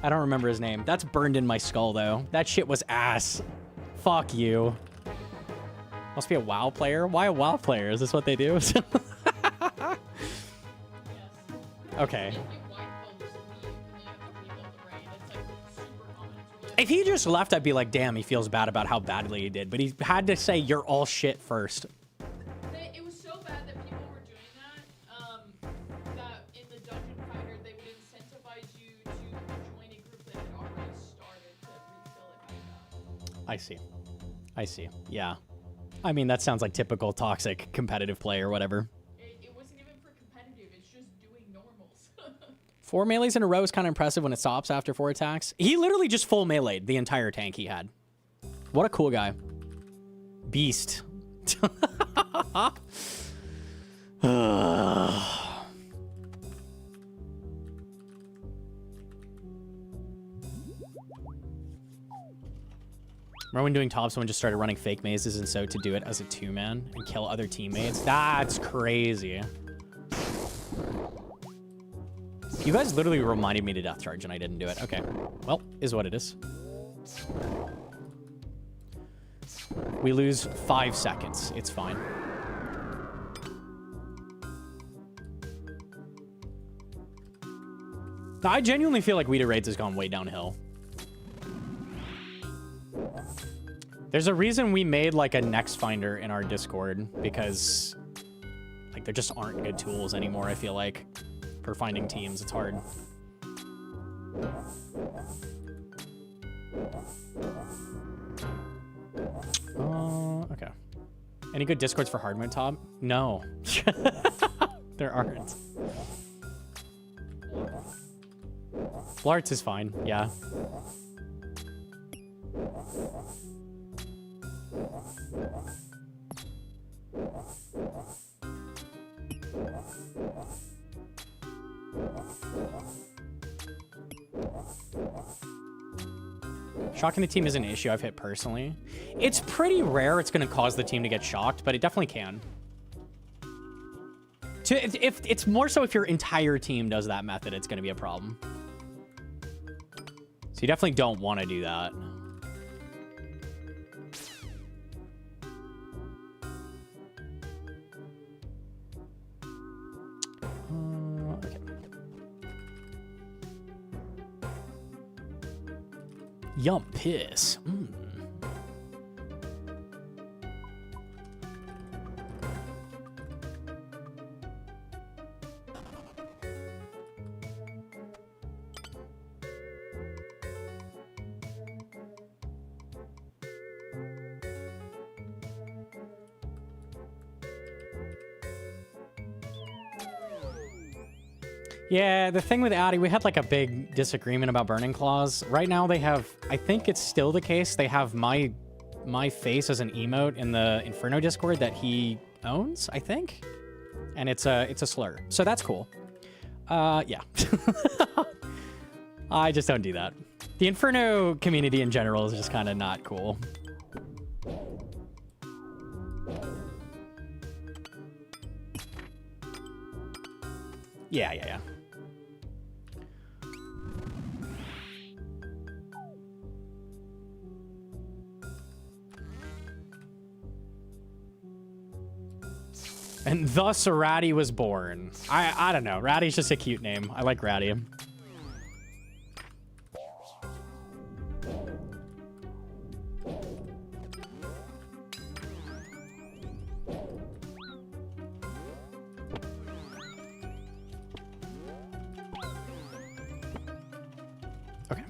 I don't remember his name. That's burned in my skull, though. That shit was ass. Fuck you. Must be a WoW player? Why a WoW player? Is this what they do? Yes. Okay. If you wipe homes, you have to rebuild the raid. It's like super common. It's really A If he just left, I'd be like, damn, he feels bad about how badly he did. But he had to say, you're all shit first. It was so bad that people were doing that, that in the Dungeon Finder, they would incentivize you to join a group that had already started to refill it back up. I see. I see. Yeah. I mean, that sounds like typical toxic competitive play or whatever. It wasn't even for competitive. It's just doing normals. 4 melees in a row is kind of impressive when it stops after 4 attacks. He literally just full melee'd the entire tank he had. What a cool guy. Beast. Remember when doing top, someone just started running fake mazes and so to do it as a 2-man and kill other teammates? That's crazy. You guys literally reminded me to death charge and I didn't do it. Okay. Well, is what it is. We lose 5 seconds. It's fine. I genuinely feel like Weeda Raids has gone way downhill. There's a reason we made like a next finder in our Discord because like there just aren't good tools anymore, I feel like, for finding teams. It's hard. Okay. Any good Discords for hard mode, Tom? No. There aren't. Blarts is fine, yeah. Shocking the team is an issue I've hit personally. It's pretty rare it's going to cause the team to get shocked, but it definitely can. If it's more so if your entire team does that method, it's going to be a problem. So you definitely don't want to do that. Okay. Yum piss. Yeah, the thing with Addy, we had like a big disagreement about Burning Claws. Right now they have, I think it's still the case, they have my face as an emote in the Inferno Discord that he owns, I think. And it's a slur. So that's cool. Yeah. I just don't do that. The Inferno community in general is just kind of not cool. Yeah. And thus Ratty was born. I don't know. Ratty's just a cute name. I like Ratty. Okay.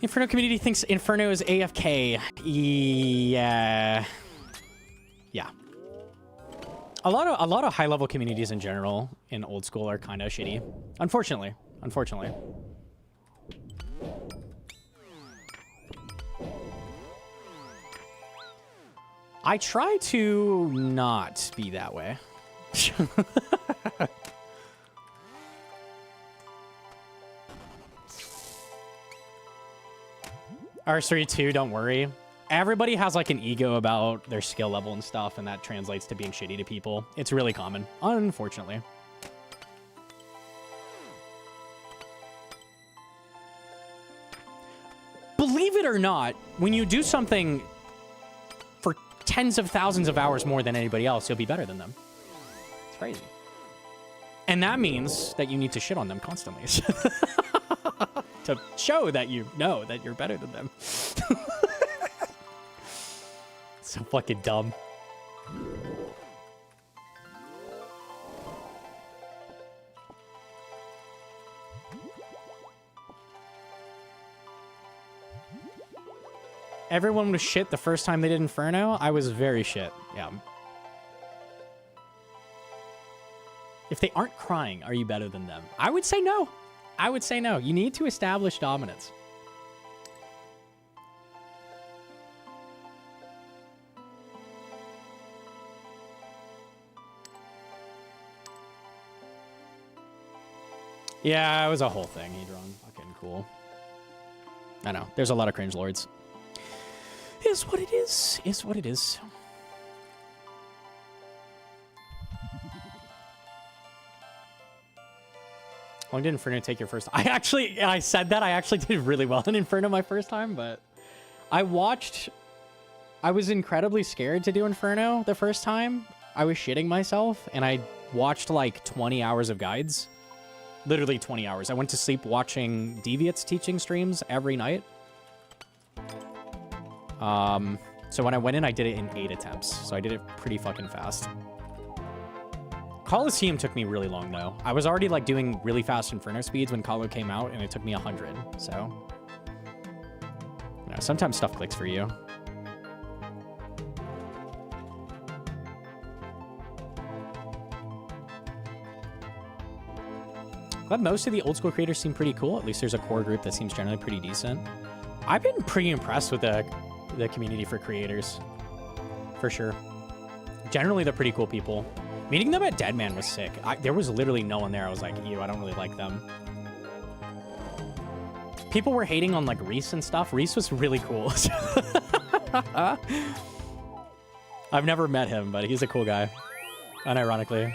Inferno community thinks Inferno is AFK. Yeah. Yeah. A lot of high-level communities in general in old school are kind of shitty. Unfortunately. I try to not be that way. R3 2, don't worry. Everybody has like an ego about their skill level and stuff, and that translates to being shitty to people. It's really common, unfortunately. Believe it or not, when you do something for tens of thousands of hours more than anybody else, you'll be better than them. It's crazy. And that means that you need to shit on them constantly. to show that you know that you're better than them. So fucking dumb. Everyone was shit the first time they did Inferno. I was very shit. Yeah. If they aren't crying, are you better than them? I would say no. I would say no. You need to establish dominance. Yeah, it was a whole thing. He drawn fucking cool. I know. There's a lot of cringe lords. Is what it is. Is what it is. How long did Inferno take your first? I said that. I actually did really well in Inferno my first time, but I was incredibly scared to do Inferno the first time. I was shitting myself, and I watched like 20 hours of guides. Literally 20 hours. I went to sleep watching Deviate's teaching streams every night. So when I went in, I did it in 8 attempts. So I did it pretty fucking fast. Coliseum took me really long, though. I was already, like, doing really fast Inferno speeds when Colo came out, and it took me 100. So, you know, sometimes stuff clicks for you. But most of the old school creators seem pretty cool. At least there's a core group that seems generally pretty decent. I've been pretty impressed with the community for creators, for sure. Generally, they're pretty cool people. Meeting them at Deadman was sick. There was literally no one there. I was like, ew, I don't really like them. People were hating on like Reese and stuff. Reese was really cool. I've never met him, but he's a cool guy. Unironically.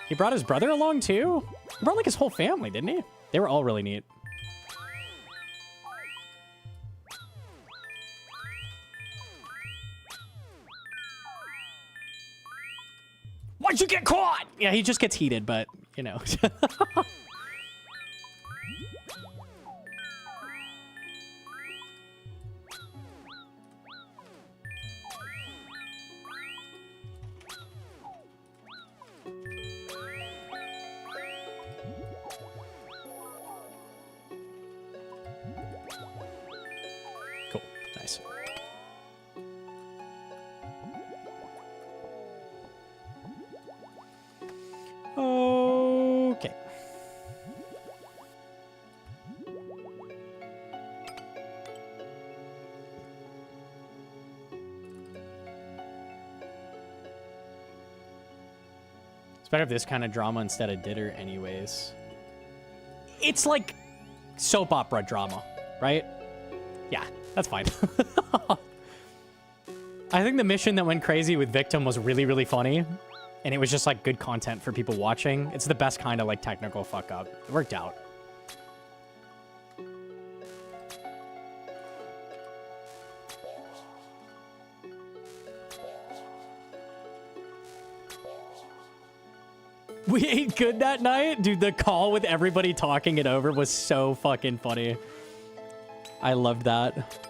He brought his brother along too? He brought like his whole family, didn't he? They were all really neat. Why'd you get caught? Yeah, he just gets heated, but, you know. Cool. Nice. Okay. It's better if this kind of drama instead of Ditter anyways. It's like soap opera drama, right? Yeah, that's fine. I think the mission that went crazy with Victim was really, really funny. And it was just like good content for people watching. It's the best kind of like technical fuck up. It worked out. We ate good that night? Dude, the call with everybody talking it over was so fucking funny. I loved that.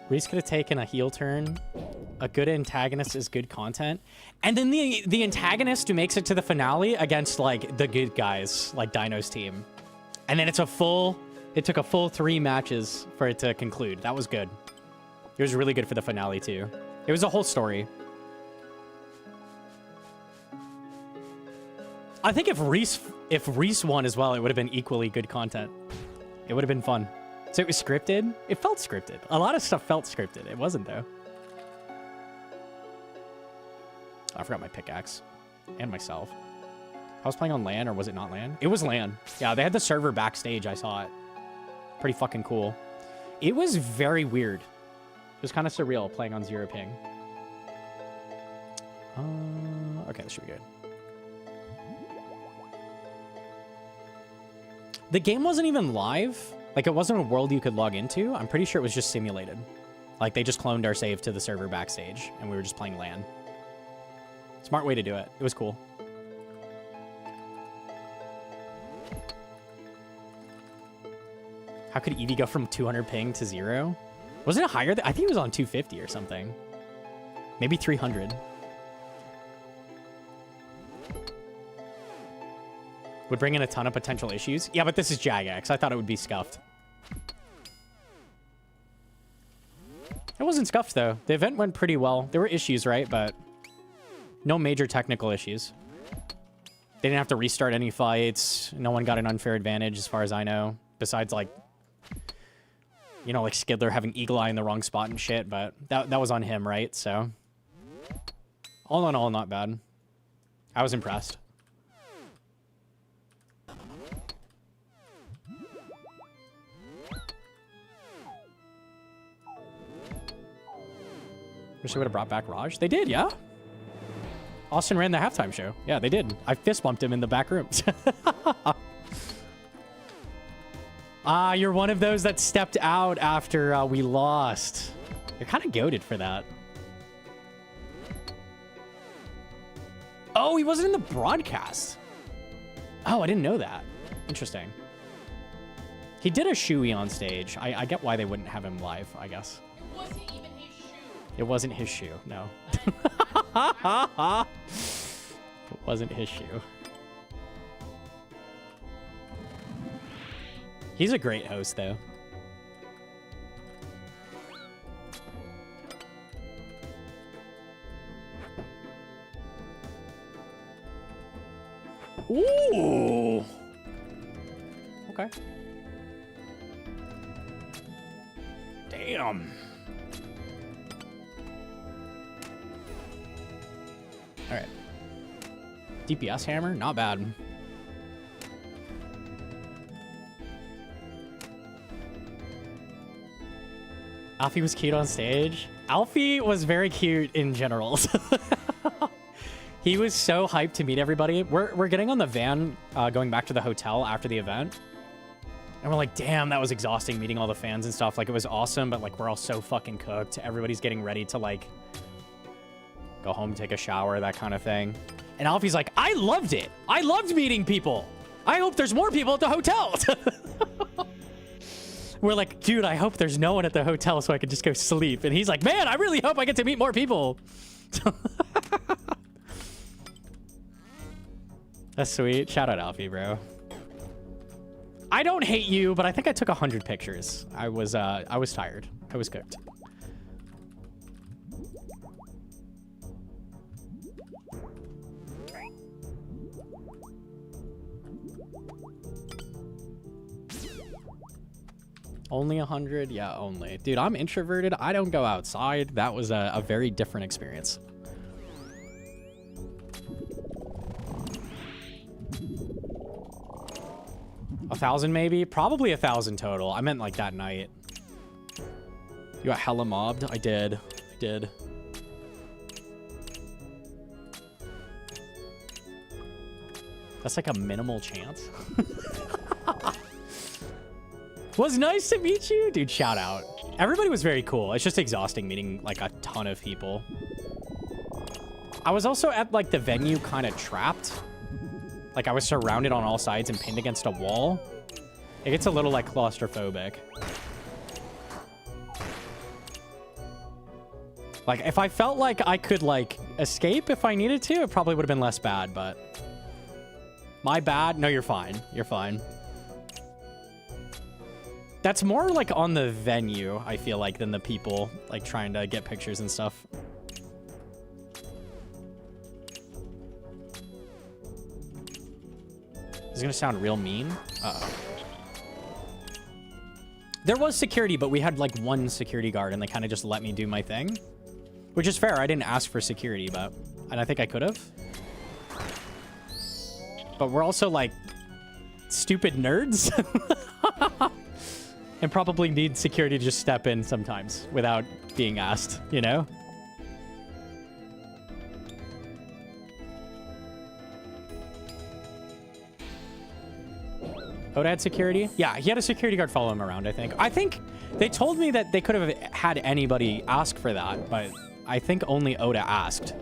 Reese could have taken a heel turn. A good antagonist is good content. And then the antagonist who makes it to the finale against, like, the good guys, like Dino's team. And then it took a full 3 matches for it to conclude. That was good. It was really good for the finale, too. It was a whole story. I think if Reese won as well, it would have been equally good content. It would have been fun. So it was scripted? It felt scripted. A lot of stuff felt scripted. It wasn't, though. I forgot my pickaxe. And myself. I was playing on LAN, or was it not LAN? It was LAN. Yeah, they had the server backstage. I saw it. Pretty fucking cool. It was very weird. It was kind of surreal playing on 0 ping. Okay, this should be good. The game wasn't even live. Like, it wasn't a world you could log into. I'm pretty sure it was just simulated. Like, they just cloned our save to the server backstage, and we were just playing LAN. Smart way to do it. It was cool. How could Eevee go from 200 ping to 0? Wasn't it higher? I think it was on 250 or something. Maybe 300. Would bring in a ton of potential issues. Yeah, but this is Jagex. I thought it would be scuffed. It wasn't scuffed, though. The event went pretty well. There were issues, right? But no major technical issues. They didn't have to restart any fights. No one got an unfair advantage, as far as I know. Besides, like, you know, like Skidler having Eagle Eye in the wrong spot and shit. But that was on him, right? So, all in all, not bad. I was impressed. Wish they would have brought back Raj. They did, yeah. Austin ran the halftime show. Yeah, they did. I fist bumped him in the back rooms. Ah, you're one of those that stepped out after we lost. You're kind of goated for that. Oh, he wasn't in the broadcast. Oh, I didn't know that. Interesting. He did a shoey on stage. I get why they wouldn't have him live, I guess. It wasn't even his shoe. It wasn't his shoe, no. It wasn't his shoe. He's a great host, though. Ooh. Okay. Damn. All right. DPS hammer, not bad. Alfie was cute on stage. Alfie was very cute in general. He was so hyped to meet everybody. We're getting on the van going back to the hotel after the event. And we're like, damn, that was exhausting meeting all the fans and stuff. Like, it was awesome, but like, we're all so fucking cooked. Everybody's getting ready to like go home, take a shower, that kind of thing. And Alfie's like, I loved it. I loved meeting people. I hope there's more people at the hotel. We're like, dude, I hope there's no one at the hotel so I can just go sleep. And he's like, man, I really hope I get to meet more people. That's sweet. Shout out Alfie, bro. I don't hate you, but I think I took 100 pictures. I was tired. I was cooked. Only 100? Yeah, only. Dude, I'm introverted. I don't go outside. That was a very different experience. A 1,000 maybe? Probably 1,000 total. I meant like that night. You got hella mobbed? I did. I did. That's like a minimal chance. Was nice to meet you. Dude, shout out. Everybody was very cool. It's just exhausting meeting like a ton of people. I was also at like the venue kind of trapped. Like I was surrounded on all sides and pinned against a wall. It gets a little like claustrophobic. Like if I felt like I could like escape if I needed to, it probably would have been less bad, but my bad. No, you're fine. You're fine. That's more like on the venue, I feel like, than the people like trying to get pictures and stuff. This is gonna sound real mean. Uh-oh. There was security, but we had like one security guard and they kind of just let me do my thing. Which is fair, I didn't ask for security, but and I think I could have. But we're also, like, stupid nerds. And probably need security to just step in sometimes without being asked, you know? Oda had security? Yeah, he had a security guard follow him around, I think. I think they told me that they could have had anybody ask for that, but I think only Oda asked. No,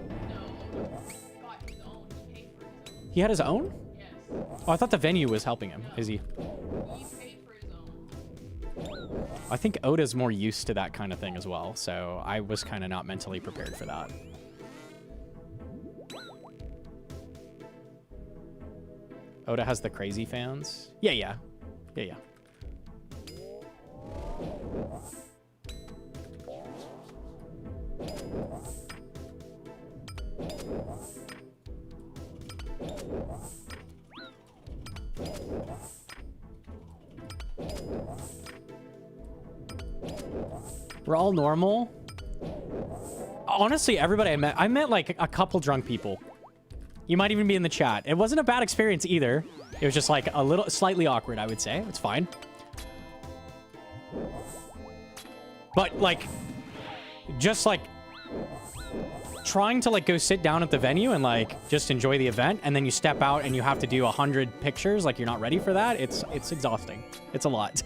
Oda got his own. He paid for his own. He had his own? Yes. Oh, I thought the venue was helping him. Is he? He paid for his own. I think Oda's more used to that kind of thing as well, so I was kind of not mentally prepared for that. Oda has the crazy fans? Yeah, yeah. Yeah, yeah. We're all normal. Honestly, everybody I met like a couple drunk people. You might even be in the chat. It wasn't a bad experience either. It was just like a little slightly awkward, I would say. It's fine. But like, just like trying to like go sit down at the venue and like just enjoy the event, and then you step out and you have to do 100 pictures, like you're not ready for that. It's exhausting. It's a lot.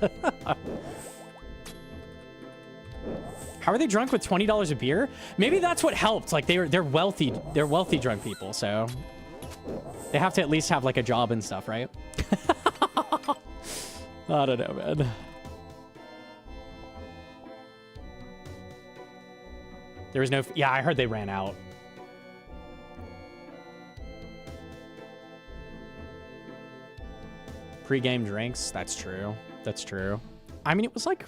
How are they drunk with $20 a beer? Maybe that's what helped. Like they're wealthy. They're wealthy drunk people, so they have to at least have like a job and stuff, right? I don't know, man. There was no... Yeah, I heard they ran out. Pre-game drinks. That's true. That's true. I mean, it was like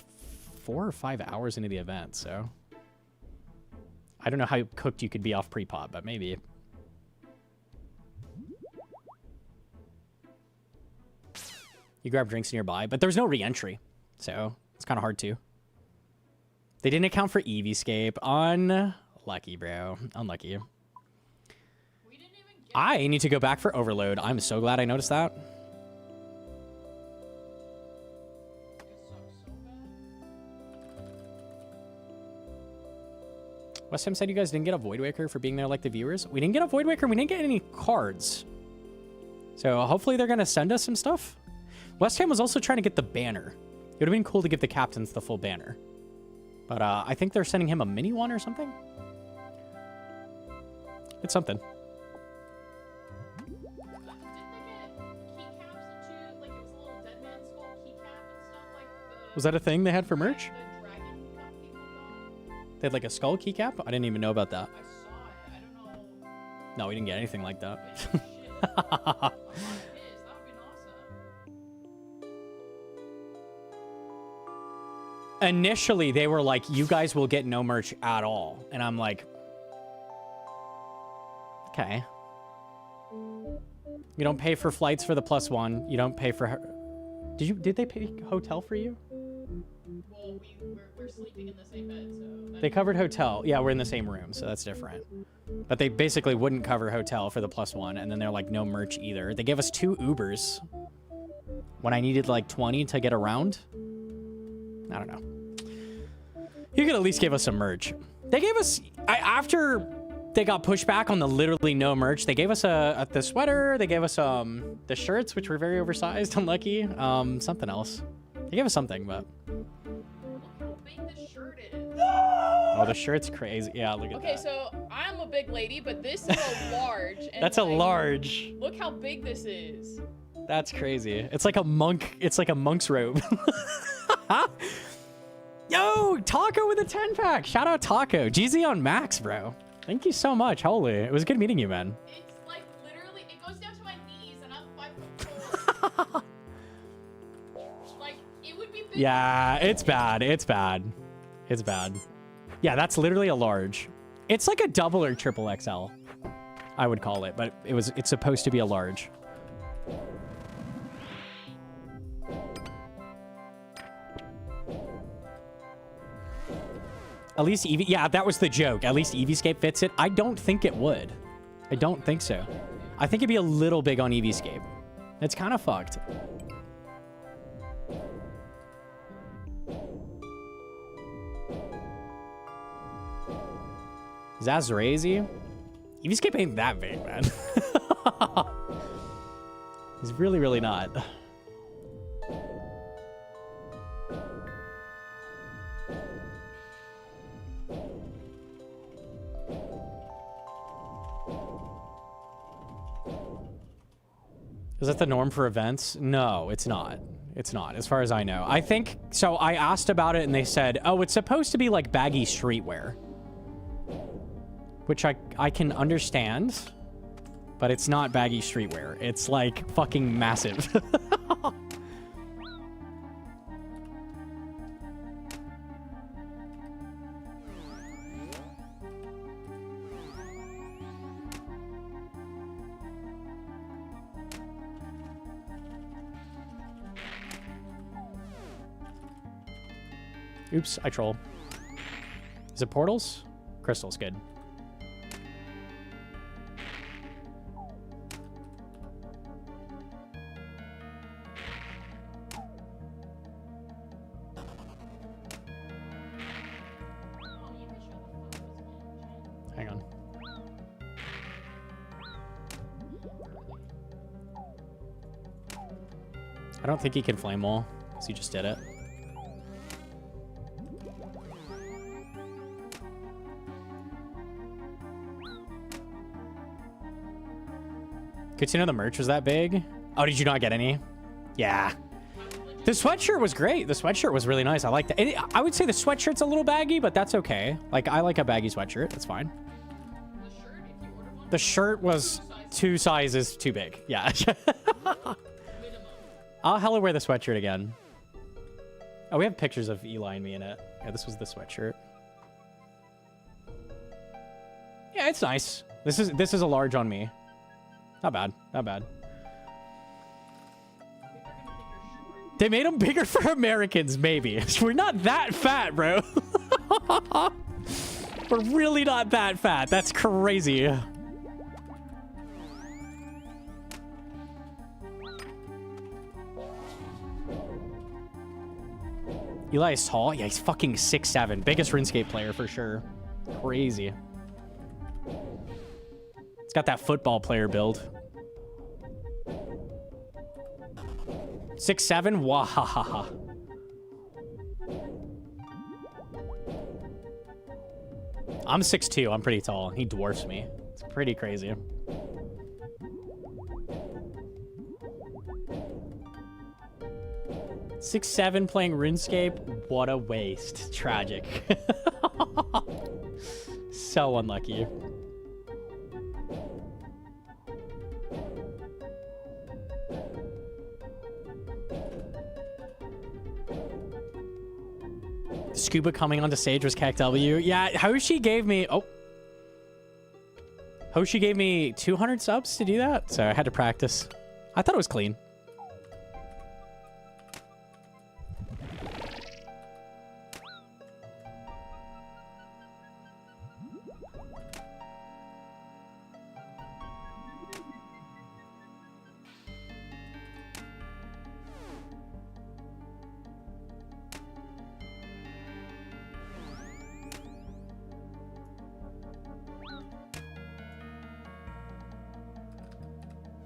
4 or 5 hours into the event, so... I don't know how cooked you could be off pre-pot, but maybe. You grab drinks nearby, but there's no re-entry, so it's kind of hard to. They didn't account for EV-scape. Unlucky, bro. Unlucky. We didn't even get I need to go back for overload. I'm so glad I noticed that. This sucks so bad. West Ham said you guys didn't get a Void Waker for being there like the viewers. We didn't get a Void Waker. We didn't get any cards. So hopefully they're going to send us some stuff. West Ham was also trying to get the banner. It would have been cool to give the captains the full banner. But I think they're sending him a mini one or something. It's something. Didn't they get keycaps and like it was a little Deadman skull keycap and stuff like the... Was that a thing they had for merch? The Dragon Cup people got? They had like a skull keycap? I didn't even know about that. I saw it. I don't know. No, we didn't get anything like that. Shit. I want his. That would be awesome. Initially, they were like, you guys will get no merch at all. And I'm like, okay. You don't pay for flights for the +1. You don't pay for... Did they pay hotel for you? Well, we're sleeping in the same bed, so... They covered hotel. Yeah, we're in the same room, so that's different. But they basically wouldn't cover hotel for the +1, and then they're like, no merch either. They gave us 2 Ubers when I needed like 20 to get around. I don't know. You could at least give us some merch. They gave us... after they got pushed back on the literally no merch, they gave us the sweater, they gave us the shirts, which were very oversized, unlucky. Something else. They gave us something, but... Look how big this shirt is. Oh, the shirt's crazy. Yeah, look at that. Okay, so I'm a big lady, but this is a large. And That's a like, large. Look how big this is. That's crazy. It's like a monk. It's like a monk's robe. Yo, Taco with a 10-pack. Shout out Taco. GZ on Max, bro. Thank you so much. Holy, it was good meeting you, man. It's like literally, it goes down to my knees, and I'm 5'4". Like, it would be big. Yeah, it's bad. It's bad. It's bad. Yeah, that's literally a large. It's like a double or triple XL, I would call it, but it's supposed to be a large. At least Eevee... Yeah, that was the joke. At least EV-scape fits it. I don't think it would. I don't think so. I think it'd be a little big on Eevescape. It's kind of fucked. Zazrazy? Eevescape ain't that big, man. He's really, really not. Is that the norm for events? No, it's not. It's not, as far as I know. I think, so I asked about it and they said, oh, it's supposed to be like baggy streetwear. Which I can understand, but it's not baggy streetwear. It's like fucking massive. Oops, I troll. Is it portals? Crystal's good. Hang on. I don't think he can flame wall, because he just did it. Good to know the merch was that big. Oh, did you not get any? Yeah. The sweatshirt was great. The sweatshirt was really nice. I like that. I would say the sweatshirt's a little baggy, but that's okay. Like, I like a baggy sweatshirt. That's fine. The shirt was 2 sizes too big. Yeah. I'll hella wear the sweatshirt again. Oh, we have pictures of Eli and me in it. Yeah, this was the sweatshirt. Yeah, it's nice. This is a large on me. Not bad. Not bad. They made them bigger for Americans, maybe. We're not that fat, bro. We're really not that fat. That's crazy. Eli is tall. Yeah, he's fucking 6'7". Biggest RuneScape player for sure. Crazy. It's got that football player build. 6'7"? Wahahaha. I'm 6'2". I'm pretty tall. He dwarfs me. It's pretty crazy. Six, 7 playing RuneScape. What a waste. Tragic. So unlucky. Scuba coming onto stage was CACW. Yeah, Hoshi gave me... Oh. Hoshi gave me 200 subs to do that, so I had to practice. I thought it was clean.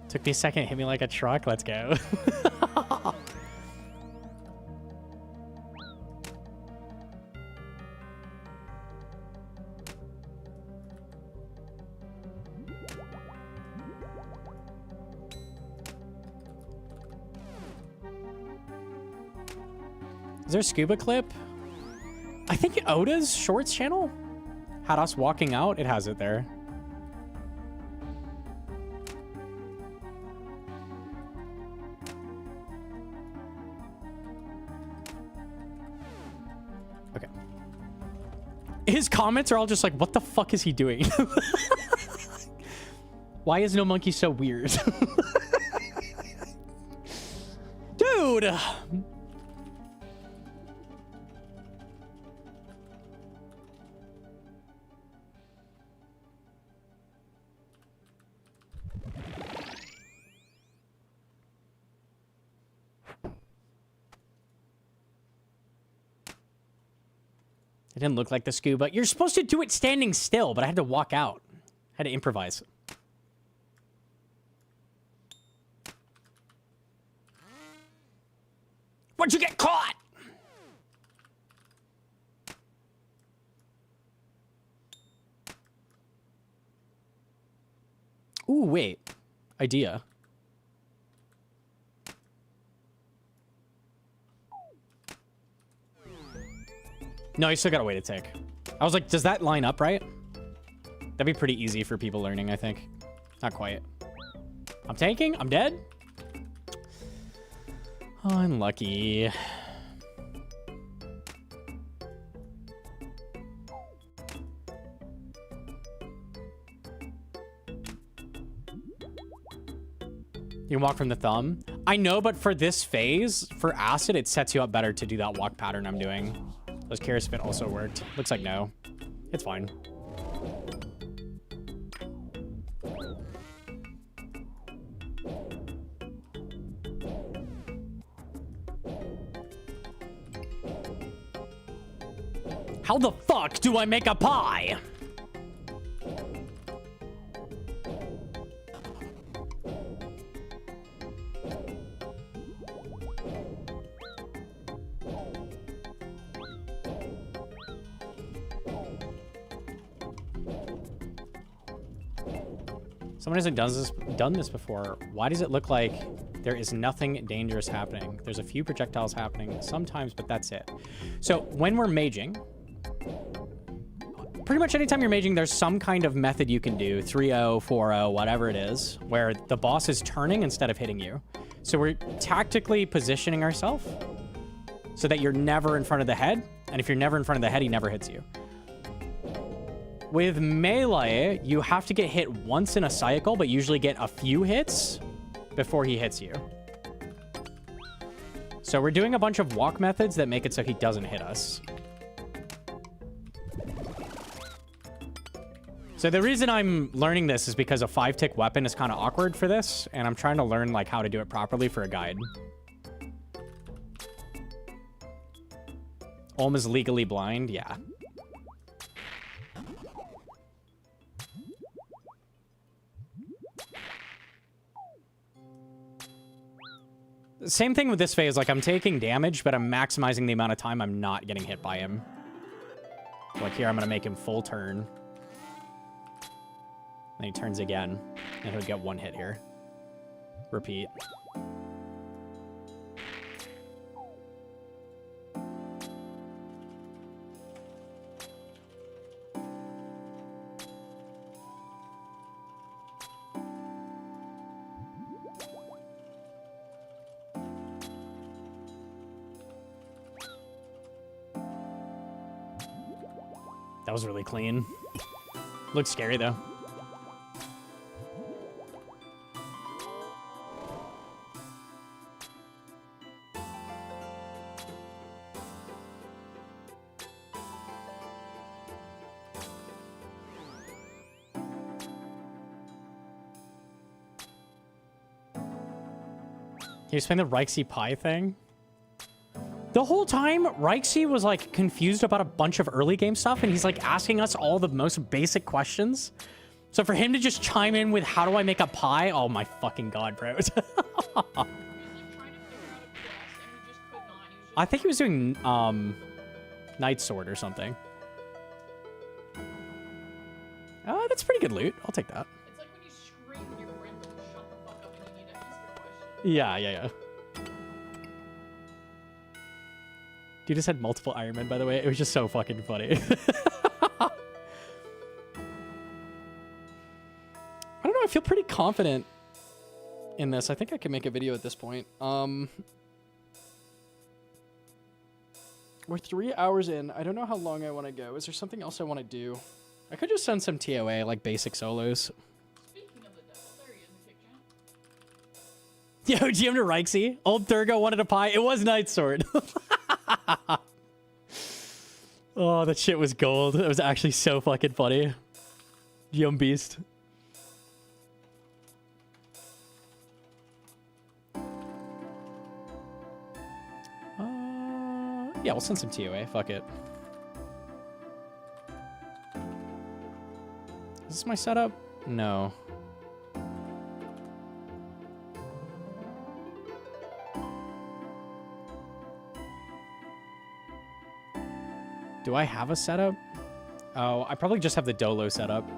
Took me a second, hit me like a truck. Let's go. Is there a scuba clip? I think Oda's Shorts channel had us walking out. It has it there. His comments are all just like, what the fuck is he doing? Why is Gnomonkey so weird? Dude! It didn't look like the scuba. You're supposed to do it standing still, but I had to walk out. I had to improvise. What'd you get caught? Ooh, wait. Idea. No, you still gotta wait a tick. I was like, does that line up right? That'd be pretty easy for people learning, I think. Not quite. I'm tanking? I'm dead? Oh, unlucky. You can walk from the thumb. I know, but for this phase, for acid, it sets you up better to do that walk pattern I'm doing. I was curious if it also worked. Looks like no. It's fine. How the fuck do I make a pie? Someone hasn't done this before. Why does it look like there is nothing dangerous happening? There's a few projectiles happening sometimes, but that's it. So when we're maging, pretty much anytime you're maging, there's some kind of method you can do, 3-0, 4-0, whatever it is, where the boss is turning instead of hitting you. So we're tactically positioning ourselves so that you're never in front of the head, and if you're never in front of the head, he never hits you. With melee, you have to get hit once in a cycle, but usually get a few hits before he hits you. So we're doing a bunch of walk methods that make it so he doesn't hit us. So the reason I'm learning this is because a 5-tick weapon is kind of awkward for this, and I'm trying to learn like how to do it properly for a guide. Olm is legally blind, yeah. Same thing with this phase, like I'm taking damage, but I'm maximizing the amount of time I'm not getting hit by him. Like here, I'm gonna make him full turn. Then he turns again, and he'll get one hit here. Repeat. That was really clean. Looks scary, though. You explain the Rixey pie thing? The whole time, Rixey was like confused about a bunch of early game stuff, and he's like asking us all the most basic questions. So for him to just chime in with how do I make a pie? Oh my fucking god, bro. I think he was doing Night Sword or something. Oh, that's pretty good loot. I'll take that. It's like when you scream when your friend don't shut the fuck up and you need to ask a question. Yeah. Dude just had multiple Iron Men, by the way. It was just so fucking funny. I don't know. I feel pretty confident in this. I think I can make a video at this point. We're 3 hours in. I don't know how long I want to go. Is there something else I want to do? I could just send some TOA, like basic solos. Speaking of the devil, there he is in the kitchen. Yo, GM to Rixey. Old Thurgo wanted a pie. It was Night Sword. Oh, that shit was gold. It was actually so fucking funny. GM Beast. Yeah, we'll send some TOA. Fuck it. Is this my setup? No. Do I have a setup? Oh, I probably just have the Dolo setup.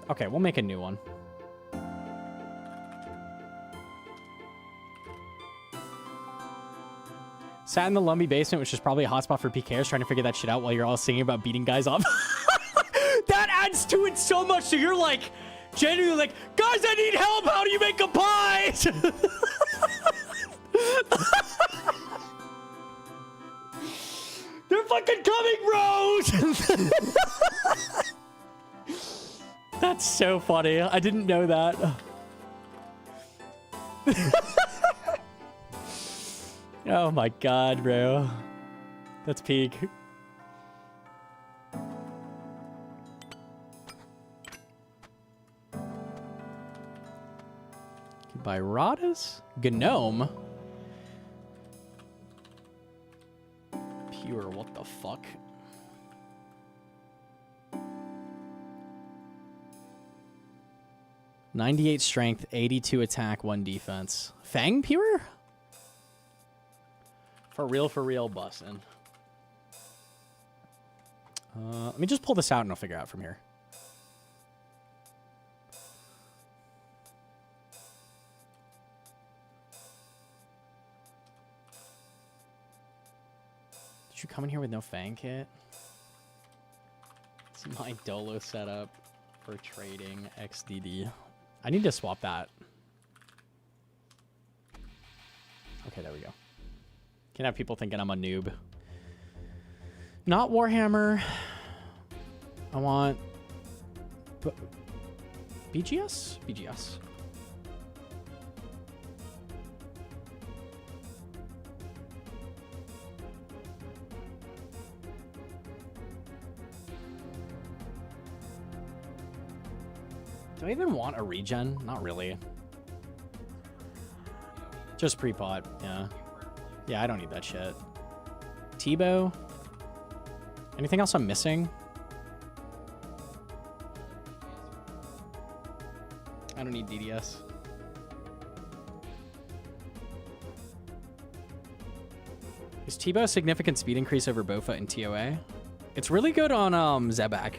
Okay, we'll make a new one. Sat in the Lumby basement, which is probably a hotspot for PKers, trying to figure that shit out while you're all singing about beating guys up. That adds to it so much. So you're like, genuinely like, guys, I need help. How do you make a pie? They're fucking coming, bros. That's so funny. I didn't know that. Oh my god, bro. That's peak. By Radas? Gnome? Pure, what the fuck? .98 strength, 82 attack, 1 defense. Fang Pure? For real, bussin'. Let me just pull this out and I'll figure out from here. Did you come in here with no Fang kit? It's my Dolo setup for trading XDD. I need to swap that. Okay, there we go. Can't have people thinking I'm a noob. Not Warhammer. I want... BGS? BGS. Do I even want a regen? Not really. Just pre-pot, yeah. Yeah, I don't need that shit. T-bow? Anything else I'm missing? I don't need DDS. Is T-bow a significant speed increase over Bofa and TOA? It's really good on Zebak.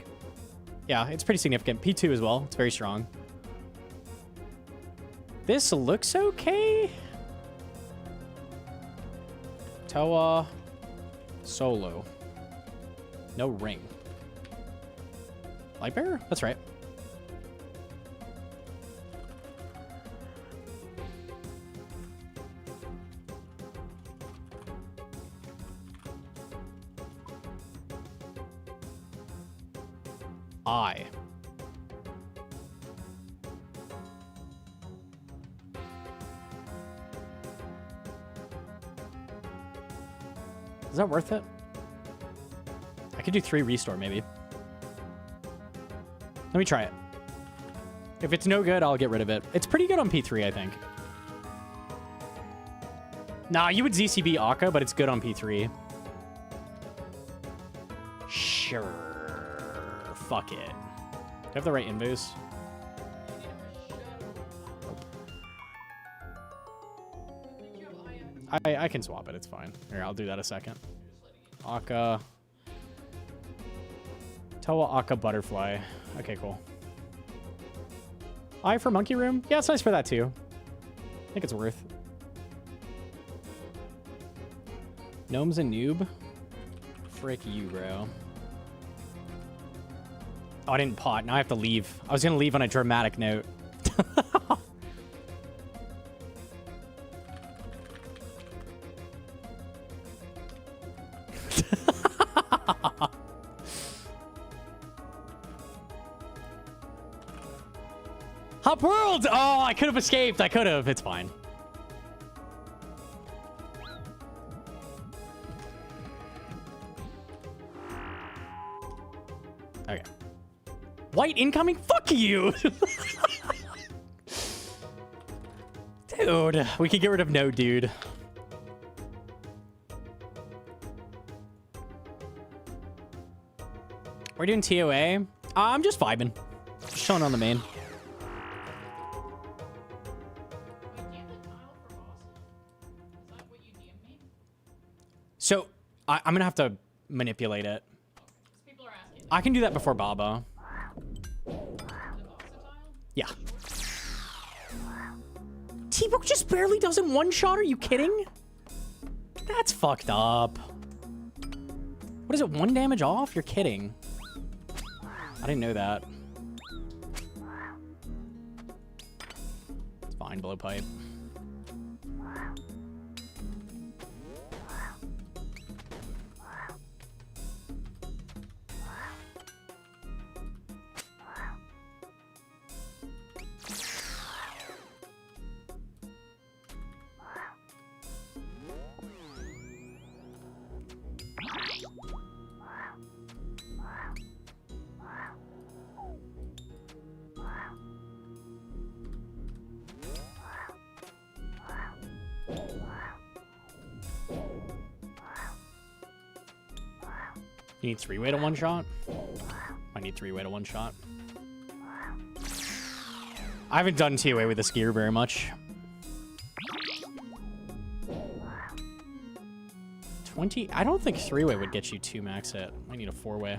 Yeah, it's pretty significant. P2 as well. It's very strong. This looks okay. Toa. Solo. No ring. Lightbearer? That's right. I. Is that worth it? I could do 3 restore, maybe. Let me try it. If it's no good, I'll get rid of it. It's pretty good on P3, I think. Nah, you would ZCB Akka, but it's good on P3. Sure. Fuck it. Do I have the right invoice? I can swap it. It's fine. Here, I'll do that a second. Akka. Toa Akka Butterfly. Okay, cool. I for Monkey Room? Yeah, it's nice for that too. I think it's worth. Gnome's a noob? Frick you, bro. Oh, I didn't pot. Now I have to leave. I was going to leave on a dramatic note. Hop World! Oh, I could have escaped. I could have. It's fine. Okay. White incoming? Fuck you! Dude, we could get rid of no dude. We're doing TOA. I'm just vibing. Just chilling on the main. Wait, do you have the tile for Boston? Is that what you DM me? So I'm gonna have to manipulate it. Because people are asking. I can do that before Baba. The Bofa tile? Yeah. T-Book just barely doesn't one-shot. Are you kidding? That's fucked up. What is it? 1 damage off? You're kidding. I didn't know that. It's fine, blowpipe. You need 3-way to one-shot? I need 3-way to one-shot. I haven't done 2-way with this gear very much. 20? I don't think 3-way would get you 2 max hit. I need a 4-way.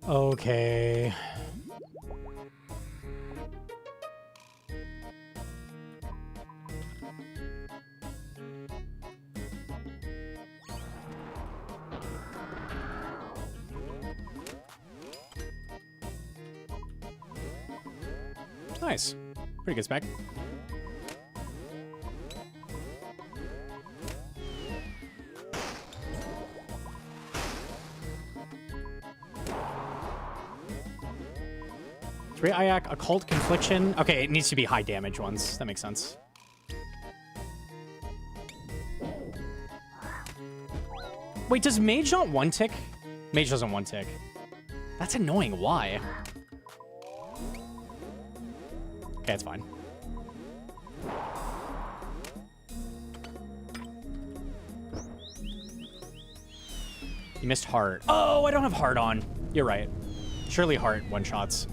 Okay. Nice. Pretty good spec. Ayak, Occult Confliction. Okay, it needs to be high damage ones. That makes sense. Wait, does Mage not one tick? Mage doesn't one tick. That's annoying. Why? Okay, it's fine. You missed Heart. Oh, I don't have Heart on. You're right. Surely Heart one-shots.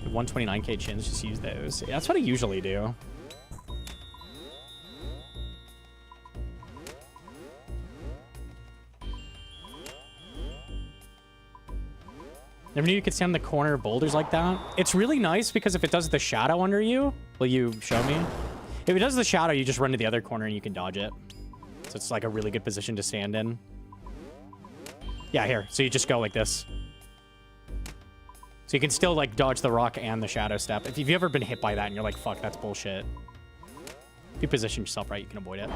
The 129k chins, just use those. Yeah, that's what I usually do. Never knew you could stand in the corner of boulders like that. It's really nice because if it does the shadow under you, will you show me? If it does the shadow, you just run to the other corner and you can dodge it. So it's like a really good position to stand in. Yeah, here. So you just go like this. So you can still like dodge the rock and the shadow step. If you've ever been hit by that and you're like, fuck, that's bullshit. If you position yourself right, you can avoid it.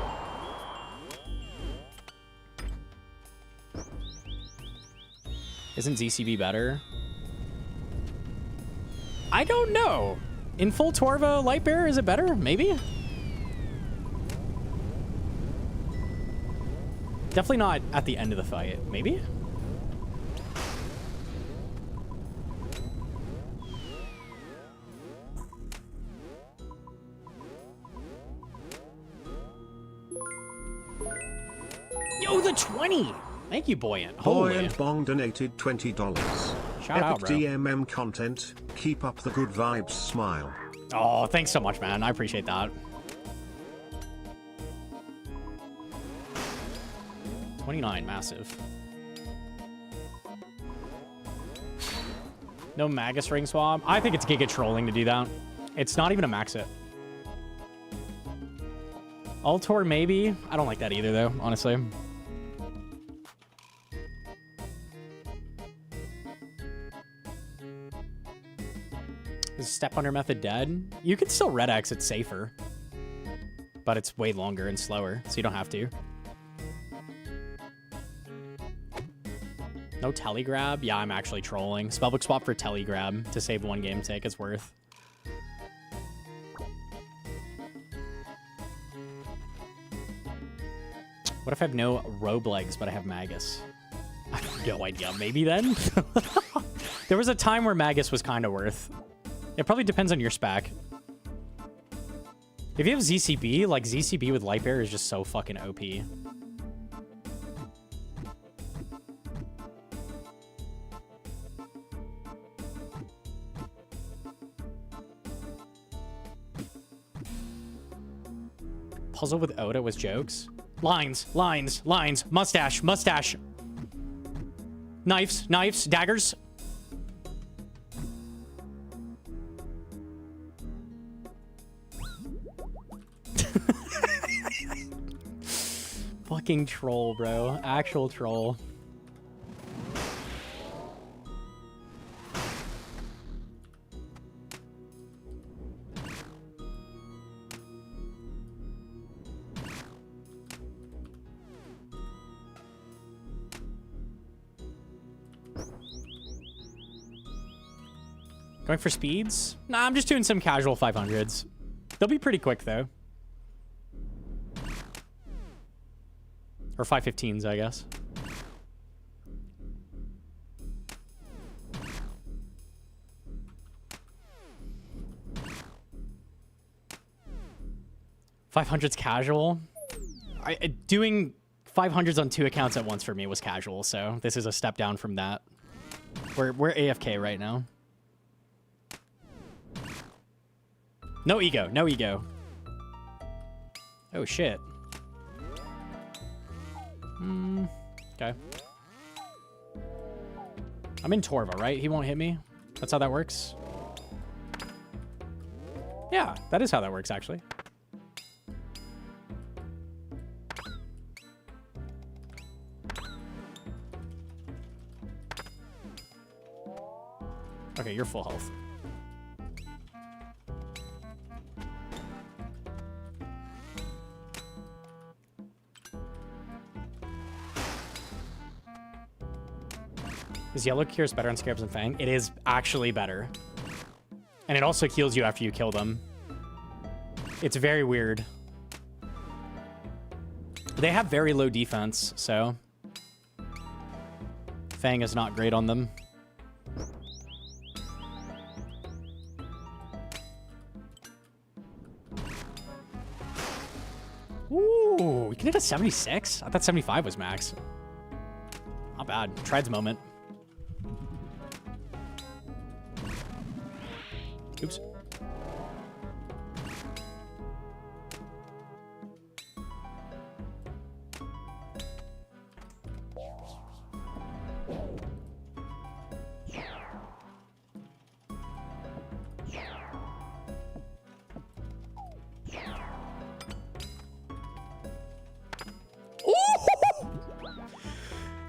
Isn't ZCB better? I don't know. In full Torva Lightbearer, is it better? Maybe? Definitely not at the end of the fight. Maybe? Yo, the 20! Thank you, Buoyant. Holy. Buoyant Bong donated $20. Shout out, bro. Epic DMM content. Keep up the good vibes. Smile. Oh, thanks so much, man. I appreciate that. 29, massive. No Magus ring swap. I think it's Giga trolling to do that. It's not even a max it. Altor, maybe. I don't like that either, though, honestly. Is Step Under Method dead? You can still Red X, it's safer. But it's way longer and slower, so you don't have to. No telegrab? Yeah, I'm actually trolling. Spellbook swap for telegrab to save 1 game take. It's worth. What if I have no robe legs, but I have Magus? I have no idea. Maybe then? There was a time where Magus was kind of worth. It probably depends on your spec. If you have ZCB, like ZCB with Light Bear is just so fucking OP. Puzzle with Oda was jokes. Lines, lines, lines, mustache, mustache. Knives, knives, daggers. Fucking troll, bro. Actual troll. Going for speeds? Nah, I'm just doing some casual 500s. They'll be pretty quick, though. Or 515s, I guess. $500s casual? Doing 500s on 2 accounts at once for me was casual, so this is a step down from that. We're AFK right now. No ego, no ego. Oh, shit. Okay. I'm in Torva, right? He won't hit me? That's how that works? Yeah, that is how that works, actually. Okay, you're full health. Is Yellow Cures better on Scarabs and Fang? It is actually better. And it also heals you after you kill them. It's very weird. They have very low defense, so... Fang is not great on them. Ooh, you can hit a 76? I thought 75 was max. Not bad. Tread's moment. Oops.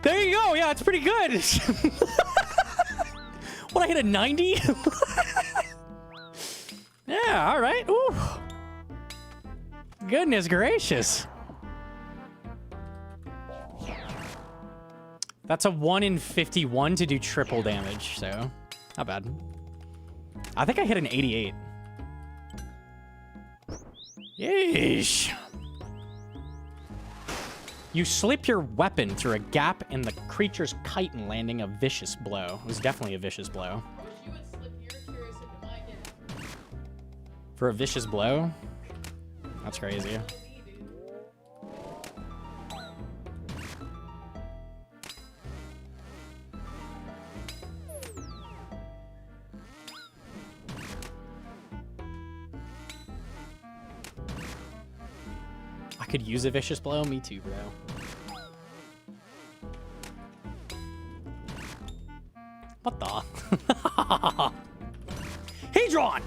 There you go. Yeah, it's pretty good. What, I hit a 90? Yeah, all right. Ooh. Goodness gracious. That's a 1 in 51 to do triple damage, so not bad. I think I hit an 88. Yeesh. You slip your weapon through a gap in the creature's chitin, landing a vicious blow. It was definitely a vicious blow. I wish you would slip your curious into my gap. For a vicious blow? That's crazy. I could use a vicious blow? Me too, bro. What the? Hedron!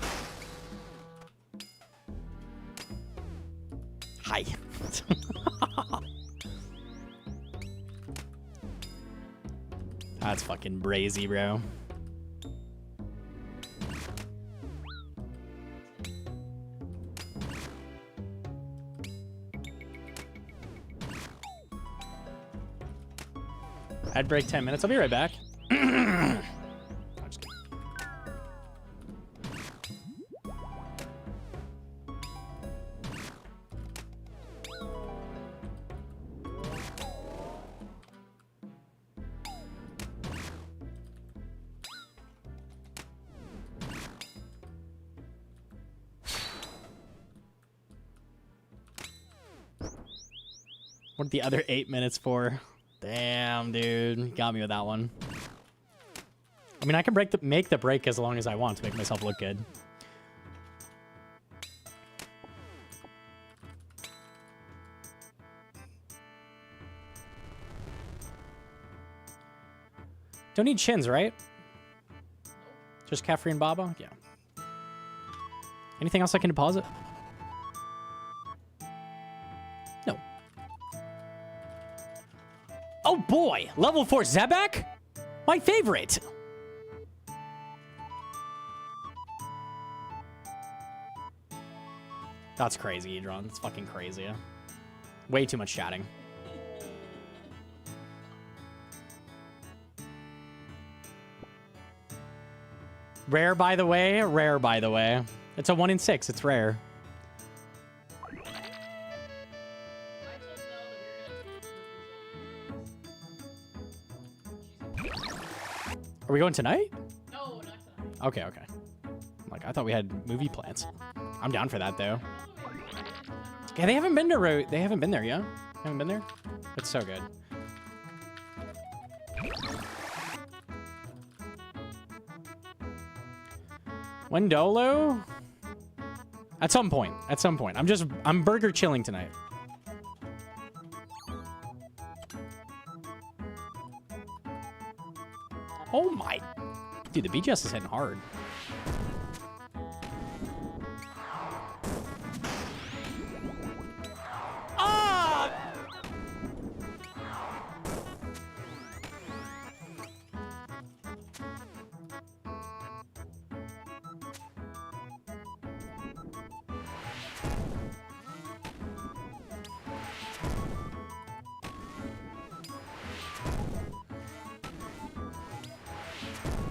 Hi. That's fucking brazy, bro. I'd break 10 minutes. I'll be right back. I'm just kidding. What are the other 8 minutes for? Damn, dude. Got me with that one. I mean, I can make the break as long as I want to make myself look good. Don't need chins, right? Just Caffrey and Baba? Yeah. Anything else I can deposit? No. Oh boy! Level 4 Zebek? My favorite! That's crazy, Edron. It's fucking crazy. Way too much chatting. Rare, by the way. Rare, by the way. It's a 1 in 6. It's rare. Are we going tonight? No, not tonight. Okay, okay. Like, I thought we had movie plans. I'm down for that, though. Okay, they haven't been to They haven't been there yet. Haven't been there? It's so good. Wendolo? At some point. At some point. I'm burger chilling tonight. Oh my. Dude, the BGS is hitting hard. Ah!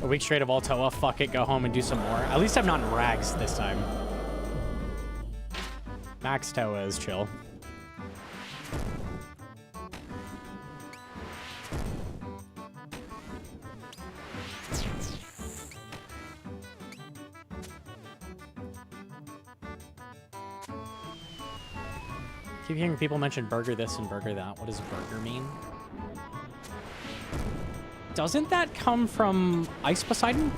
A week straight of Altoa, fuck it, go home and do some more. At least I'm not in rags this time. Max Toa is chill. Keep hearing people mention burger this and burger that. What does burger mean? Doesn't that come from Ice Poseidon?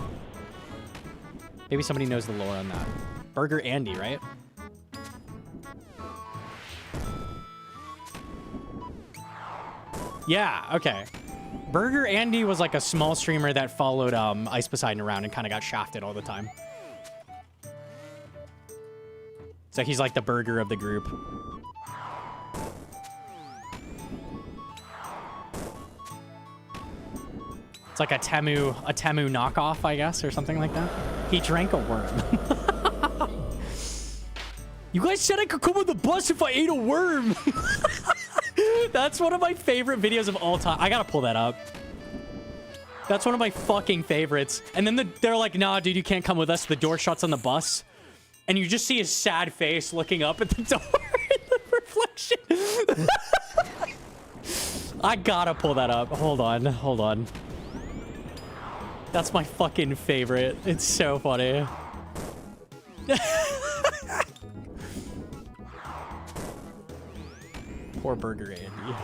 Maybe somebody knows the lore on that. Burger Andy, right? Yeah, okay. Burger Andy was like a small streamer that followed Ice Poseidon around and kind of got shafted all the time. So he's like the burger of the group. It's like a Temu knockoff, I guess, or something like that. He drank a worm. You guys said I could come on the bus if I ate a worm. That's one of my favorite videos of all time. I gotta pull that up. That's one of my fucking favorites. And then they're like, nah, dude, you can't come with us. The door shuts on the bus. And you just see his sad face looking up at the door in the reflection. I gotta pull that up. Hold on, hold on. That's my fucking favorite. It's so funny. Poor Burger Andy.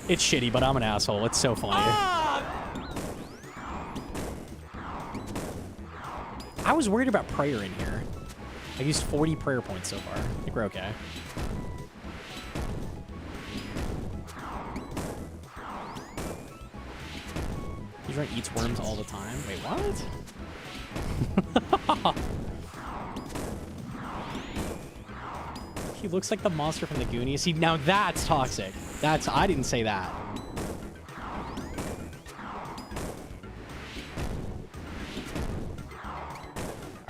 It's shitty, but I'm an asshole. It's so funny. I was worried about prayer in here. I used 40 prayer points so far. I think we're okay. He eats worms all the time. Wait, what? He looks like the monster from the Goonies. See, now that's toxic. I didn't say that.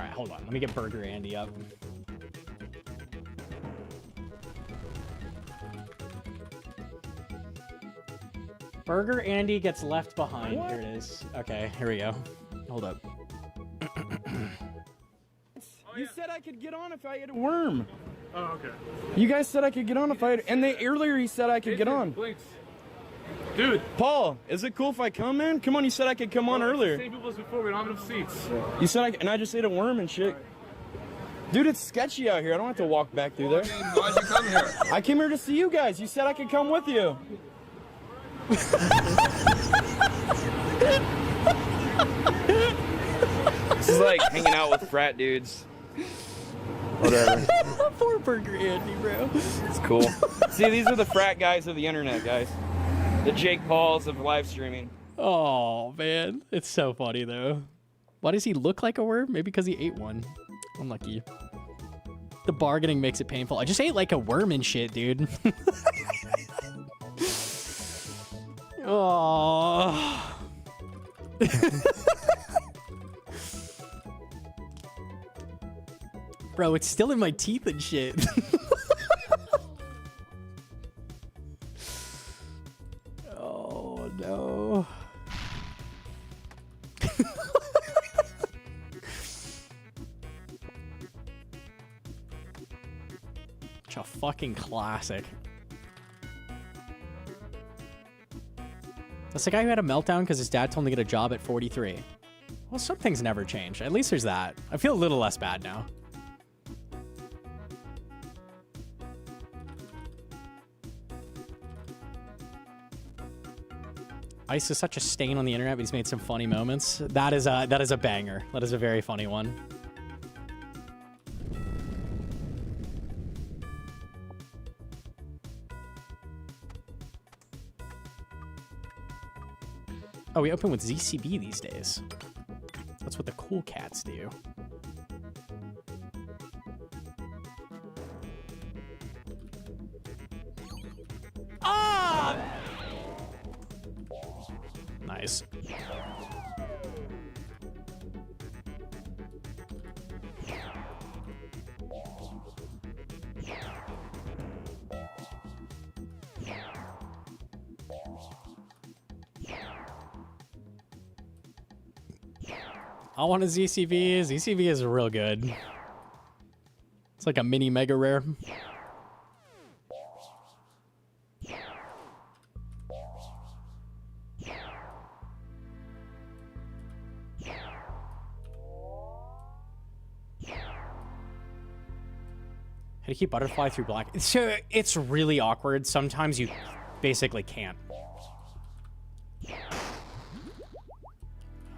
All right, hold on. Let me get Burger Andy up. Burger Andy gets left behind. What? Here it is. Okay, here we go. Hold up. You said I could get on if I had a worm. Oh, okay. You guys said I could get on if I had, and earlier he said I could get on. Blinks. Dude. Paul, is it cool if I come, man? Come on, you said I could come on earlier. Same people as before, we don't have enough seats. You said and I just ate a worm and shit. Dude, it's sketchy out here. I don't have to walk back through there. Why'd you come here? I came here to see you guys. You said I could come with you. This is like hanging out with frat dudes. Whatever. Poor Burger Andy, bro. It's cool. See, these are the frat guys of the internet, guys. The Jake Pauls of live streaming. Oh, man. It's so funny, though. Why does he look like a worm? Maybe because he ate one. Unlucky. The bargaining makes it painful. I just ate like a worm and shit, dude. Oh. Bro, it's still in my teeth and shit. Oh, no. Such a fucking classic. That's the guy who had a meltdown because his dad told him to get a job at 43. Well, some things never change. At least there's that. I feel a little less bad now. Ice is such a stain on the internet, but he's made some funny moments. That is a banger. That is a very funny one. Oh, we open with ZCB these days. That's what the cool cats do. Ah! Nice. I want a ZCB. ZCB is real good. It's like a mini mega rare. How to keep butterfly through black? So it's really awkward. Sometimes you basically can't.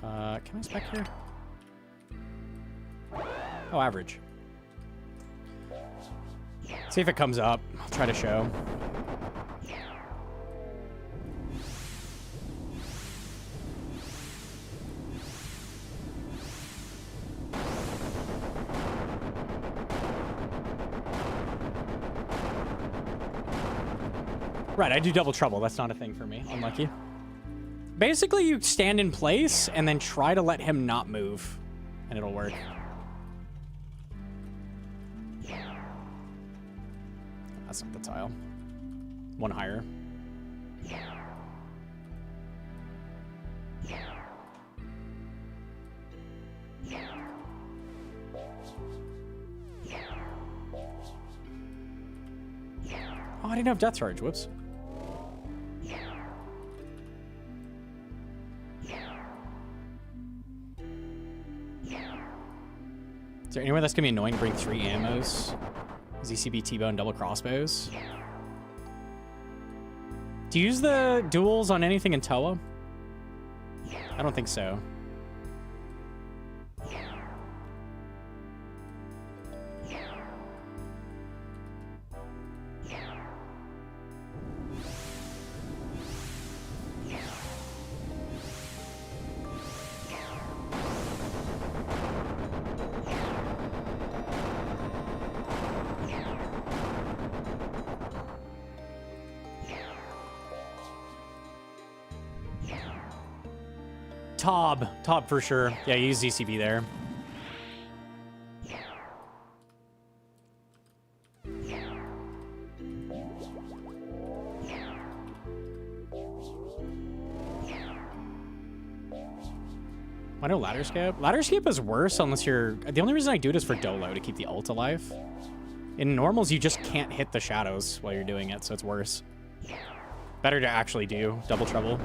Can I spec here? Oh, average. See if it comes up. I'll try to show. Right, I do double trouble. That's not a thing for me. Unlucky. Basically, you stand in place and then try to let him not move, and it'll work. That's not the tile. One higher. Oh, I didn't have death charge. Whoops. Is there anywhere that's gonna be annoying to bring 3 ammos? ZCB, T-bone, double crossbows. Do you use the duels on anything in Toa? I don't think so. Tob for sure. Yeah, use ZCB there. I know ladder skip. Ladder skip is worse unless you're... The only reason I do it is for Dolo, to keep the ult alive. In normals, you just can't hit the shadows while you're doing it, so it's worse. Better to actually do double trouble.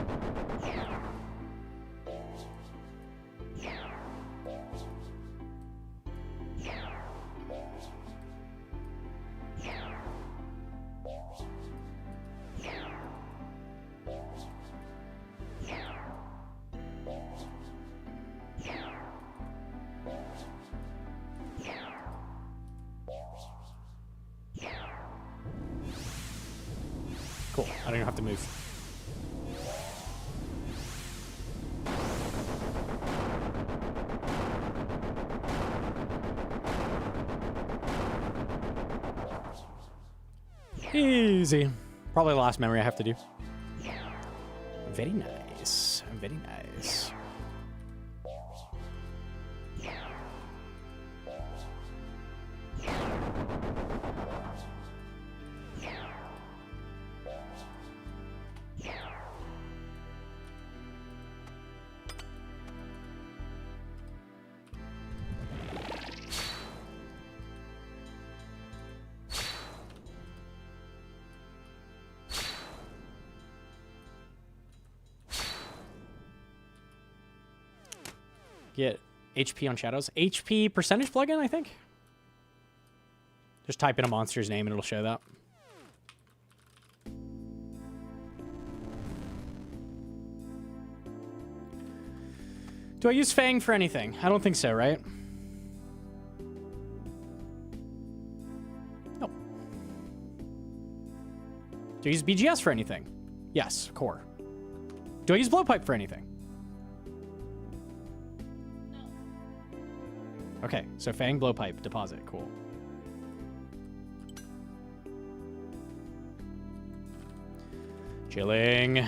Cool. I don't even have to move. Easy. Probably the last memory I have to do. Very nice. Very nice. Get HP on shadows. HP percentage plugin, I think. Just type in a monster's name and it'll show that. Do I use Fang for anything? I don't think so, right? No. Do I use BGS for anything? Yes, core. Do I use Blowpipe for anything? Okay, so Fang, Blowpipe, Deposit, cool. Chilling. Okay.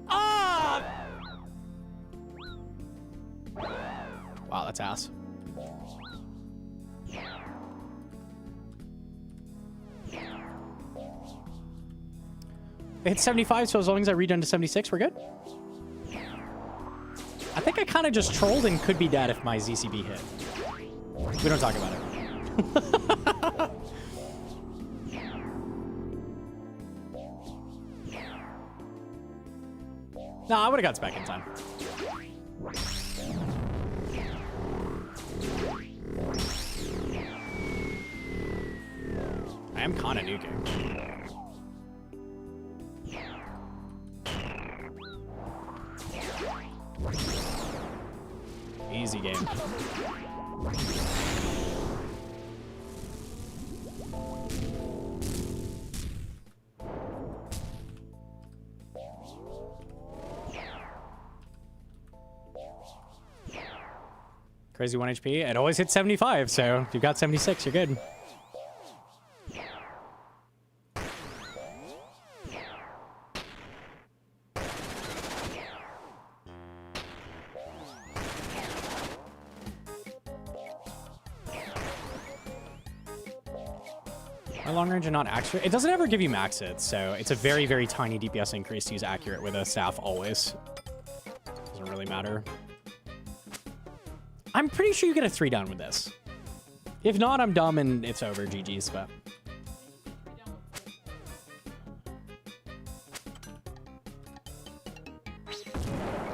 Ah! Wow, that's ass. It hit 75, so as long as I read down to 76, we're good? I think I kind of just trolled and could be dead if my ZCB hit. We don't talk about it. Nah, I would have got back in time. I am kind of nuking. Easy game. Crazy 1 HP. It always hits 75, so if you've got 76, you're good. Long range and not accurate. It doesn't ever give you max hits, so it's a very, very tiny DPS increase to use accurate with a staff always. Doesn't really matter. I'm pretty sure you get a 3 down with this. If not, I'm dumb and it's over. GG's, but...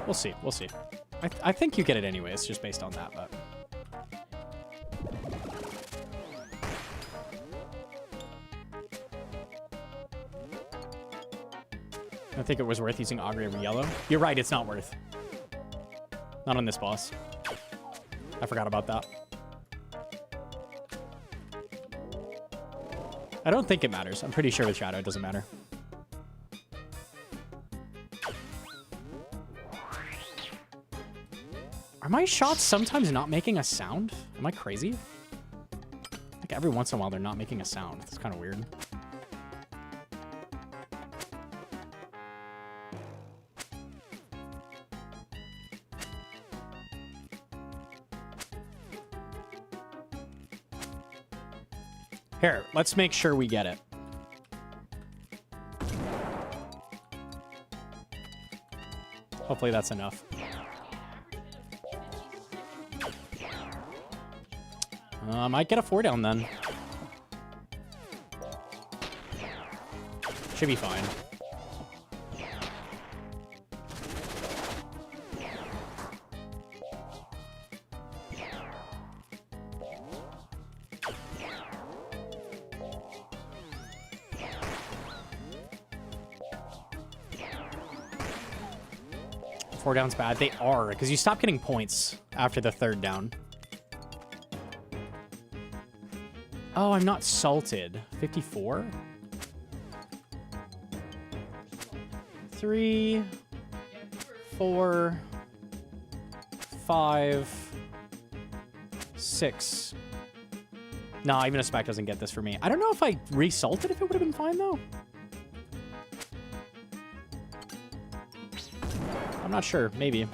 We'll see. We'll see. I think you get it anyways, just based on that, but... I think it was worth using Augury over yellow. You're right, it's not worth. Not on this boss. I forgot about that. I don't think it matters. I'm pretty sure with Shadow it doesn't matter. Are my shots sometimes not making a sound? Am I crazy? Like every once in a while they're not making a sound. It's kind of weird. Here, let's make sure we get it. Hopefully that's enough. I might get a 4 down then. Should be fine. Four down's bad. They are, because you stop getting points after the 3rd down. Oh, I'm not salted. 54? 3, 4, 5, 6. Nah, even a spec doesn't get this for me. I don't know if I re-salted if it would have been fine, though. I'm not sure. Maybe.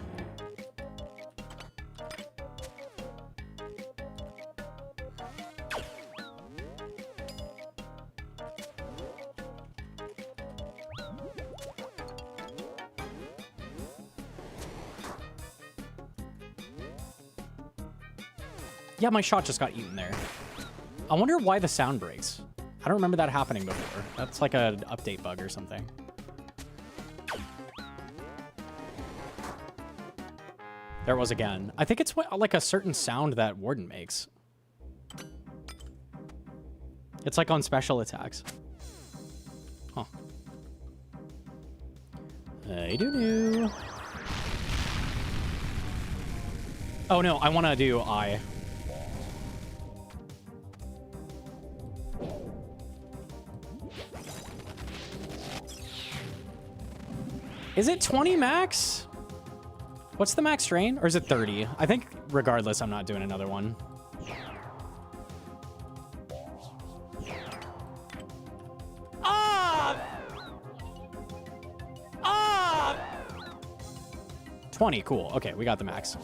Yeah, my shot just got eaten there. I wonder why the sound breaks. I don't remember that happening before. That's like an update bug or something. There it was again. I think it's like a certain sound that Warden makes. It's like on special attacks. Huh. I don't know. Oh no, I want to do I. Is it 20 max? What's the max strain? Or is it 30? I think regardless, I'm not doing another one. Ah! Ah! 20, cool. Okay, we got the max.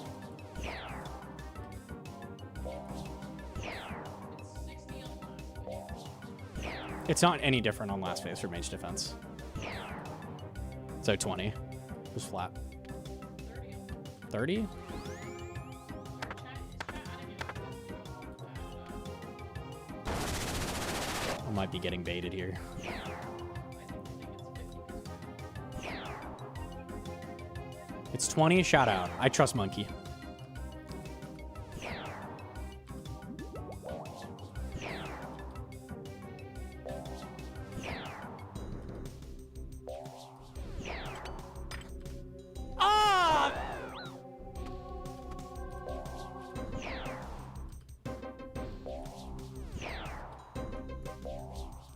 It's not any different on last phase for mage defense. So 20. It was flat. 30? I might be getting baited here. It's 20, shout out. I trust Monkey.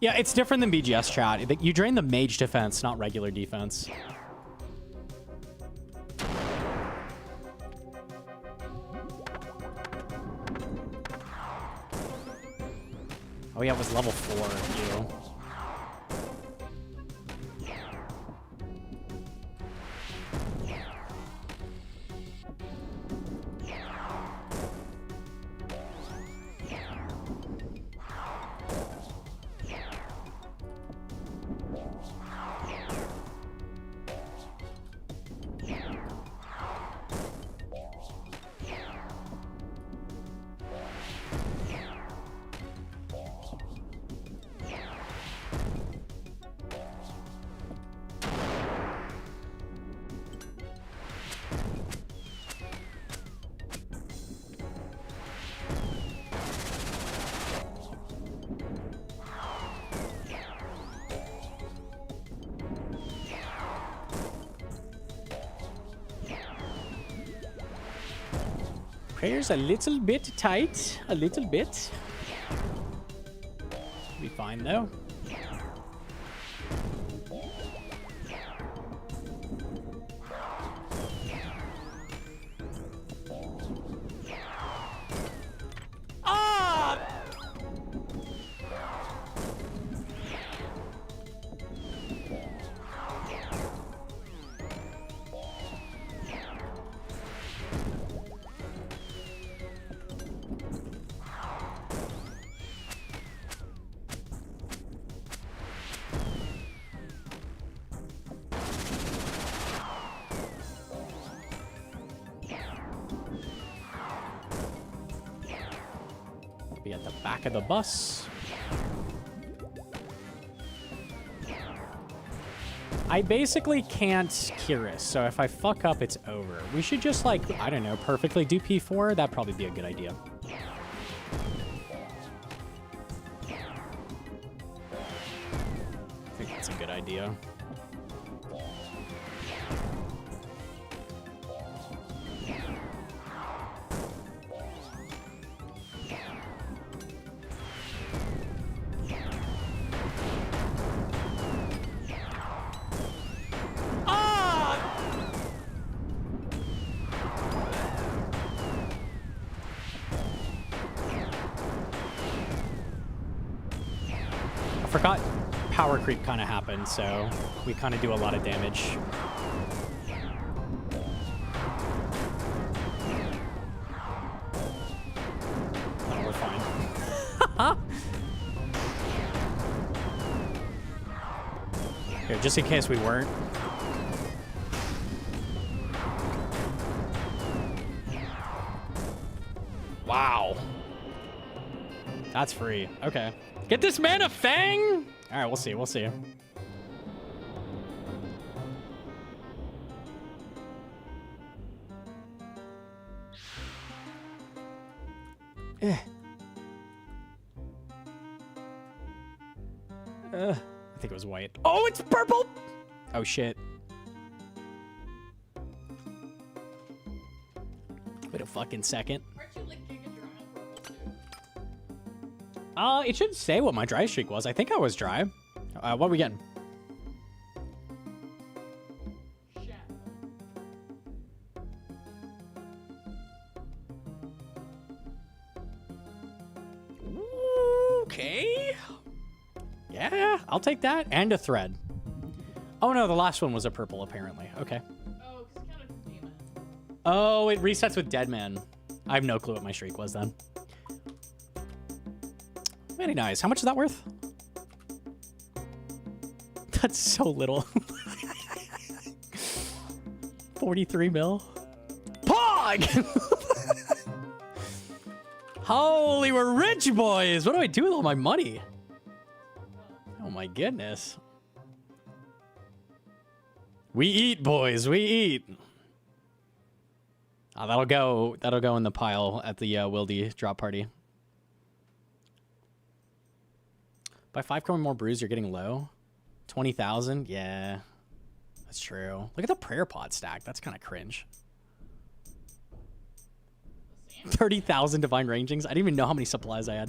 Yeah, it's different than BGS chat. You drain the mage defense, not regular defense. Oh yeah, it was level 4, you. Prayer's a little bit tight, a little bit. Be fine though. Ah! Be at the back of the bus. I basically can't Curious, so if I fuck up, it's over. We should just, like, I don't know, perfectly do P4. That'd probably be a good idea. I think that's a good idea. I forgot power creep kind of happened, so we kind of do a lot of damage. Oh, we're fine. Here, just in case we weren't. Wow. That's free. Okay. Get this man a fang! All right, we'll see. We'll see. I think it was white. Oh, it's purple! Oh, shit. Wait a fucking second. Aren't you like Giga Drama purple too? It should say what my dry streak was. I think I was dry. What are we getting? Shadow. Okay. Yeah, I'll take that. And a thread. Oh, no, the last one was a purple, apparently. Okay. Oh, because it's kind of demon. Oh, it resets with Deadman. I have no clue what my streak was then. Very nice. How much is that worth? That's so little. 43 mil. Pog! Holy, we're rich, boys. What do I do with all my money? Oh my goodness. We eat, boys. We eat. Oh, that'll go in the pile at the Wildy drop party. By 5 coin more brews, you're getting low. 20,000? Yeah. That's true. Look at the prayer pod stack. That's kind of cringe. 30,000 divine rangings. I didn't even know how many supplies I had.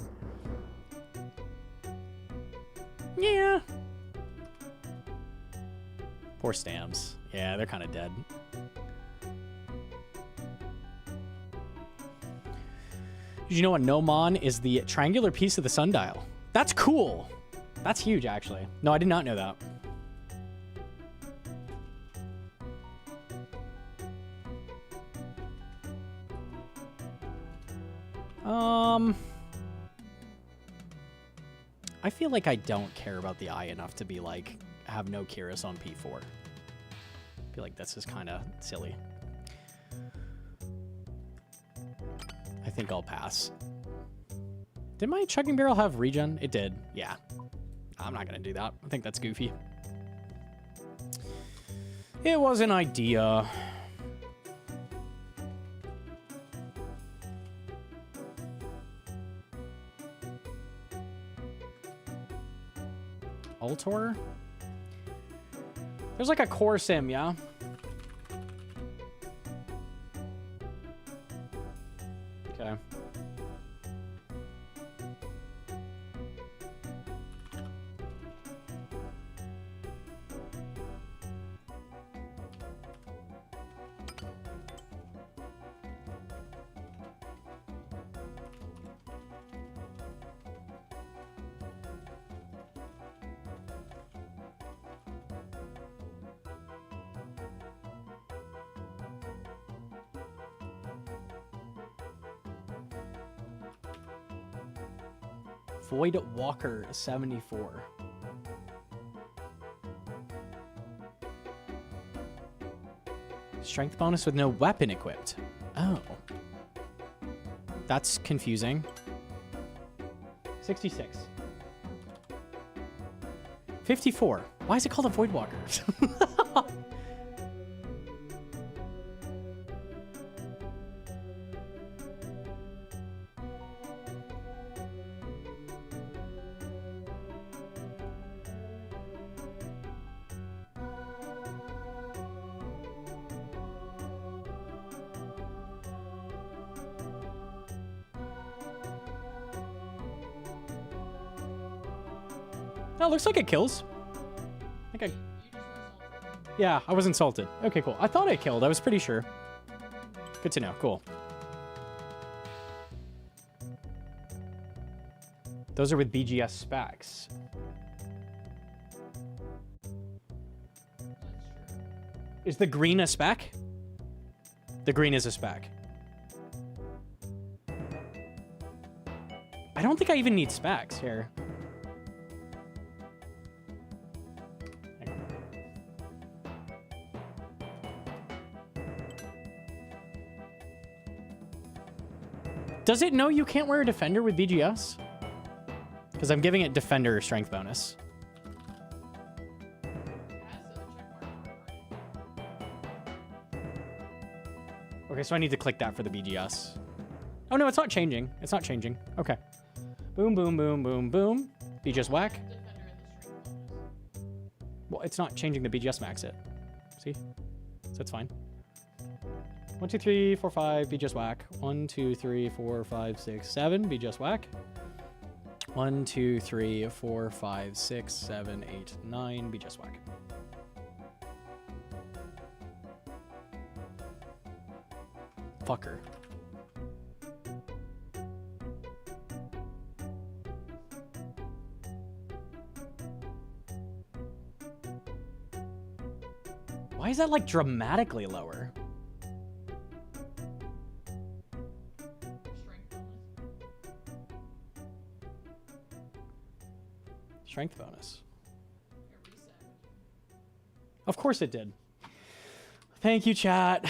Yeah. Poor Stams. Yeah, they're kind of dead. Did you know a gnomon is the triangular piece of the sundial? That's cool. That's huge, actually. No, I did not know that. I feel like I don't care about the eye enough to be like, have no Curious on P4. I feel like this is kind of silly. I think I'll pass. Did my chugging barrel have regen? It did. Yeah. I'm not going to do that. I think that's goofy. It was an idea. Ultor? There's like a core sim, yeah? Okay. Void Walker 74. Strength bonus with no weapon equipped. Oh. That's confusing. 66. 54. Why is it called a Voidwalker? Oh, looks like it kills. I think yeah, I was insulted. Okay, cool. I thought I killed. I was pretty sure. Good to know. Cool. Those are with BGS specs. Is the green a spec? The green is a spec. I don't think I even need specs here. Does it know you can't wear a defender with BGS? Because I'm giving it defender strength bonus. Okay, so I need to click that for the BGS. Oh no, it's not changing. It's not changing. Okay. Boom, boom, boom, boom, boom. BGS whack. Well, it's not changing the BGS max it. See? So it's fine. 1, 2, 3, 4, 5, BGS whack. 1, 2, 3, 4, 5, 6, 7, BGS whack. 1, 2, 3, 4, 5, 6, 7, 8, 9, BGS whack. Fucker. Why is that like dramatically lower? Strength bonus. Of course it did. Thank you, chat.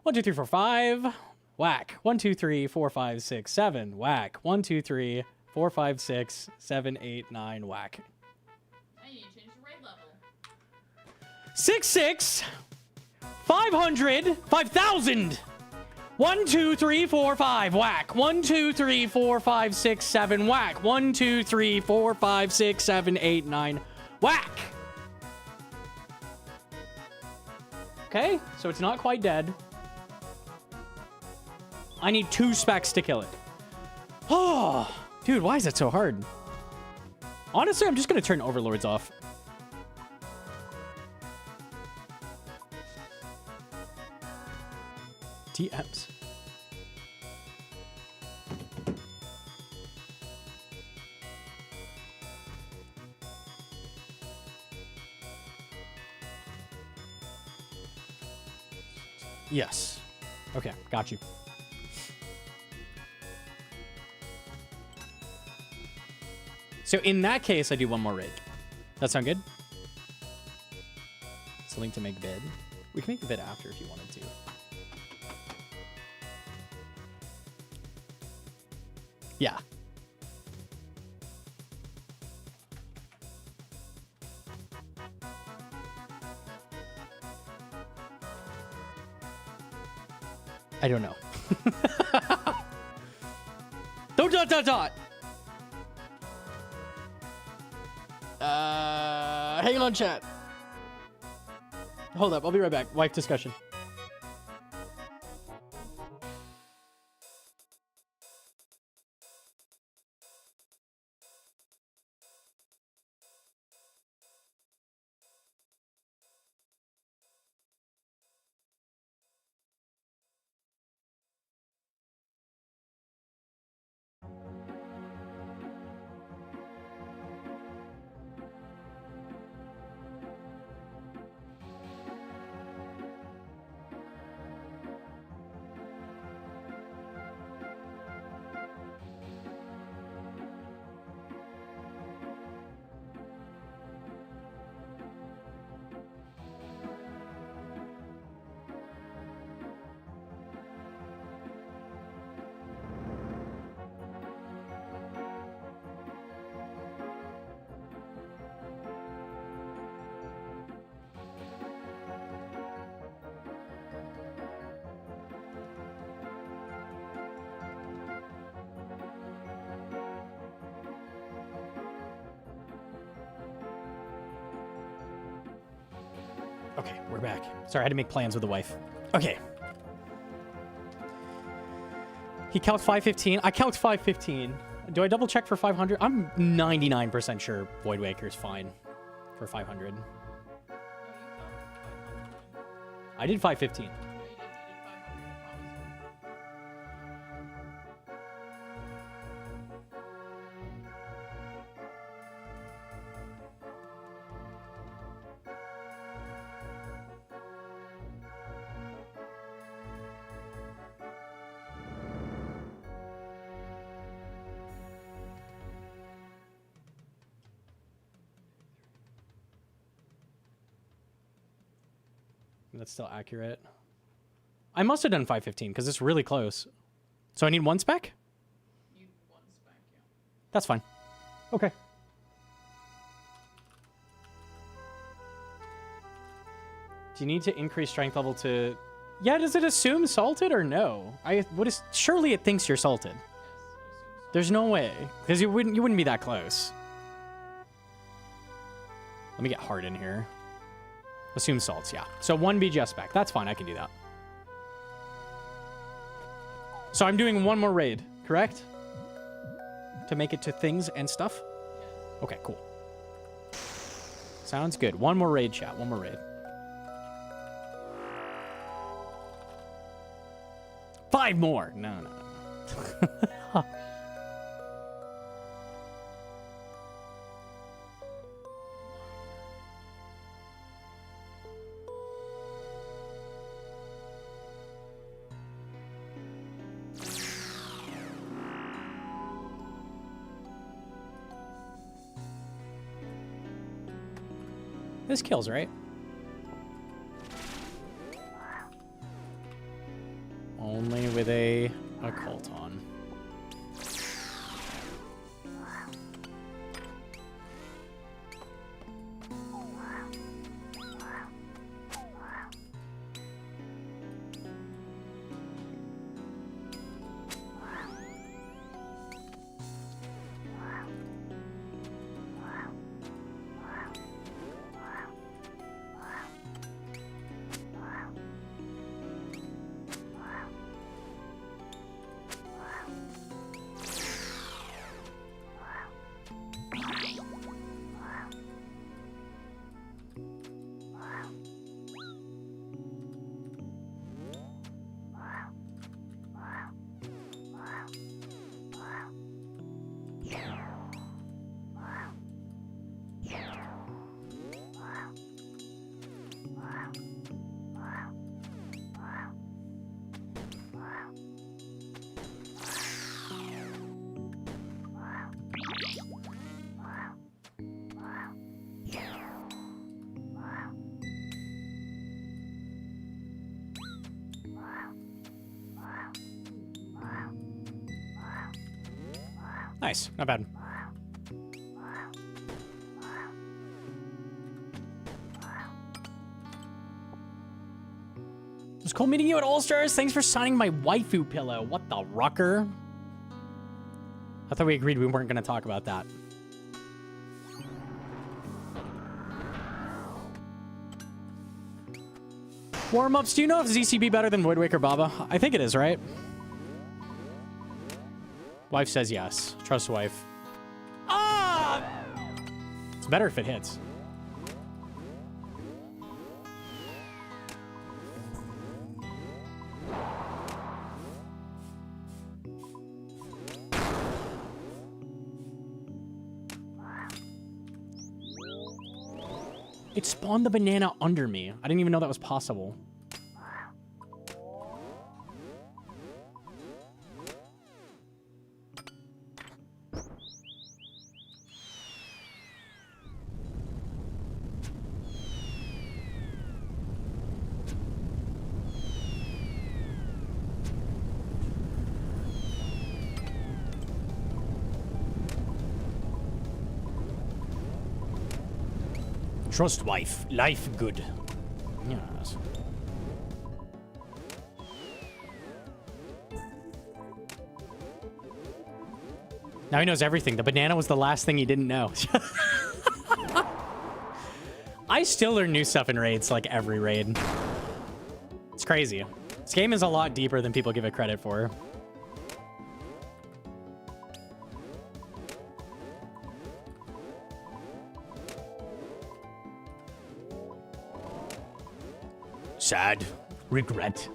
1, 2, 3, 4, 5. Whack. 1, 2, 3, 4, 5, 6, 7. Whack. 1, 2, 3, 4, 5, 6, 7, 8, 9. Whack. I need to change the raid level. 6, 6. 500. 5,000. 1, 2, 3, 4, 5. Whack. 1, 2, 3, 4, 5, 6, 7. Whack. 1, 2, 3, 4, 5, 6, 7, 8, 9. Whack. Okay, so it's not quite dead. I need 2 specs to kill it. Oh, dude, why is it so hard? Honestly, I'm just gonna turn overlords off. DMs. Yes. Okay, got you. So in that case, I do one more raid. That sound good? It's a link to make vid. We can make the vid after if you wanted to. Yeah. I don't know. Don't dot. Hang on, chat. Hold up, I'll be right back. Wife discussion. Okay, we're back. Sorry, I had to make plans with the wife. Okay. He calced 515. I calced 515. Do I double check for 500? I'm 99% sure Void Waker's fine for 500. I did 515. That's still accurate. I must have done 515 because it's really close. So I need 1 spec? You need 1 spec, yeah. That's fine. Okay. Do you need to increase strength level to... Yeah, does it assume salted or no? Surely it thinks you're salted. Yes, I assume so. There's no way. Because you wouldn't be that close. Let me get hard in here. Assume salts, yeah. So 1 BGS spec. That's fine, I can do that. So I'm doing 1 more raid, correct? To make it to things and stuff? Yes. Okay, cool. Sounds good. 1 more raid, chat. 1 more raid. 5 more! No. This kills, right? Only with a occult on. Nice, not bad. It was cool meeting you at All Stars. Thanks for signing my waifu pillow. What the rucker? I thought we agreed we weren't going to talk about that. Warm-ups, do you know if ZCB better than Void Waker Baba? I think it is, right? Wife says yes. Trust wife. Ah! It's better if it hits. It spawned the banana under me. I didn't even know that was possible. Trust wife. Life good. Yes. Now he knows everything. The banana was the last thing he didn't know. I still learn new stuff in raids, like every raid. It's crazy. This game is a lot deeper than people give it credit for. Sad. Regret.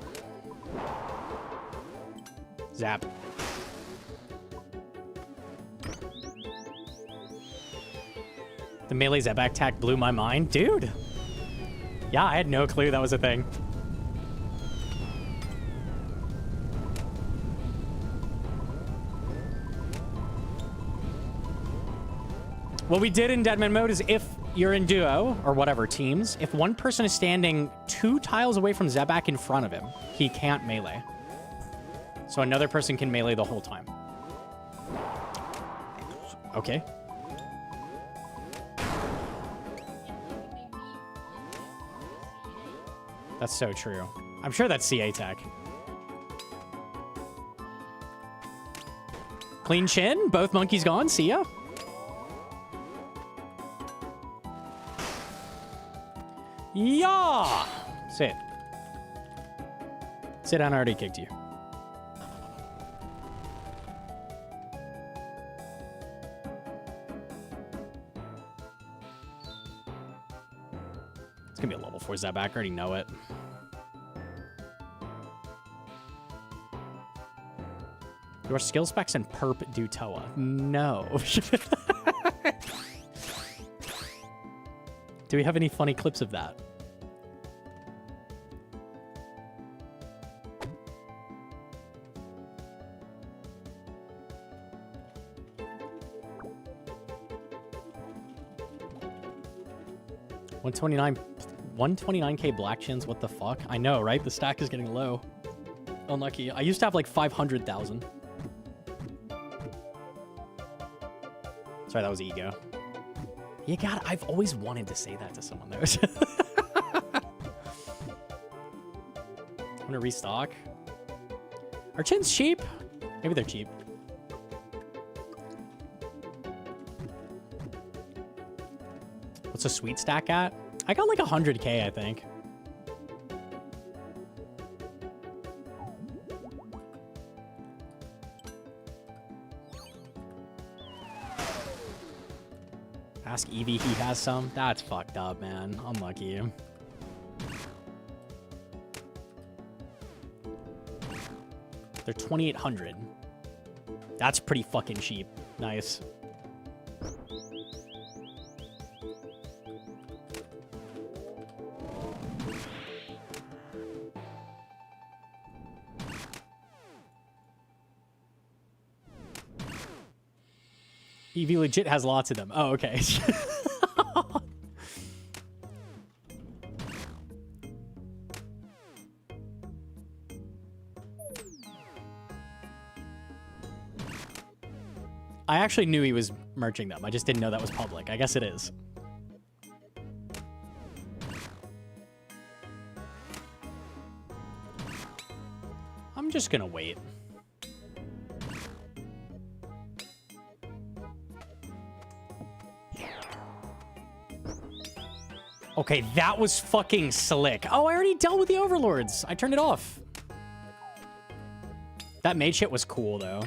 Zap. The melee Zebak attack blew my mind. Dude! Yeah, I had no clue that was a thing. What we did in Deadman Mode is if you're in duo, or whatever, teams, if one person is standing 2 tiles away from Zebak in front of him, he can't melee. So another person can melee the whole time. Okay. That's so true. I'm sure that's CA tech. Clean chin, both monkeys gone, see ya. Yeah! Sit. Sit down, I already kicked you. It's gonna be a level 4 Zebak, I already know it. Your skill specs and perp do Toa. No. Do we have any funny clips of that? $129K black chins, what the fuck? I know, right? The stack is getting low. Unlucky. I used to have like 500,000. Sorry, that was ego. You got it. I've always wanted to say that to someone, though. I'm gonna restock. Are chins cheap? Maybe they're cheap. What's a sweet stack at? I got like 100K, I think. Ask Evie, he has some. That's fucked up, man. Unlucky. They're 2,800. That's pretty fucking cheap. Nice. Evie legit has lots of them. Oh, okay. I actually knew he was merching them. I just didn't know that was public. I guess it is. I'm just gonna wait. Okay, that was fucking slick. Oh, I already dealt with the overlords. I turned it off. That mage shit was cool, though.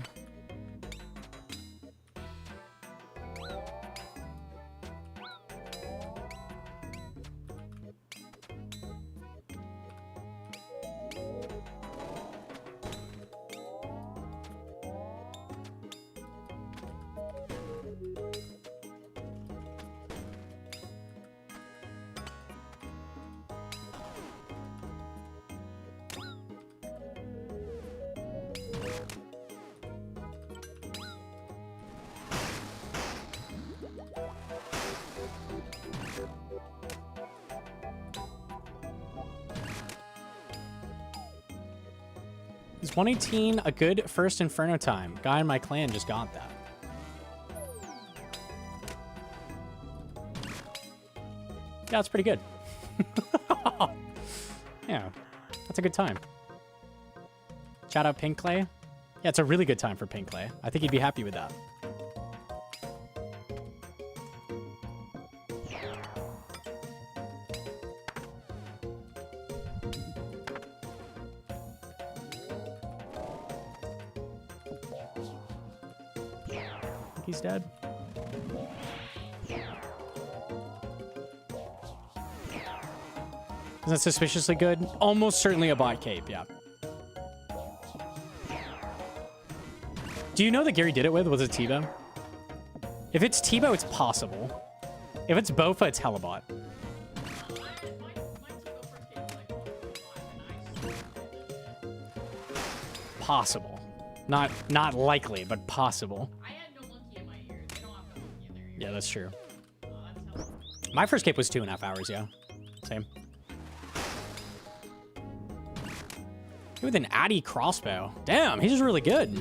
Is 118 a good first Inferno time? Guy in my clan just got that. Yeah, it's pretty good. Yeah, that's a good time. Shout out Pink Clay. Yeah, it's a really good time for Pink Clay. I think he'd be happy with that. Gnomonkey's dead. Isn't that suspiciously good? Almost certainly a bot cape, yeah. Do you know that Gary did it with? Was it Tebow? If it's Tebow, it's possible. If it's Bofa, it's hella bot. Possible. Not likely, but possible. I had no monkey in my ears. They don't have no monkey in their ears. Yeah, that's true. That's hella. My first cape was 2.5 hours, yeah. Same. With an Addy crossbow. Damn, he's just really good.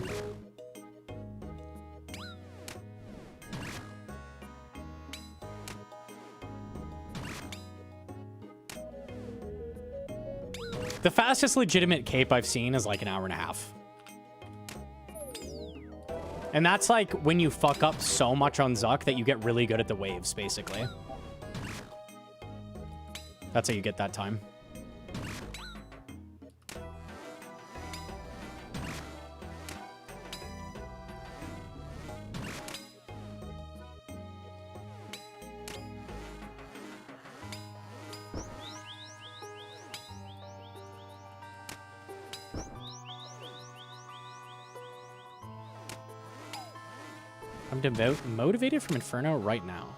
The fastest legitimate cape I've seen is like an hour and a half. And that's like when you fuck up so much on Zuck that you get really good at the waves, basically. That's how you get that time. I'm demotivated from Inferno right now.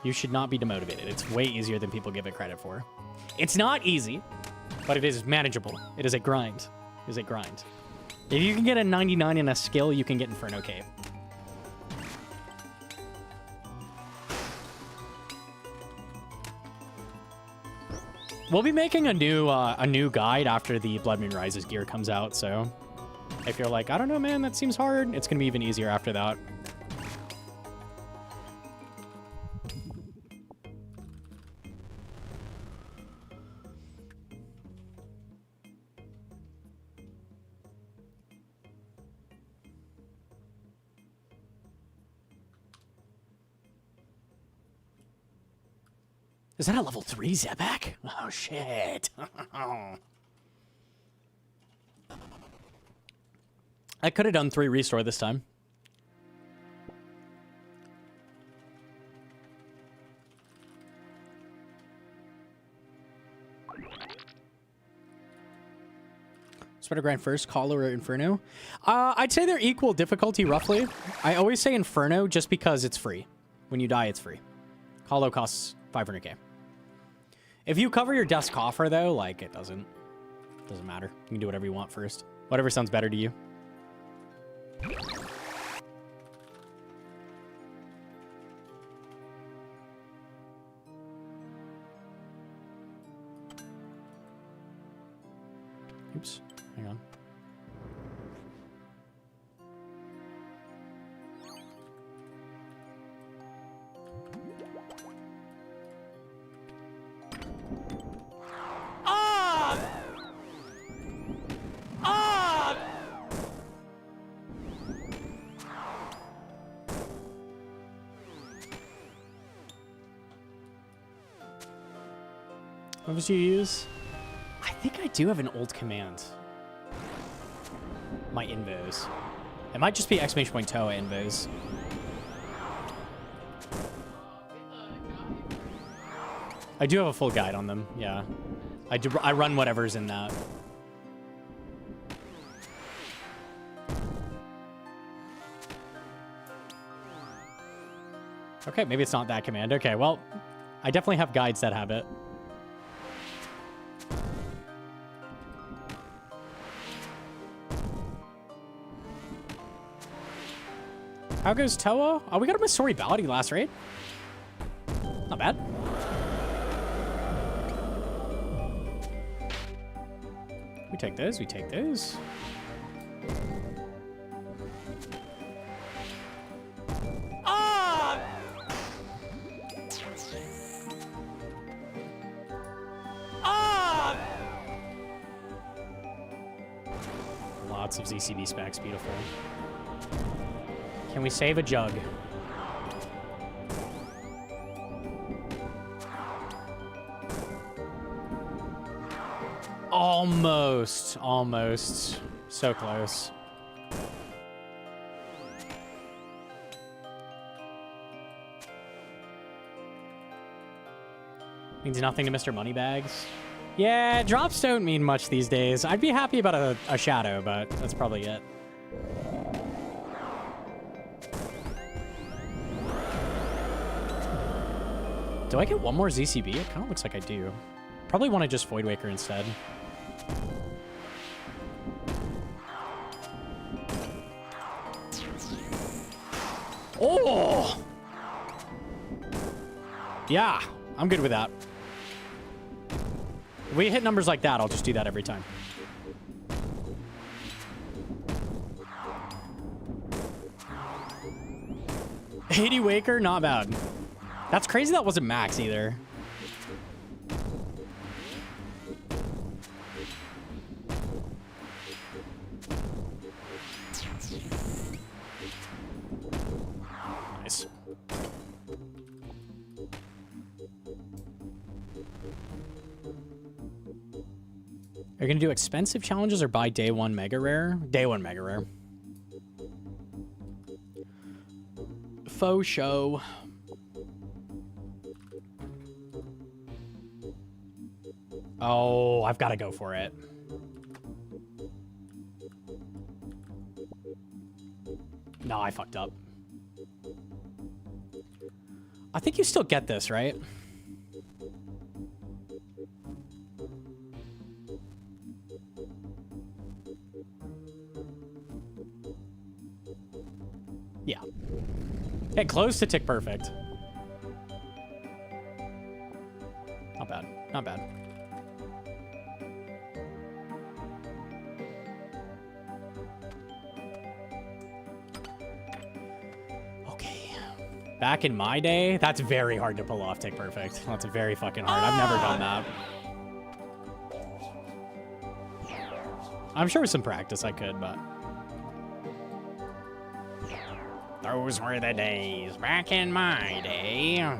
You should not be demotivated. It's way easier than people give it credit for. It's not easy, but it is manageable. It is a grind. It is a grind. If you can get a 99 in a skill, you can get Inferno Cape. We'll be making a new guide after the Blood Moon Rises gear comes out, so if you're like, I don't know, man, that seems hard, it's going to be even easier after that. Is that a level 3 Zebak? Oh, shit. I could have done 3 restore this time. Spreader grind first, Collar or Inferno? I'd say they're equal difficulty, roughly. I always say Inferno just because it's free. When you die, it's free. Hollow costs 500k. If you cover your desk coffer, though, like, it doesn't matter. You can do whatever you want first. Whatever sounds better to you. Oops. Hang on. What would you use? I think I do have an old command. My invos. It might just be exclamation point Toa invos. I do have a full guide on them, yeah. I run whatever's in that. Okay, maybe it's not that command. Okay, well, I definitely have guides that have it. How goes Toa? Oh, we got a Missouri Baladi last raid. Not bad. We take those, we take those. Ah! Ah! Lots of ZCB specs, beautiful. Can we save a jug? Almost. Almost. So close. Means nothing to Mr. Moneybags. Yeah, drops don't mean much these days. I'd be happy about a shadow, but that's probably it. Do I get one more ZCB? It kind of looks like I do. Probably want to just Void Waker instead. Oh! Yeah, I'm good with that. If we hit numbers like that, I'll just do that every time. $80 Waker, not bad. That's crazy that wasn't max either. Nice. Are you gonna do expensive challenges or buy day one mega rare? Day one mega rare. Faux show. Oh, I've got to go for it. No, I fucked up. I think you still get this, right? Yeah. Hey, close to tick perfect. Not bad. Not bad. Okay. Back in my day, that's very hard to pull off tick perfect. That's very fucking hard. I've never done that. I'm sure with some practice I could, but... Those were the days back in my day.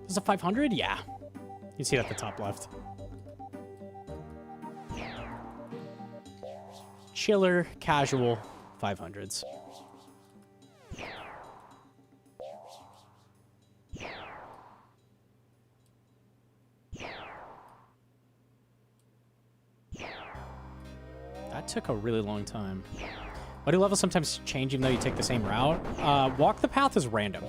Is it 500? Yeah. You can see it at the top left. Chiller, casual, 500s. That took a really long time. Why do levels sometimes change even though you take the same route? Walk the path is random.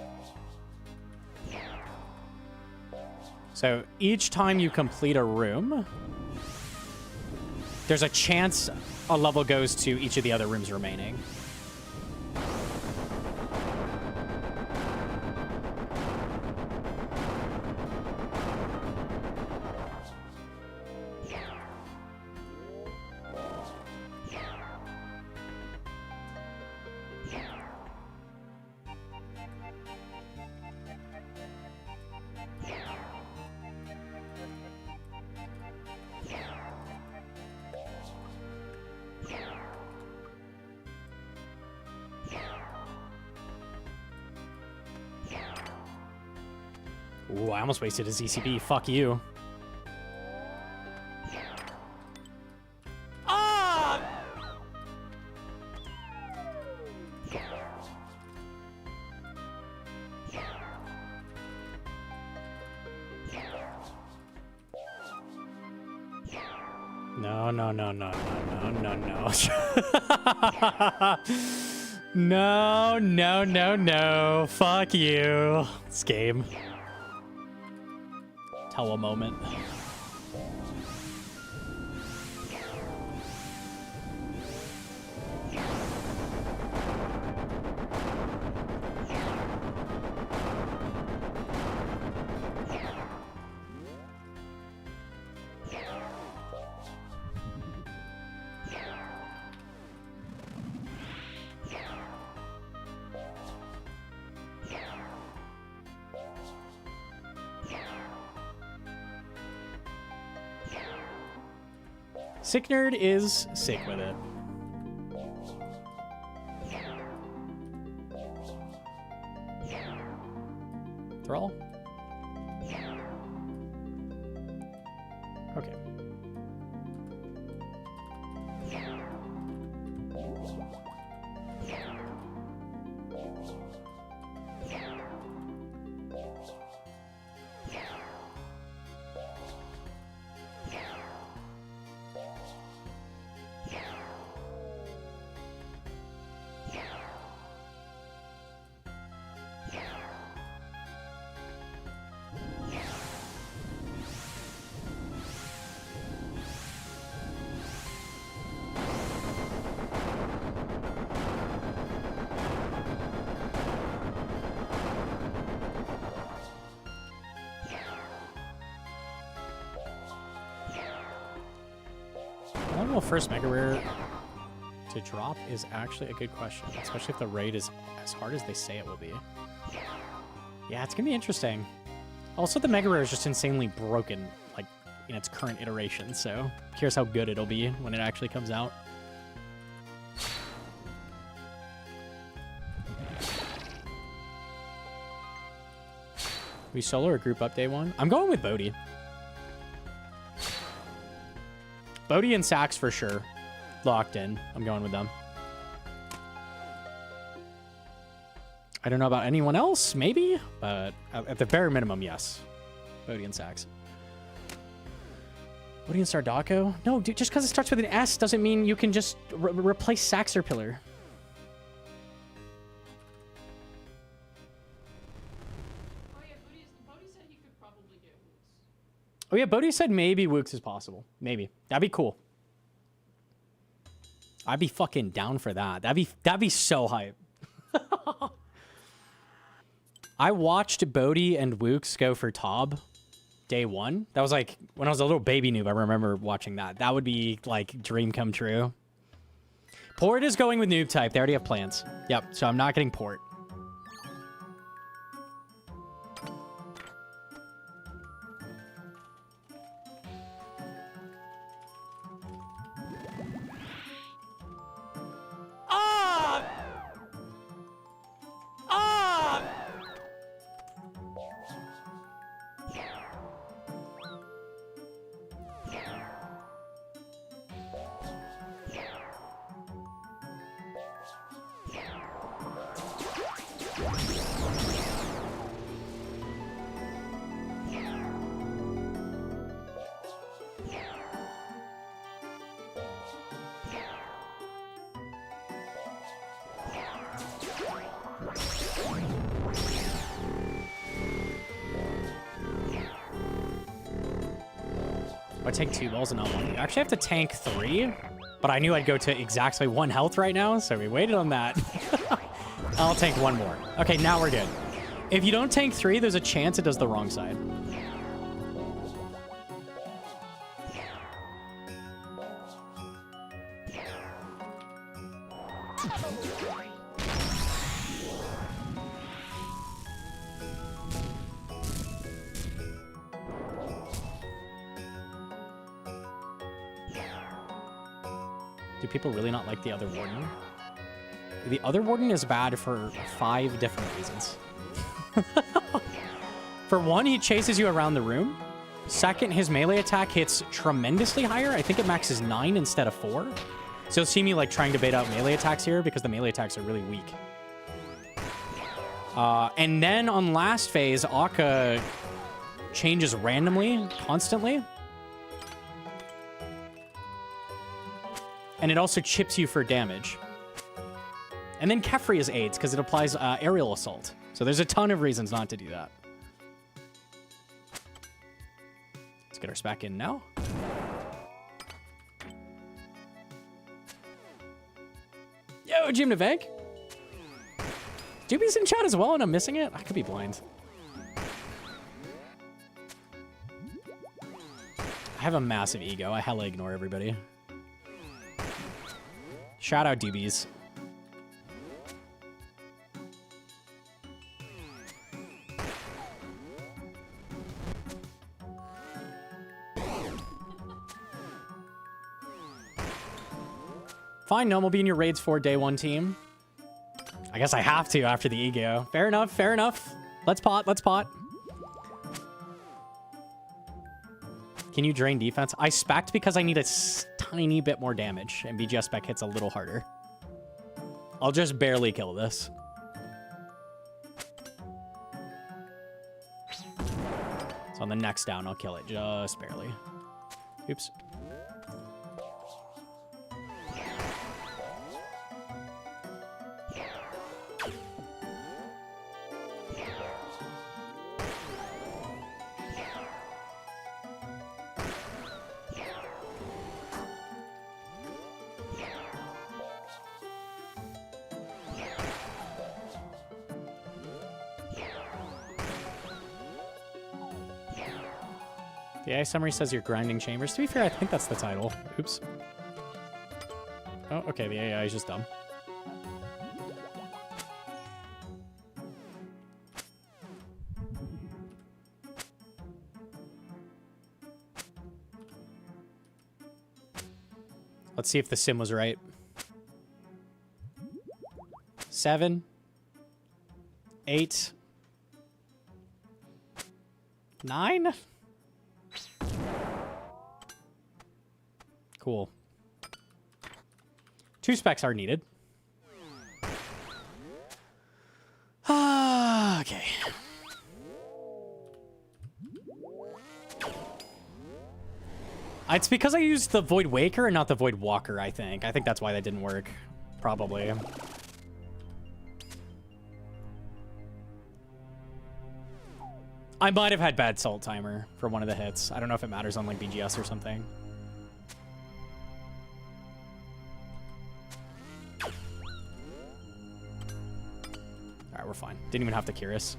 So each time you complete a room, there's a chance a level goes to each of the other rooms remaining. Ooh, I almost wasted a ZCB. Fuck you. Ah! No, no, no, no, no, no, no, no. No, no, no, no. Fuck you. This game. Tell a moment. Sick Nerd is sick with it. Thrall? Okay. How long will first mega rare to drop is actually a good question, especially if the raid is as hard as they say it will be. Yeah, it's gonna be interesting. Also, the mega rare is just insanely broken, like in its current iteration. So, curious how good it'll be when it actually comes out. We solo or group up day one? I'm going with Bodhi. Bodhi and Sax for sure. Locked in. I'm going with them. I don't know about anyone else, maybe, but at the very minimum, yes. Bodhi and Sax. Bodhi and Sardako? No, dude, just because it starts with an S doesn't mean you can just replace Saxerpillar. Oh yeah, Bodhi said he could probably get Woots. Oh yeah, Bodhi said maybe Wooks is possible. Maybe. That'd be cool. I'd be fucking down for that. That'd be so hype. I watched Bodhi and Wooks go for Tob day one. That was like when I was a little baby noob. I remember watching that. That would be like dream come true. Port is going with noob type. They already have plans. Yep. So I'm not getting Port. I take 2 balls and not 1. You actually have to tank 3, but I knew I'd go to exactly 1 health right now, so we waited on that. I'll tank 1 more. Okay, now we're good. If you don't tank 3, there's a chance it does the wrong side. Do people really not like the other warden? The other warden is bad for 5 different reasons. For one, he chases you around the room. Second, his melee attack hits tremendously higher. I think it maxes 9 instead of 4. So you'll see me like trying to bait out melee attacks here because the melee attacks are really weak. And then on last phase, Akka changes randomly, constantly. And it also chips you for damage. And then Kefri is AIDS because it applies aerial assault. So there's a ton of reasons not to do that. Let's get our spec in now. Yo, Jim Neveg. Doobie's in chat as well and I'm missing it? I could be blind. I have a massive ego. I hella ignore everybody. Shout out DBs. Fine, Gnome will be in your raids for day 1 team. I guess I have to after the ego. Fair enough, fair enough. Let's pot, let's pot. Can Can you drain defense? I spec'd because I need a tiny bit more damage, and BGS spec hits a little harder. I'll just barely kill this. So on the next down, I'll kill it just barely. Oops. The AI summary says you're grinding chambers. To be fair, I think that's the title. Oops. Oh, okay, the AI is just dumb. Let's see if the sim was right. 7, 8, 9? Cool. 2 specs are needed. Okay. It's because I used the Void Waker and not the Void Walker, I think. I think that's why that didn't work. Probably. I might have had bad salt timer for one of the hits. I don't know if it matters on like BGS or something. Alright, we're fine. Didn't even have to Curious.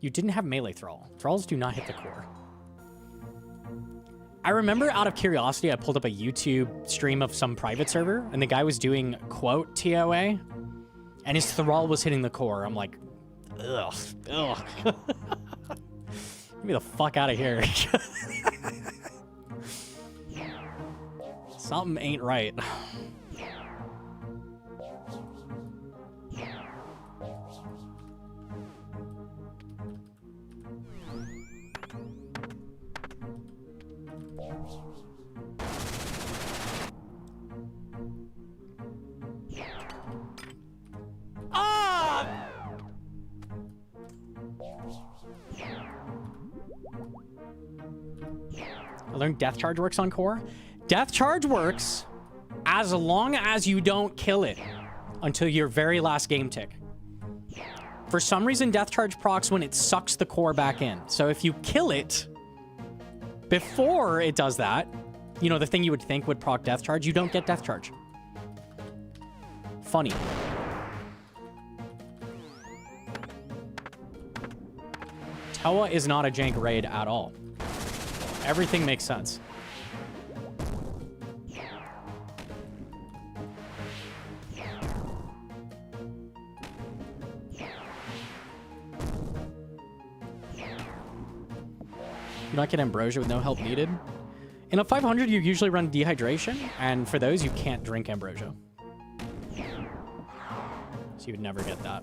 You didn't have melee thrall. Thralls do not hit the core. I remember out of curiosity, I pulled up a YouTube stream of some private server, and the guy was doing quote TOA, and his thrall was hitting the core. I'm like, ugh, ugh. Get me the fuck out of here. Something ain't right. I learned Death Charge works on core. Death Charge works as long as you don't kill it until your very last game tick. For some reason, Death Charge procs when it sucks the core back in. So if you kill it before it does that, you know, the thing you would think would proc Death Charge, you don't get Death Charge. Funny. Toa is not a jank raid at all. Everything makes sense. You not get Ambrosia with no help needed? In a 500, you usually run Dehydration, and for those, you can't drink Ambrosia. So you would never get that.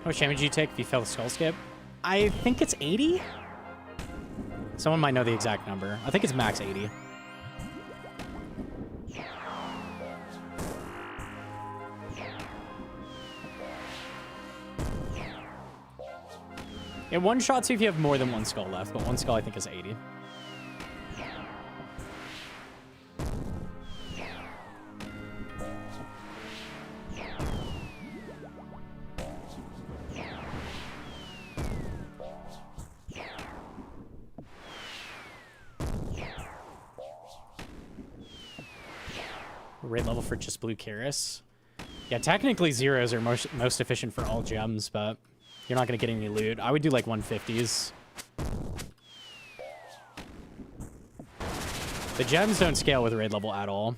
How much damage do you take if you fail the skull skip? I think it's 80? Someone might know the exact number. I think it's max 80. It one-shots you if you have more than one skull left, but one skull I think is 80. Raid level for just blue Karis. Yeah, technically zeros are most efficient for all gems, but you're not going to get any loot. I would do like 150s. The gems don't scale with raid level at all.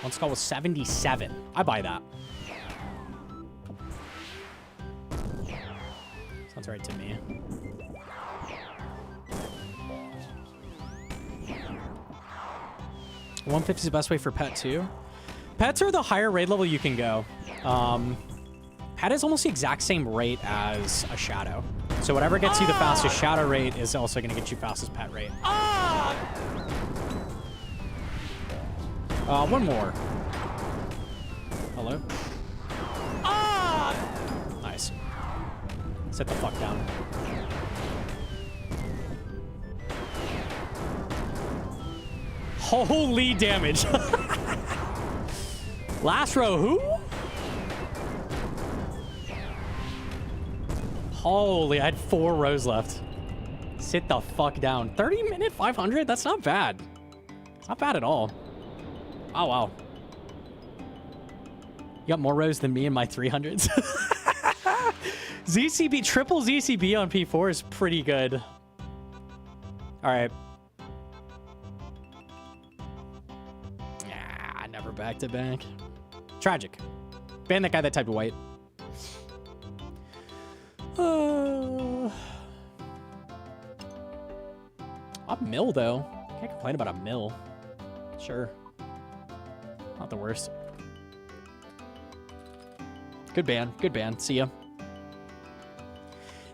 One skull was 77. I buy that. Sounds right to me. $150 is the best way for pet too. Pets are the higher raid level you can go. Pet is almost the exact same rate as a shadow. So whatever gets you the fastest shadow rate is also going to get you fastest pet rate. One more. Hello? Nice. Sit the fuck down. Holy damage. Last row, who? Holy, I had 4 rows left. Sit the fuck down. 30-minute 500? That's not bad. It's not bad at all. Oh, wow. You got more rows than me in my 300s. ZCB, triple ZCB on P4 is pretty good. All right. Nah, never back to back. Tragic. Ban that guy that typed white. A mill, though. Can't complain about a mill. Sure. Not the worst. Good ban. Good ban. See ya.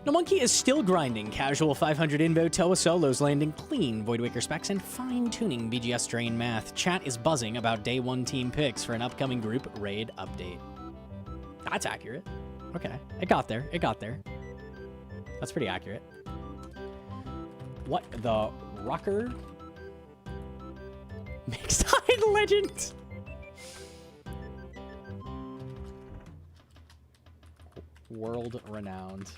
Gnomonkey is still grinding. Casual 500 invo. Toa solos landing clean. Voidwaker specs and fine-tuning BGS drain math. Chat is buzzing about day 1 team picks for an upcoming group raid update. That's accurate. Okay. It got there. It got there. That's pretty accurate. What the rocker? Mixed Hide Legend. World renowned.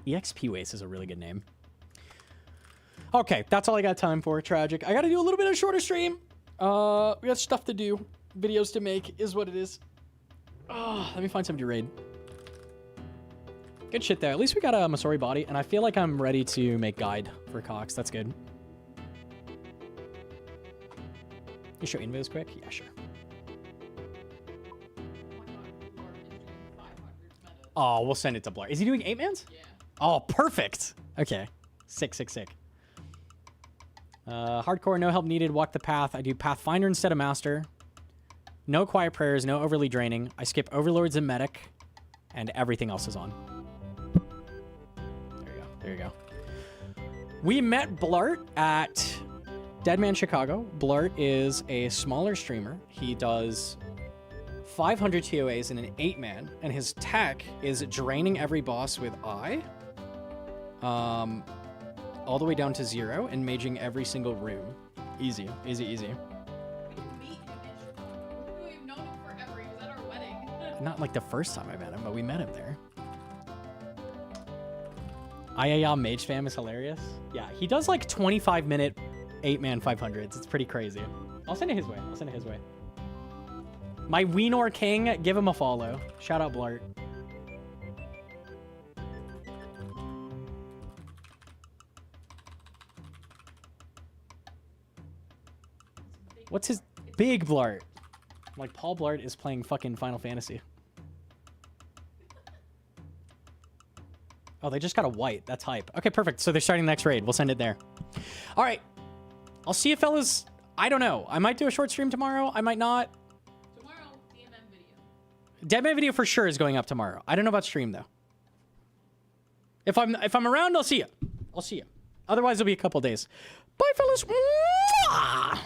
EXP Waste is a really good name. Okay, that's all I got time for. Tragic. I got to do a little bit of shorter stream. We got stuff to do. Videos to make is what it is. Let me find somebody to raid. Good shit there. At least we got a Masori body, and I feel like I'm ready to make guide for Cox. That's good. You show invos quick? Yeah, sure. Oh, we'll send it to Blur. Is he doing 8-mans? Yeah. Oh, perfect. Okay. Sick, sick, sick. Hardcore, no help needed. Walk the path. I do Pathfinder instead of Master. No quiet prayers, no overly draining. I skip Overlords and Medic, and everything else is on. There you go. There you go. We met Blart at Deadman Chicago. Blart is a smaller streamer. He does 500 TOAs in an 8-man, and his tech is draining every boss with I, all the way down to 0, and maging every single room. Easy, easy, easy. We meet him in Chicago. We've known him forever. He was at our wedding. Not like the first time I met him, but we met him there. IAA Mage Fam is hilarious. Yeah, he does like 25-minute 8-man 500s. It's pretty crazy. I'll send it his way. I'll send it his way. My Weenor King, give him a follow. Shout out Blart. What's his big Blart? Like Paul Blart is playing fucking Final Fantasy. Oh, they just got a white. That's hype. Okay, perfect. So they're starting the next raid. We'll send it there. All right. I'll see you fellas. I don't know. I might do a short stream tomorrow. I might not. Tomorrow, DMM video. Deadman video for sure is going up tomorrow. I don't know about stream, though. If I'm around, I'll see you. I'll see you. Otherwise, it'll be a couple days. Bye, fellas. Mwah!